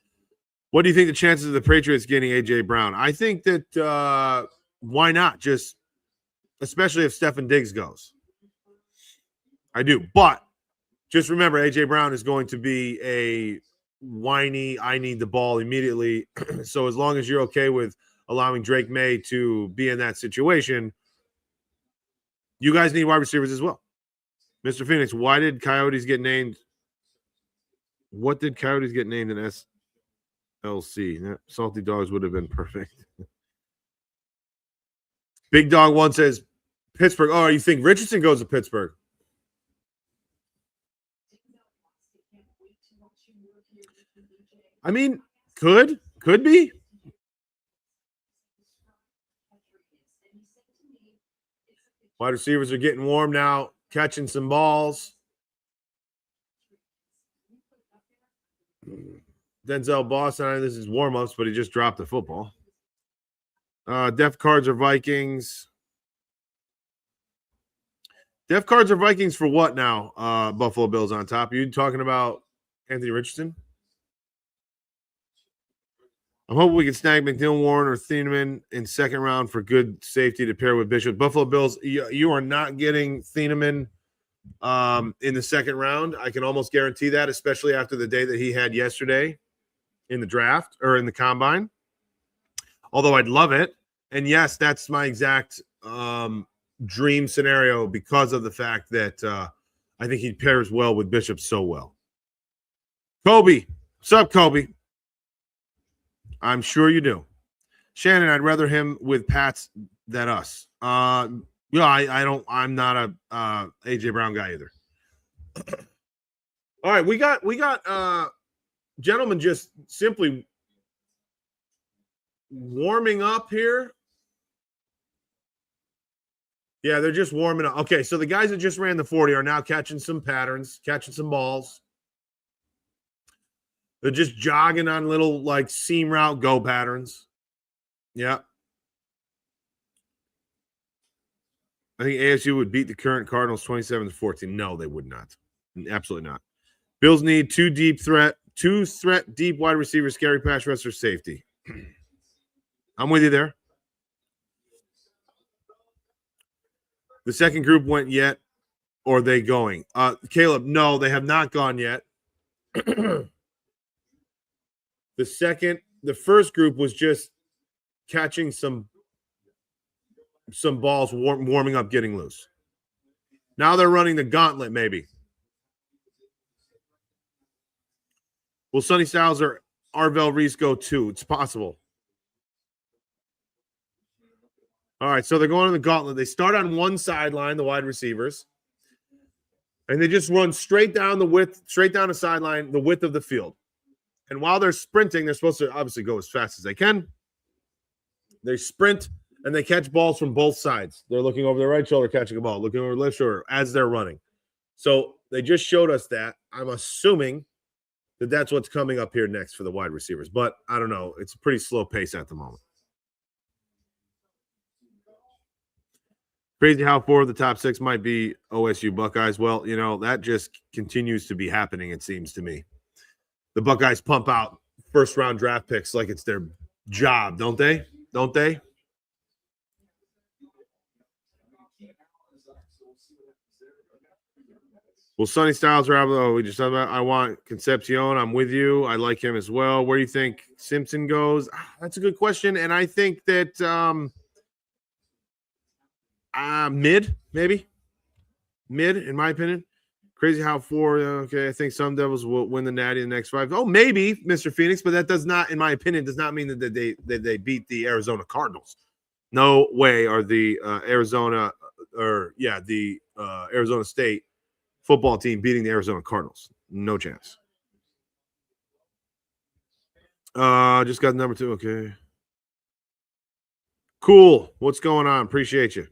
what do you think the chances of the Patriots getting A.J. Brown? I think that why not? Just especially if Stefon Diggs goes. I do. But just remember, A.J. Brown is going to be a whiny, I need the ball immediately. So as long as you're okay with allowing Drake May to be in that situation, you guys need wide receivers as well. Mr. Phoenix, why did Coyotes get named? What did Coyotes get named in SLC? Salty Dogs would have been perfect. Big Dog One says Pittsburgh. Oh, you think Richardson goes to Pittsburgh? I mean, could be. Wide receivers are getting warm now, catching some balls. Denzel Boston, this is warm-ups, but he just dropped the football. Def Cards or Vikings. Def Cards or Vikings for what now? Buffalo Bills on top. Are you talking about Anthony Richardson? I'm hoping we can snag McNeil Warren or Thieneman in second round for good safety to pair with Bishop. Buffalo Bills, you are not getting Thieneman in the second round. I can almost guarantee that, especially after the day that he had yesterday in the draft or in the combine. Although I'd love it. And yes, that's my exact dream scenario because of the fact that I think he pairs well with Bishop so well. Kobe. What's up, Kobe? I'm sure you do. Shannon, I'd rather him with Pats than us. I don't. I'm not a AJ Brown guy either. All right, we got gentlemen just simply warming up here. Yeah, they're just warming up. Okay, so the guys that just ran the 40 are now catching some patterns, catching some balls. They're just jogging on little like seam route go patterns. Yeah. I think ASU would beat the current Cardinals 27-14. No, they would not. Absolutely not. Bills need two threat deep wide receivers, scary pass rusher, safety. I'm with you there. The second group went yet or are they going? Caleb, no, they have not gone yet. The first group was just catching some balls, warming up, getting loose. Now they're running the gauntlet, maybe. Will Sonny Styles or Arvell Reese go too? It's possible. All right, so they're going on the gauntlet. They start on one sideline, the wide receivers, and they just run straight down the sideline, the width of the field. And while they're sprinting, they're supposed to obviously go as fast as they can. They sprint, and they catch balls from both sides. They're looking over their right shoulder, catching a ball, looking over their left shoulder as they're running. So they just showed us that. I'm assuming that that's what's coming up here next for the wide receivers. But I don't know. It's a pretty slow pace at the moment. Crazy how 4 of the top 6 might be OSU Buckeyes. Well, that just continues to be happening, it seems to me. The Buckeyes pump out first-round draft picks like it's their job, don't they? Don't they? Well, Sonny Styles, we just talked about. I want Concepcion. I'm with you. I like him as well. Where do you think Simpson goes? That's a good question, and I think that mid, maybe mid, in my opinion. Crazy how 4. Okay, I think some Devils will win the Natty in the next 5. Oh, maybe, Mr. Phoenix, but that does not, in my opinion, does not mean that they beat the Arizona Cardinals. No way are the Arizona State football team beating the Arizona Cardinals. No chance. Just got number 2. Okay. Cool. What's going on? Appreciate you.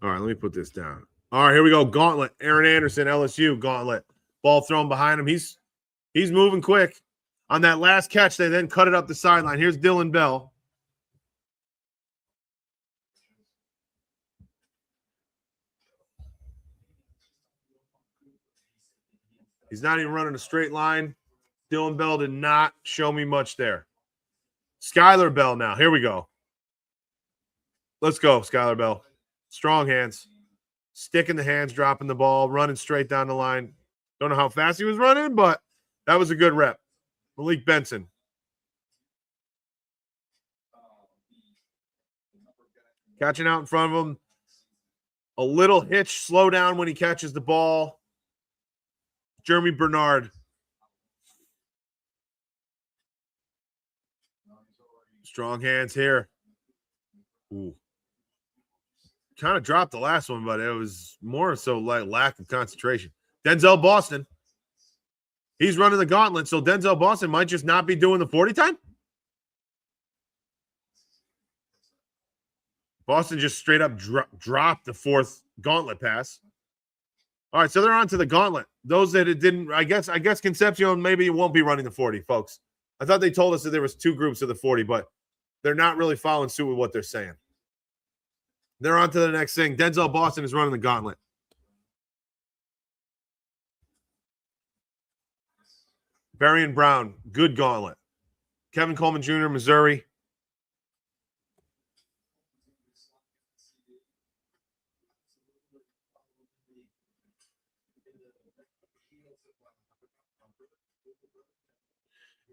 All right, let me put this down. All right, here we go. Gauntlet. Aaron Anderson, LSU, gauntlet. Ball thrown behind him. He's moving quick. On that last catch, they then cut it up the sideline. Here's Dylan Bell. He's not even running a straight line. Dylan Bell did not show me much there. Skylar Bell now. Here we go. Let's go, Skylar Bell. Strong hands. Stick in the hands, dropping the ball, running straight down the line. Don't know how fast he was running, but that was a good rep. Malik Benson. Catching out in front of him. A little hitch, slow down when he catches the ball. Jeremy Bernard. Strong hands here. Ooh. Kind of dropped the last one, but it was more so like lack of concentration. Denzel Boston. He's running the gauntlet, so Denzel Boston might just not be doing the 40 time. Boston just straight up dropped the 4th gauntlet pass. All right, so they're on to the gauntlet. Those that it didn't, I guess Concepcion maybe won't be running the 40, folks. I thought they told us that there was 2 groups of the 40, but they're not really following suit with what they're saying. They're on to the next thing. Denzel Boston is running the gauntlet. Varian Brown, good gauntlet. Kevin Coleman Jr., Missouri.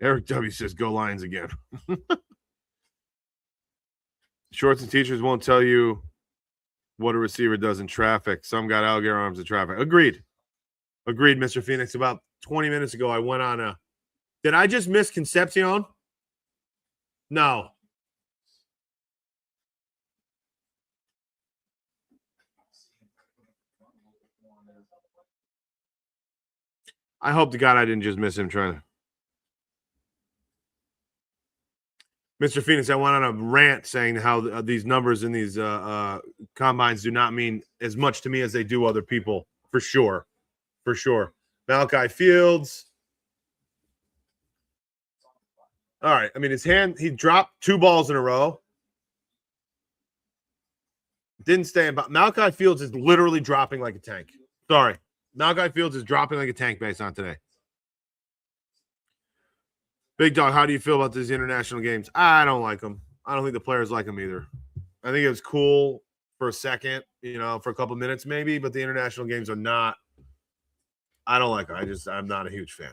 Eric W. says, go Lions again. Shorts and teachers won't tell you what a receiver does in traffic. Some got alligator arms in traffic. Agreed, Mr. Phoenix. About 20 minutes ago, I went on a – did I just miss Concepcion? No. I hope to God I didn't just miss him trying to – Mr. Phoenix, I went on a rant saying how these numbers in these combines do not mean as much to me as they do other people, for sure. For sure. Malachi Fields. All right. I mean, he dropped 2 balls in a row. Didn't stay in. Malachi Fields is literally dropping like a tank. Sorry. Malachi Fields is dropping like a tank based on today. Big Dog, how do you feel about these international games? I don't like them. I don't think the players like them either. I think it was cool for a second, for a couple minutes maybe, but the international games are not. I don't like them. I'm not a huge fan.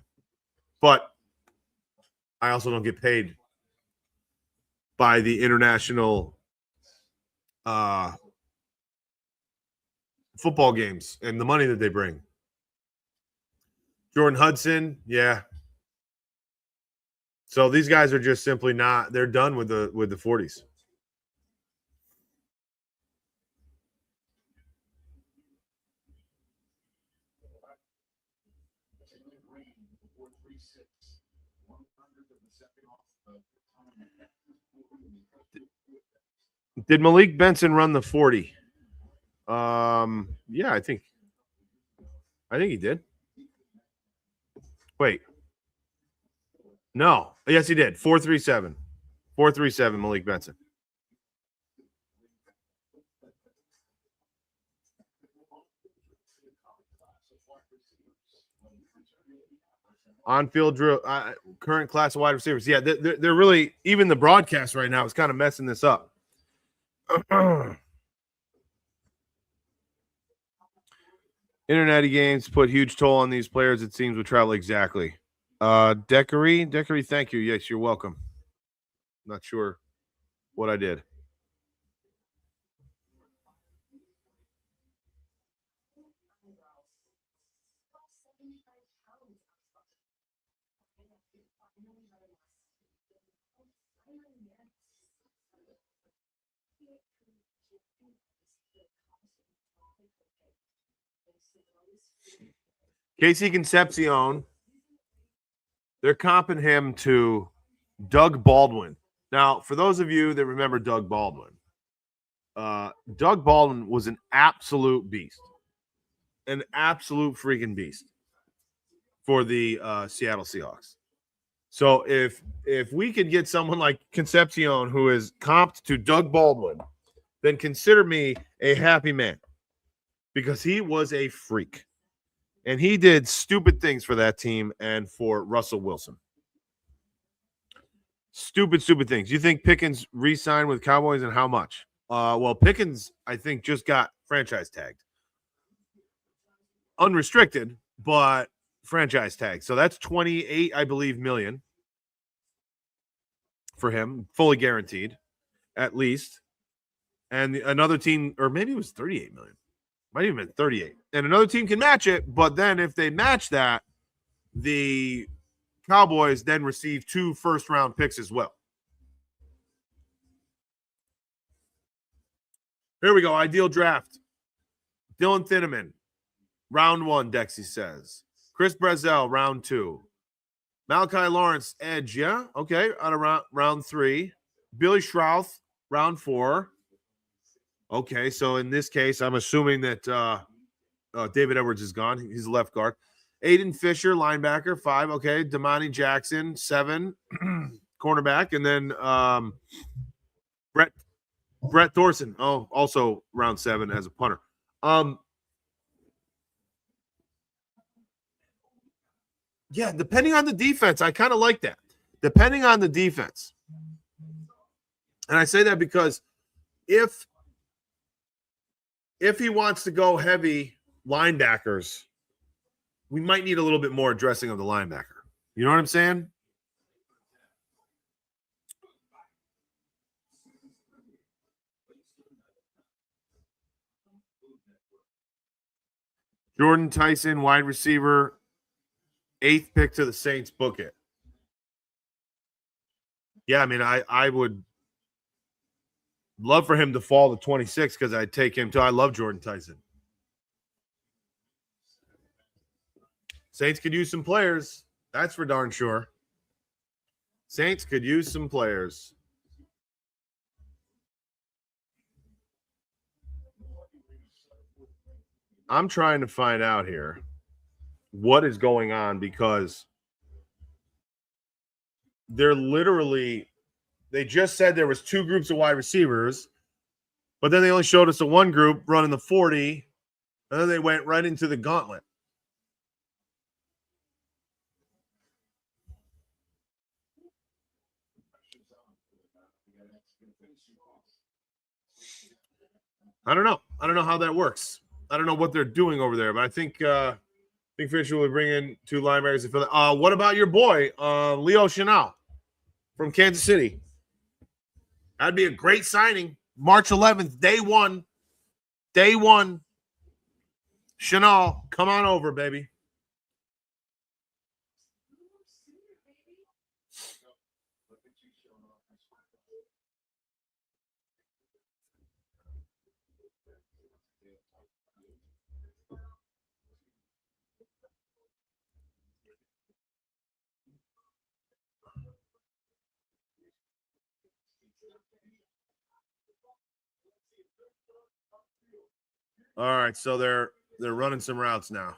But I also don't get paid by the international football games and the money that they bring. Jordan Hudson, yeah. So these guys are just simply not. They're done with the 40s. Did Malik Benson run the 40? Yeah, I think he did. Wait. No. Yes, he did. 4.37. 4.37, Malik Benson. On-field drill, current class of wide receivers. Yeah, they're really, even the broadcast right now is kind of messing this up. Internet games put huge toll on these players, it seems, with travel. Exactly. Deckery, thank you. Yes, you're welcome. Not sure what I did. Casey Concepcion, they're comping him to Doug Baldwin. Now, for those of you that remember Doug Baldwin was an absolute beast. An absolute freaking beast for the Seattle Seahawks. So if we could get someone like Concepcion who is comped to Doug Baldwin, then consider me a happy man, because he was a freak. And he did stupid things for that team and for Russell Wilson. Stupid things. You think Pickens re-signed with Cowboys, and how much? Well, Pickens, I think, just got franchise tagged. Unrestricted, but franchise tag. So that's 28, I believe, million for him, fully guaranteed, at least. And another team, or maybe it was 38 million. Might even been 38. And another team can match it, but then if they match that, the Cowboys then receive 2 first-round picks as well. Here we go. Ideal draft. Dylan Thieneman, round 1, Dexy says. Chris Brazzell, round 2. Malachi Lawrence, edge, yeah? Okay, out of round 3. Billy Schrauth, round 4. Okay, so in this case, I'm assuming that David Edwards is gone. He's a left guard. Aiden Fisher, linebacker, 5. Okay, Damani Jackson, 7, cornerback. And then Brett Thorson, also round 7 as a punter. Yeah, depending on the defense, I kind of like that. Depending on the defense. And I say that because if he wants to go heavy linebackers, we might need a little bit more addressing of the linebacker. You know what I'm saying? Jordan Tyson, wide receiver, 8th pick to the Saints. Book it. Yeah, I mean, I would love for him to fall to 26 because I'd take him too. I love Jordan Tyson. Saints could use some players. That's for darn sure. Saints could use some players. I'm trying to find out here what is going on, because they just said there was 2 groups of wide receivers, but then they only showed us a 1 group running the 40, and then they went right into the gauntlet. I don't know. I don't know how that works. I don't know what they're doing over there, but I think Fisher will bring in 2 linebackers to fill it. What about your boy, Leo Chenal from Kansas City? That'd be a great signing. March 11th, day one. Day one. Chenal, come on over, baby. All right, so they're running some routes now.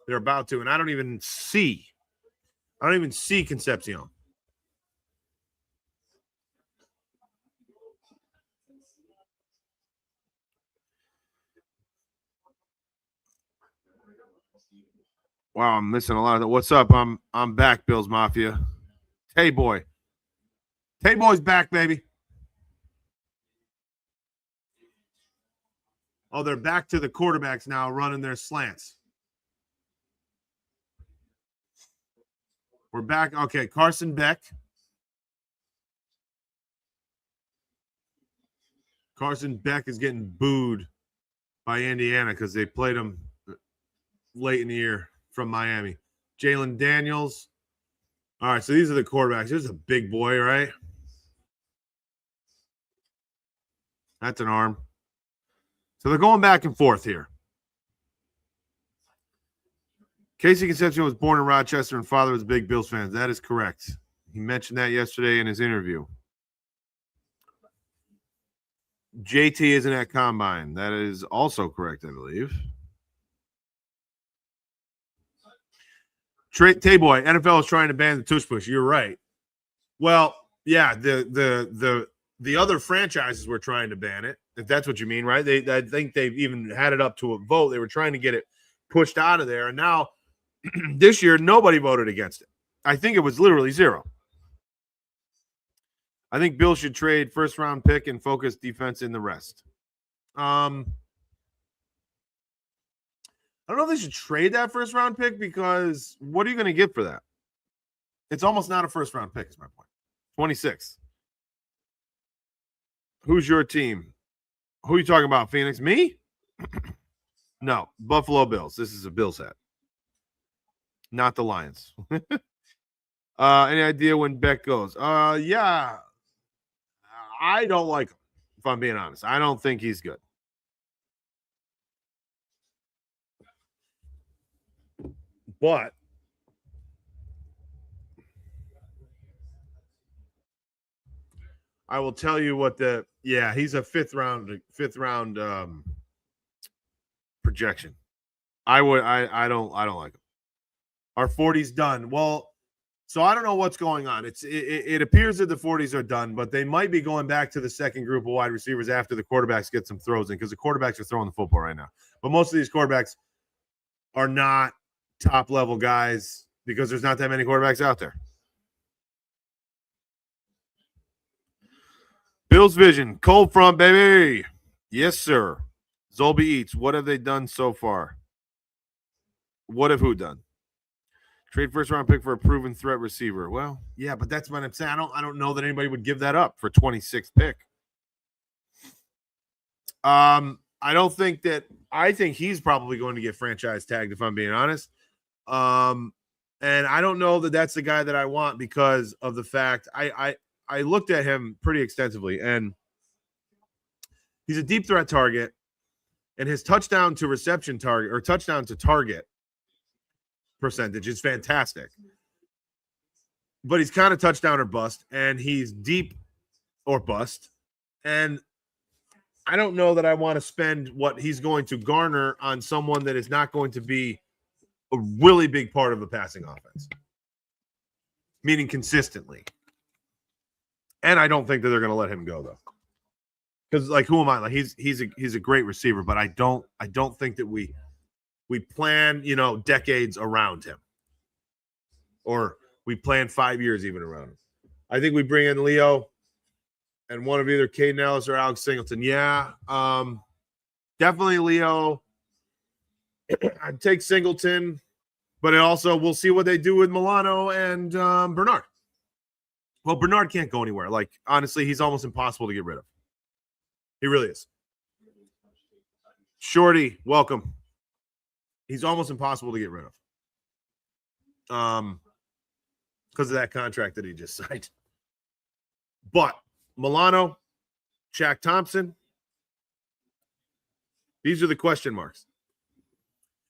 They're about to, and I don't even see Concepcion. Wow, I'm missing a lot of that. What's up? I'm back, Bills Mafia. Tay boy. Tay boy's back, baby. Oh, they're back to the quarterbacks now running their slants. We're back. Okay, Carson Beck. Carson Beck is getting booed by Indiana because they played him late in the year from Miami. Jalen Daniels. All right, so these are the quarterbacks. There's a big boy, right? That's an arm. So they're going back and forth here. Casey Concepcion was born in Rochester and father was a big Bills fan. That is correct. He mentioned that yesterday in his interview. JT isn't at Combine. That is also correct, I believe. Tay-boy, NFL is trying to ban the tush push. You're right. Well, yeah, the other franchises were trying to ban it, if that's what you mean, right? I think they've even had it up to a vote. They were trying to get it pushed out of there, and now this year nobody voted against it. I think it was literally 0. I think Bill should trade first-round pick and focus defense in the rest. I don't know if they should trade that first-round pick because what are you going to get for that? It's almost not a first-round pick is my point. 26. Who's your team? Who are you talking about, Phoenix? Me? No, Buffalo Bills. This is a Bills hat. Not the Lions. Any idea when Beck goes? Yeah. I don't like him, if I'm being honest. I don't think he's good. But I will tell you what he's a fifth round projection. I don't like him. Our 40's done. Well, so I don't know what's going on. It appears that the 40s are done, but they might be going back to the second group of wide receivers after the quarterbacks get some throws in because the quarterbacks are throwing the football right now. But most of these quarterbacks are not top level guys because there's not that many quarterbacks out there. Bill's Vision, cold front, baby. Yes, sir. Zolby Eats, what have they done so far? What have who done? Trade first round pick for a proven threat receiver. Well, yeah, but that's what I'm saying. I don't know that anybody would give that up for 26th pick. I think he's probably going to get franchise tagged if I'm being honest. And I don't know that that's the guy that I want because of the fact I looked at him pretty extensively and he's a deep threat target and his touchdown to reception target or touchdown to target percentage is fantastic. But he's kind of touchdown or bust and he's deep or bust. And I don't know that I want to spend what he's going to garner on someone that is not going to be a really big part of the passing offense, meaning consistently. And I don't think that they're going to let him go though, because like who am I? Like he's a great receiver, but I don't think that we plan decades around him, or we plan 5 years even around him. I think we bring in Leo. and one of either Caden Ellis or Alex Singleton. Yeah, definitely Leo. I'd take Singleton, but it also we'll see what they do with Milano and Bernard. Well, Bernard can't go anywhere. Like, honestly, he's almost impossible to get rid of. He really is. Shorty, welcome. He's almost impossible to get rid of. Because of that contract that he just signed. But Milano, Shaq Thompson, these are the question marks.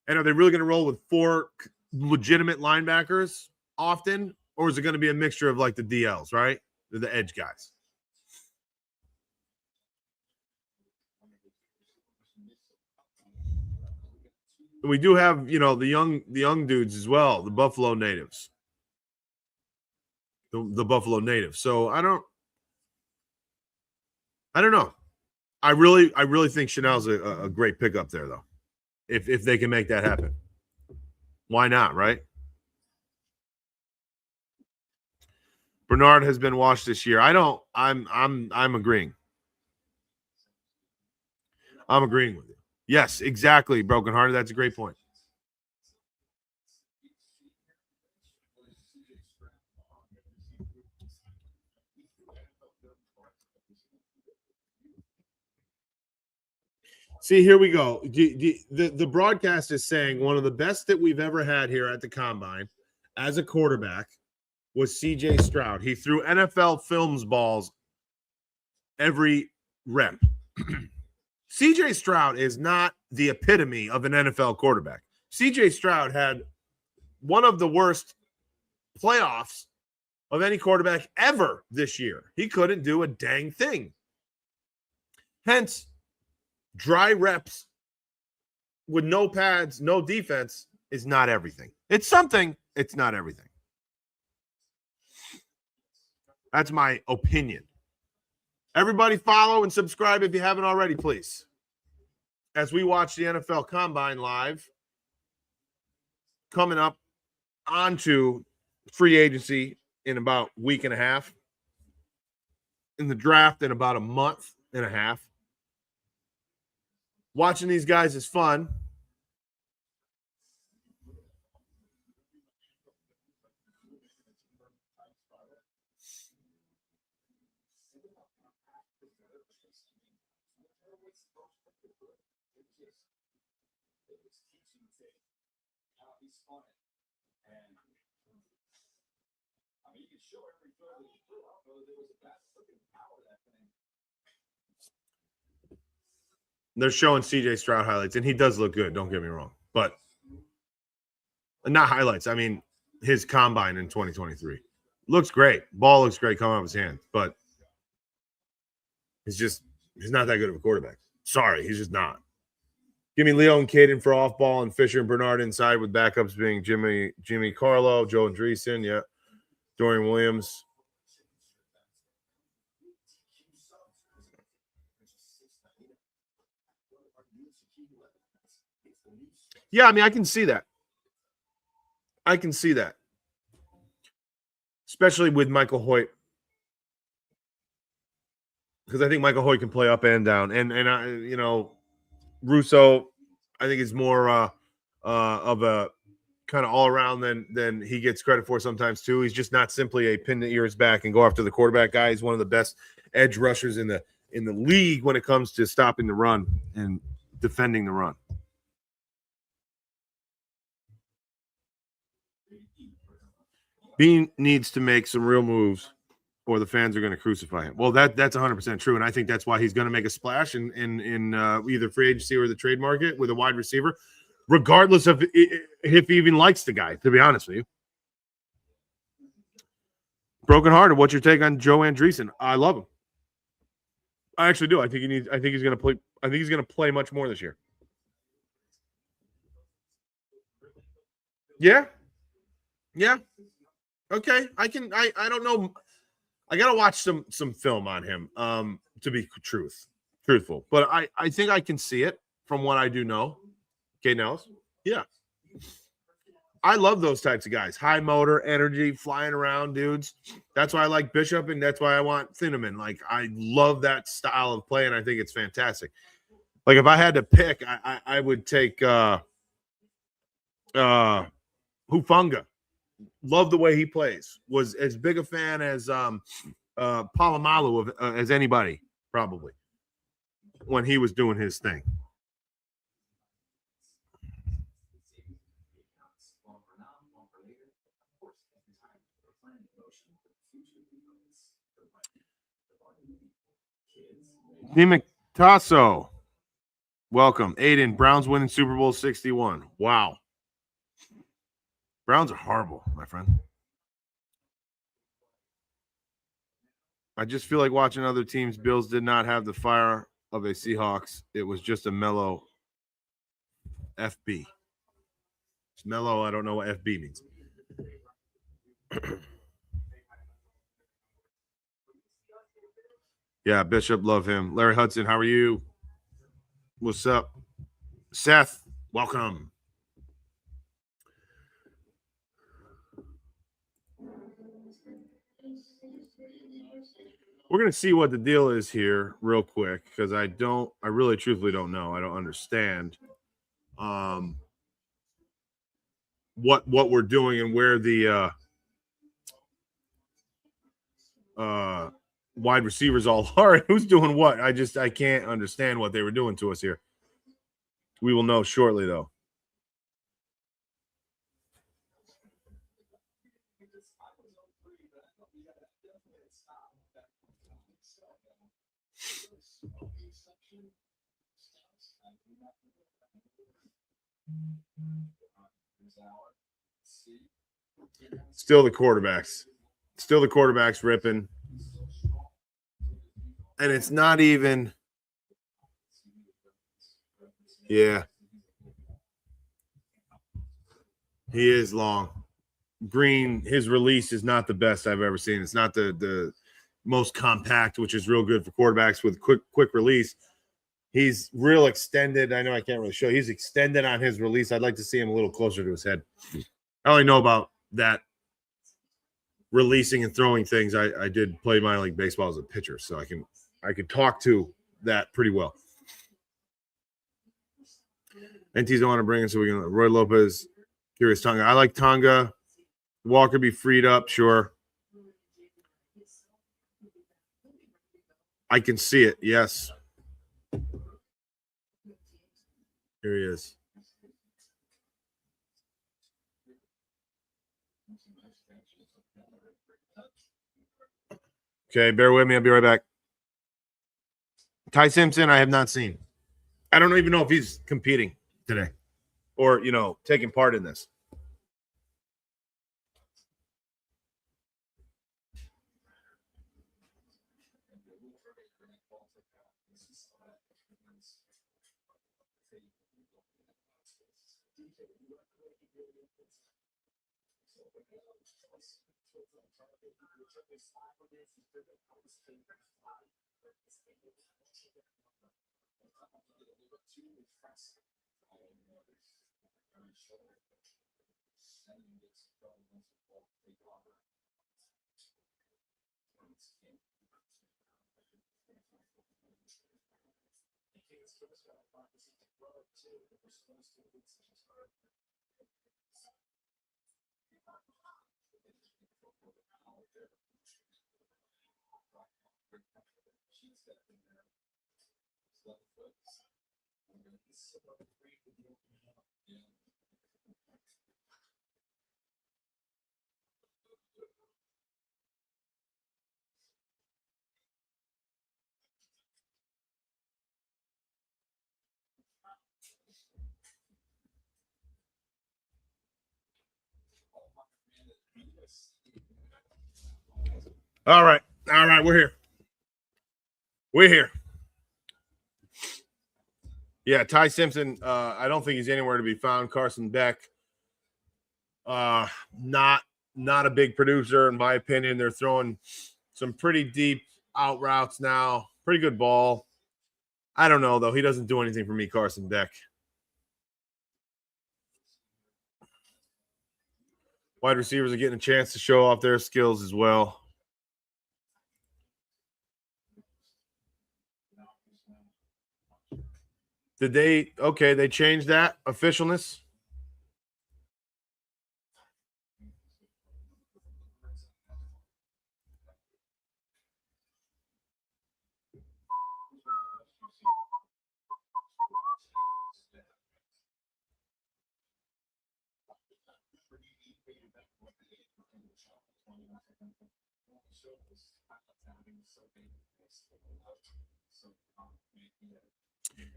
And are they really going to roll with 4 legitimate linebackers often? Or is it going to be a mixture of like the DLs, right? The edge guys. And we do have, you know, the young dudes as well, the Buffalo natives. The Buffalo natives. So I don't know. I really think Chanel's a great pickup there, though. If they can make that happen. Why not, right? Bernard has been washed this year. I'm agreeing. I'm agreeing with you. Yes, exactly, Broken Hearted. That's a great point. See, here we go. The broadcast is saying one of the best that we've ever had here at the Combine as a quarterback was CJ Stroud. He threw NFL Films balls every rep. CJ Stroud is not the epitome of an NFL quarterback. CJ Stroud had one of the worst playoffs of any quarterback ever this year. He couldn't do a dang thing. Hence, dry reps with no pads, no defense is not everything. It's something, it's not everything. That's my opinion. Everybody follow and subscribe if you haven't already, please. As we watch the NFL Combine live, coming up onto free agency in about a week and a half, in the draft in about a month and a half. Watching these guys is fun. They're showing CJ Stroud highlights, and he does look good. Don't get me wrong, but not highlights. I mean, his combine in 2023 looks great. Ball looks great coming out of his hand, but he's not that good of a quarterback. Sorry, he's just not. Give me Leo and Caden for off ball, and Fisher and Bernard inside with backups being Jimmy Carlo, Joe Andreessen, yeah, Dorian Williams. Yeah, I mean, I can see that. Especially with Michael Hoyt. Because I think Michael Hoyt can play up and down. And I, you know, Russo, I think is more of a kind of all around than he gets credit for sometimes too. He's just not simply a pin the ears back and go after the quarterback guy. He's one of the best edge rushers in the league when it comes to stopping the run and defending the run. Bean needs to make some real moves or the fans are going to crucify him. Well, that's 100% true, and I think that's why he's going to make a splash in either free agency or the trade market with a wide receiver, regardless of if he even likes the guy, to be honest with you. Broken Hearted, what's your take on Joe Andreessen? I love him. I actually do. I think he's going to play. I think he's going to play much more this year. Yeah. Okay. I don't know. I gotta watch some film on him to be truthful. But I think I can see it from what I do know. Okay, Nellis? Yeah. I love those types of guys. High motor, energy, flying around dudes. That's why I like Bishop, and that's why I want Thieneman. Like, I love that style of play, and I think it's fantastic. Like, if I had to pick, I would take Hufunga. Love the way he plays. Was as big a fan as Palomalu as anybody, probably, when he was doing his thing. Dimitasso, welcome. Aiden, Browns winning Super Bowl 61. Wow. Browns are horrible, my friend. I just feel like watching other teams. Bills did not have the fire of a Seahawks. It was just a mellow FB. It's mellow. I don't know what FB means. Yeah, Bishop, love him. Larry Hudson, how are you? What's up? Seth, welcome. We're going to see what the deal is here real quick because I really truthfully don't know. I don't understand what we're doing and where the wide receivers all are and who's doing what. I can't understand what they were doing to us here. We will know shortly, though. Still the quarterbacks. Still the quarterbacks ripping. And it's not even. Yeah. He is long. Green, his release is not the best I've ever seen. It's not the most compact, which is real good for quarterbacks with quick release. He's real extended. I know I can't really show. He's extended on his release. I'd like to see him a little closer to his head. I only know about that releasing and throwing things. I did play minor league baseball as a pitcher, so I can talk to that pretty well. NT's don't want to bring in, so we can Roy Lopez, Curious Tonga. I like Tonga. Walker be freed up, sure. I can see it, yes. Here he is. Okay, bear with me. I'll be right back. Ty Simpson, I have not seen. I don't even know if he's competing today or, taking part in this. All right, we're here. Yeah, Ty Simpson, I don't think he's anywhere to be found. Carson Beck, not a big producer, in my opinion. They're throwing some pretty deep out routes now. Pretty good ball. I don't know, though. He doesn't do anything for me, Carson Beck. Wide receivers are getting a chance to show off their skills as well. Did they? Okay, they changed that officialness.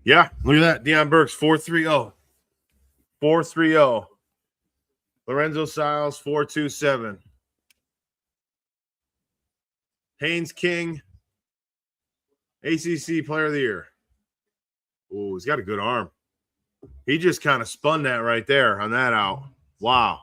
Yeah, look at that. Deion Burks, 4.30. 4.30. Lorenzo Siles, 4.27. Haynes King, ACC Player of the Year. Oh, he's got a good arm. He just kind of spun that right there on that out. Wow.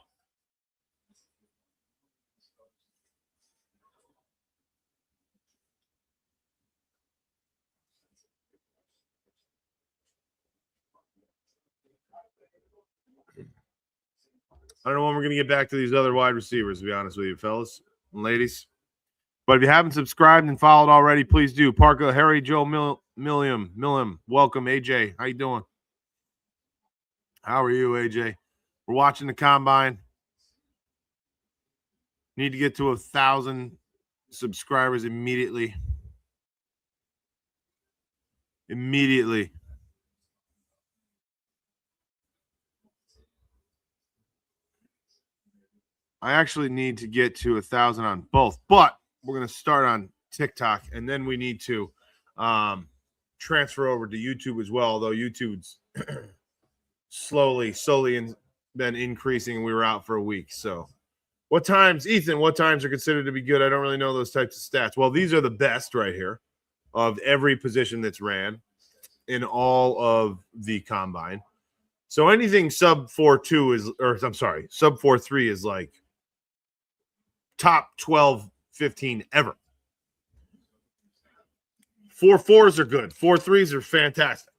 I don't know when we're going to get back to these other wide receivers, to be honest with you, fellas and ladies. But if you haven't subscribed and followed already, please do. Parker, Harry, Joe, Milliam, welcome. AJ, how you doing? How are you, AJ? We're watching the combine. Need to get to 1,000 subscribers immediately. Immediately. I actually need to get to 1,000 on both, but we're going to start on TikTok, and then we need to transfer over to YouTube as well, although YouTube's slowly been increasing. We were out for a week. So what times are considered to be good? I don't really know those types of stats. Well, these are the best right here of every position that's ran in all of the combine. So anything sub 4.2 is, or I'm sorry, sub 4.3 is like top 12, 15 ever. 4.4s are good. 4.3s are fantastic.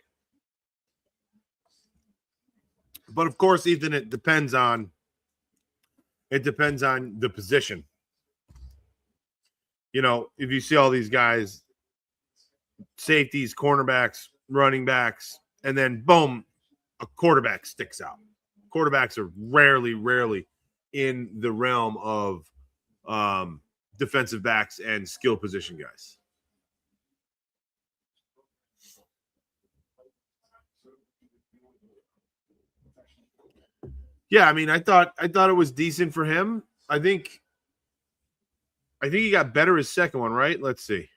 But of course, Ethan, it depends on the position. You know, if you see all these guys, safeties, cornerbacks, running backs, and then boom, a quarterback sticks out. Quarterbacks are rarely in the realm of defensive backs and skill position guys. Yeah, I mean, I thought it was decent for him. I think he got better his second one, right? Let's see.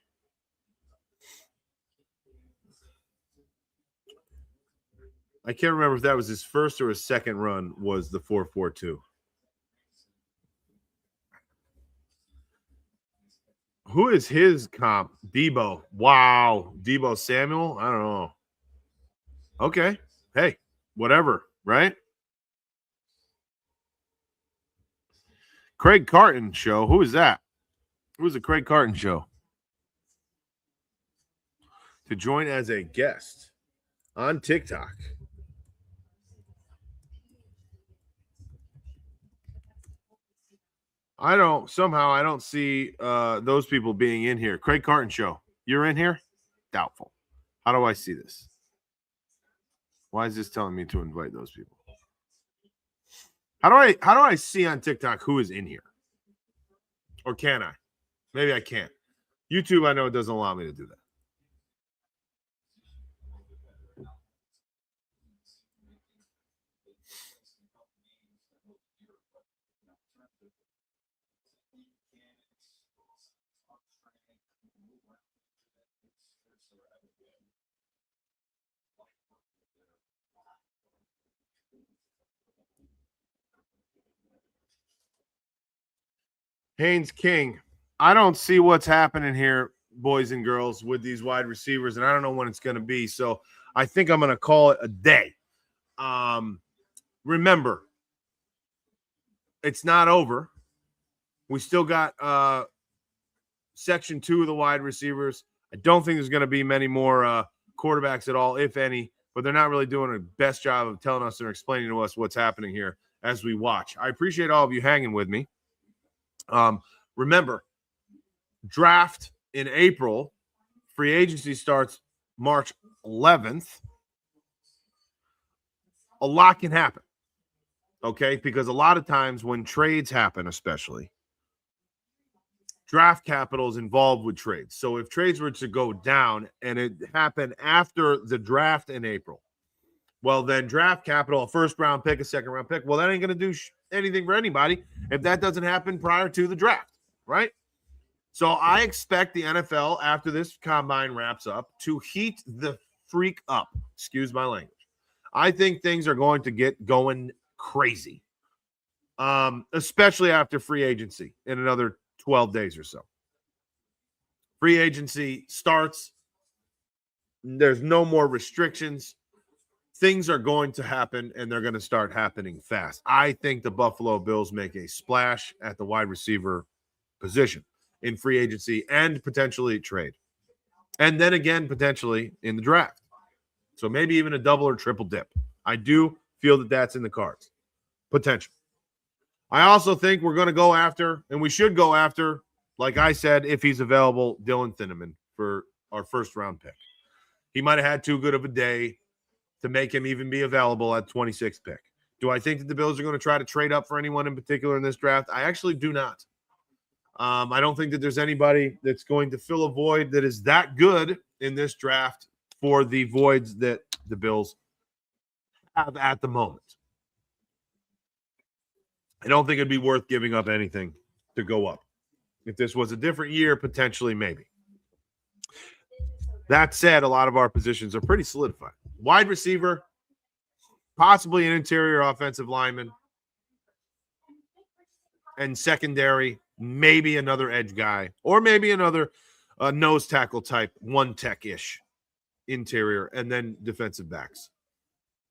I can't remember if that was his first or his second run was the 4.42. Who is his comp? Debo. Wow. Debo Samuel? I don't know. Okay. Hey, whatever, right? Craig Carton show. Who is that? Who's the Craig Carton show? To join as a guest on TikTok. I don't see those people being in here. Craig Carton show. You're in here? Doubtful. How do I see this? Why is this telling me to invite those people? How do I see on TikTok who is in here? Or can I? Maybe I can't. YouTube, I know it doesn't allow me to do that. Haynes King. I don't see what's happening here, boys and girls, with these wide receivers, and I don't know when it's going to be. So I think I'm going to call it a day. Remember, it's not over. We still got section 2 of the wide receivers. I don't think there's going to be many more quarterbacks at all, if any, but they're not really doing a best job of telling us or explaining to us what's happening here as we watch. I appreciate all of you hanging with me. Remember, draft in April, free agency starts March 11th. A lot can happen, okay? Because a lot of times when trades happen, especially, draft capital is involved with trades. So if trades were to go down and it happened after the draft in April, well, then draft capital, a first-round pick, a second-round pick, well, that ain't going to do anything for anybody if that doesn't happen prior to the draft, right? So I expect the NFL, after this combine wraps up, to heat the freak up. Excuse my language. I think things are going to get going crazy, especially after free agency in another 12 days or so. Free agency starts. There's no more restrictions. Things are going to happen, and they're going to start happening fast. I think the Buffalo Bills make a splash at the wide receiver position in free agency and potentially trade. And then again, potentially in the draft. So maybe even a double or triple dip. I do feel that that's in the cards. Potential. I also think we're going to go after, and we should go after, like I said, if he's available, Dylan Thieneman for our first-round pick. He might have had too good of a day to make him even be available at 26th pick. Do I think that the Bills are going to try to trade up for anyone in particular in this draft? I actually do not. I don't think that there's anybody that's going to fill a void that is that good in this draft for the voids that the Bills have at the moment. I don't think it'd be worth giving up anything to go up. If this was a different year, potentially, maybe. That said, a lot of our positions are pretty solidified. Wide receiver, possibly an interior offensive lineman, and secondary, maybe another edge guy, or maybe another nose tackle type, one tech-ish interior, and then defensive backs.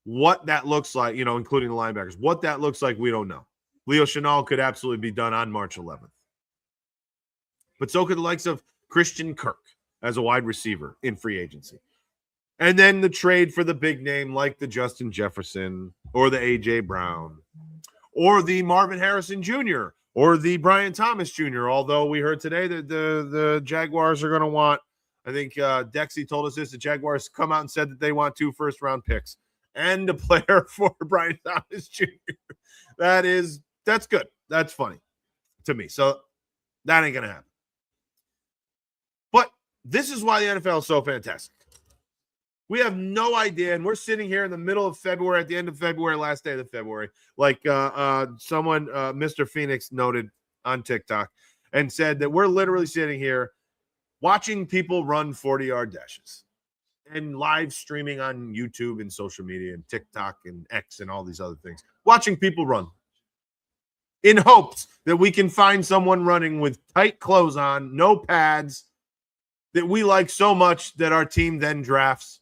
What that looks like, including the linebackers, what that looks like, we don't know. Leo Chenal could absolutely be done on March 11th. But so could the likes of Christian Kirk as a wide receiver in free agency. And then the trade for the big name like the Justin Jefferson or the A.J. Brown or the Marvin Harrison Jr. or the Brian Thomas Jr., although we heard today that the Jaguars are going to want, I think Dexy told us this, the Jaguars come out and said that they want 2 first-round picks and a player for Brian Thomas Jr. That's good. That's funny to me. So that ain't going to happen. But this is why the NFL is so fantastic. We have no idea, and we're sitting here in the middle of February, at the end of February, last day of February, like someone, Mr. Phoenix, noted on TikTok and said that we're literally sitting here watching people run 40-yard dashes and live streaming on YouTube and social media and TikTok and X and all these other things, watching people run in hopes that we can find someone running with tight clothes on, no pads, that we like so much that our team then drafts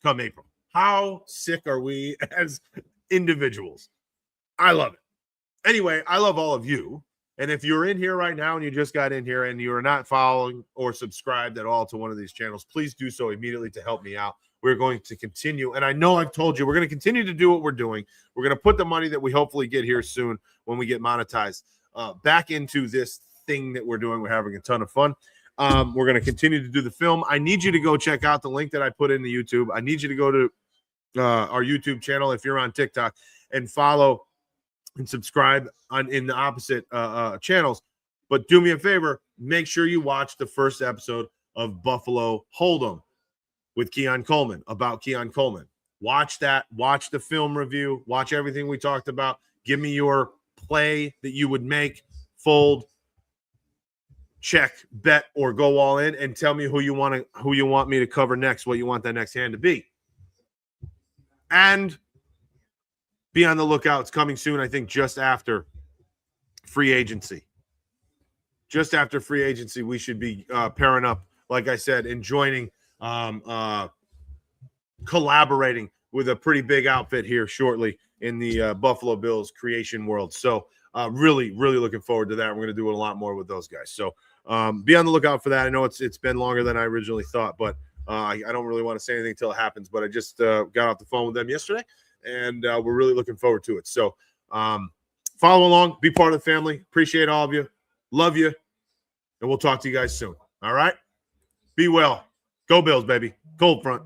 come April. How sick are we as individuals? I love it. Anyway, I love all of you. And if you're in here right now and you just got in here and you are not following or subscribed at all to one of these channels, please do so immediately to help me out. We're going to continue. And I know I've told you, we're going to continue to do what we're doing. We're going to put the money that we hopefully get here soon when we get monetized back into this thing that we're doing. We're having a ton of fun. We're going to continue to do the film. I need you to go check out the link that I put in the YouTube. I need you to go to our YouTube channel if you're on TikTok and follow and subscribe in the opposite channels. But do me a favor, make sure you watch the first episode of Buffalo Hold'em with Keon Coleman, about Keon Coleman. Watch that. Watch the film review. Watch everything we talked about. Give me your play that you would make, fold, check, bet, or go all in, and tell me who you want me to cover next, what you want that next hand to be. And be on the lookout. It's coming soon, I think, just after free agency. Just after free agency, we should be pairing up, like I said, and joining, collaborating with a pretty big outfit here shortly in the Buffalo Bills creation world. So really, really looking forward to that. We're going to do a lot more with those guys. So be on the lookout for that. I know it's been longer than I originally thought, but I don't really want to say anything until it happens. But I just got off the phone with them yesterday, and we're really looking forward to it. So follow along, be part of the family. Appreciate all of you. Love you. And we'll talk to you guys soon. All right? Be well. Go Bills, baby. Cold front.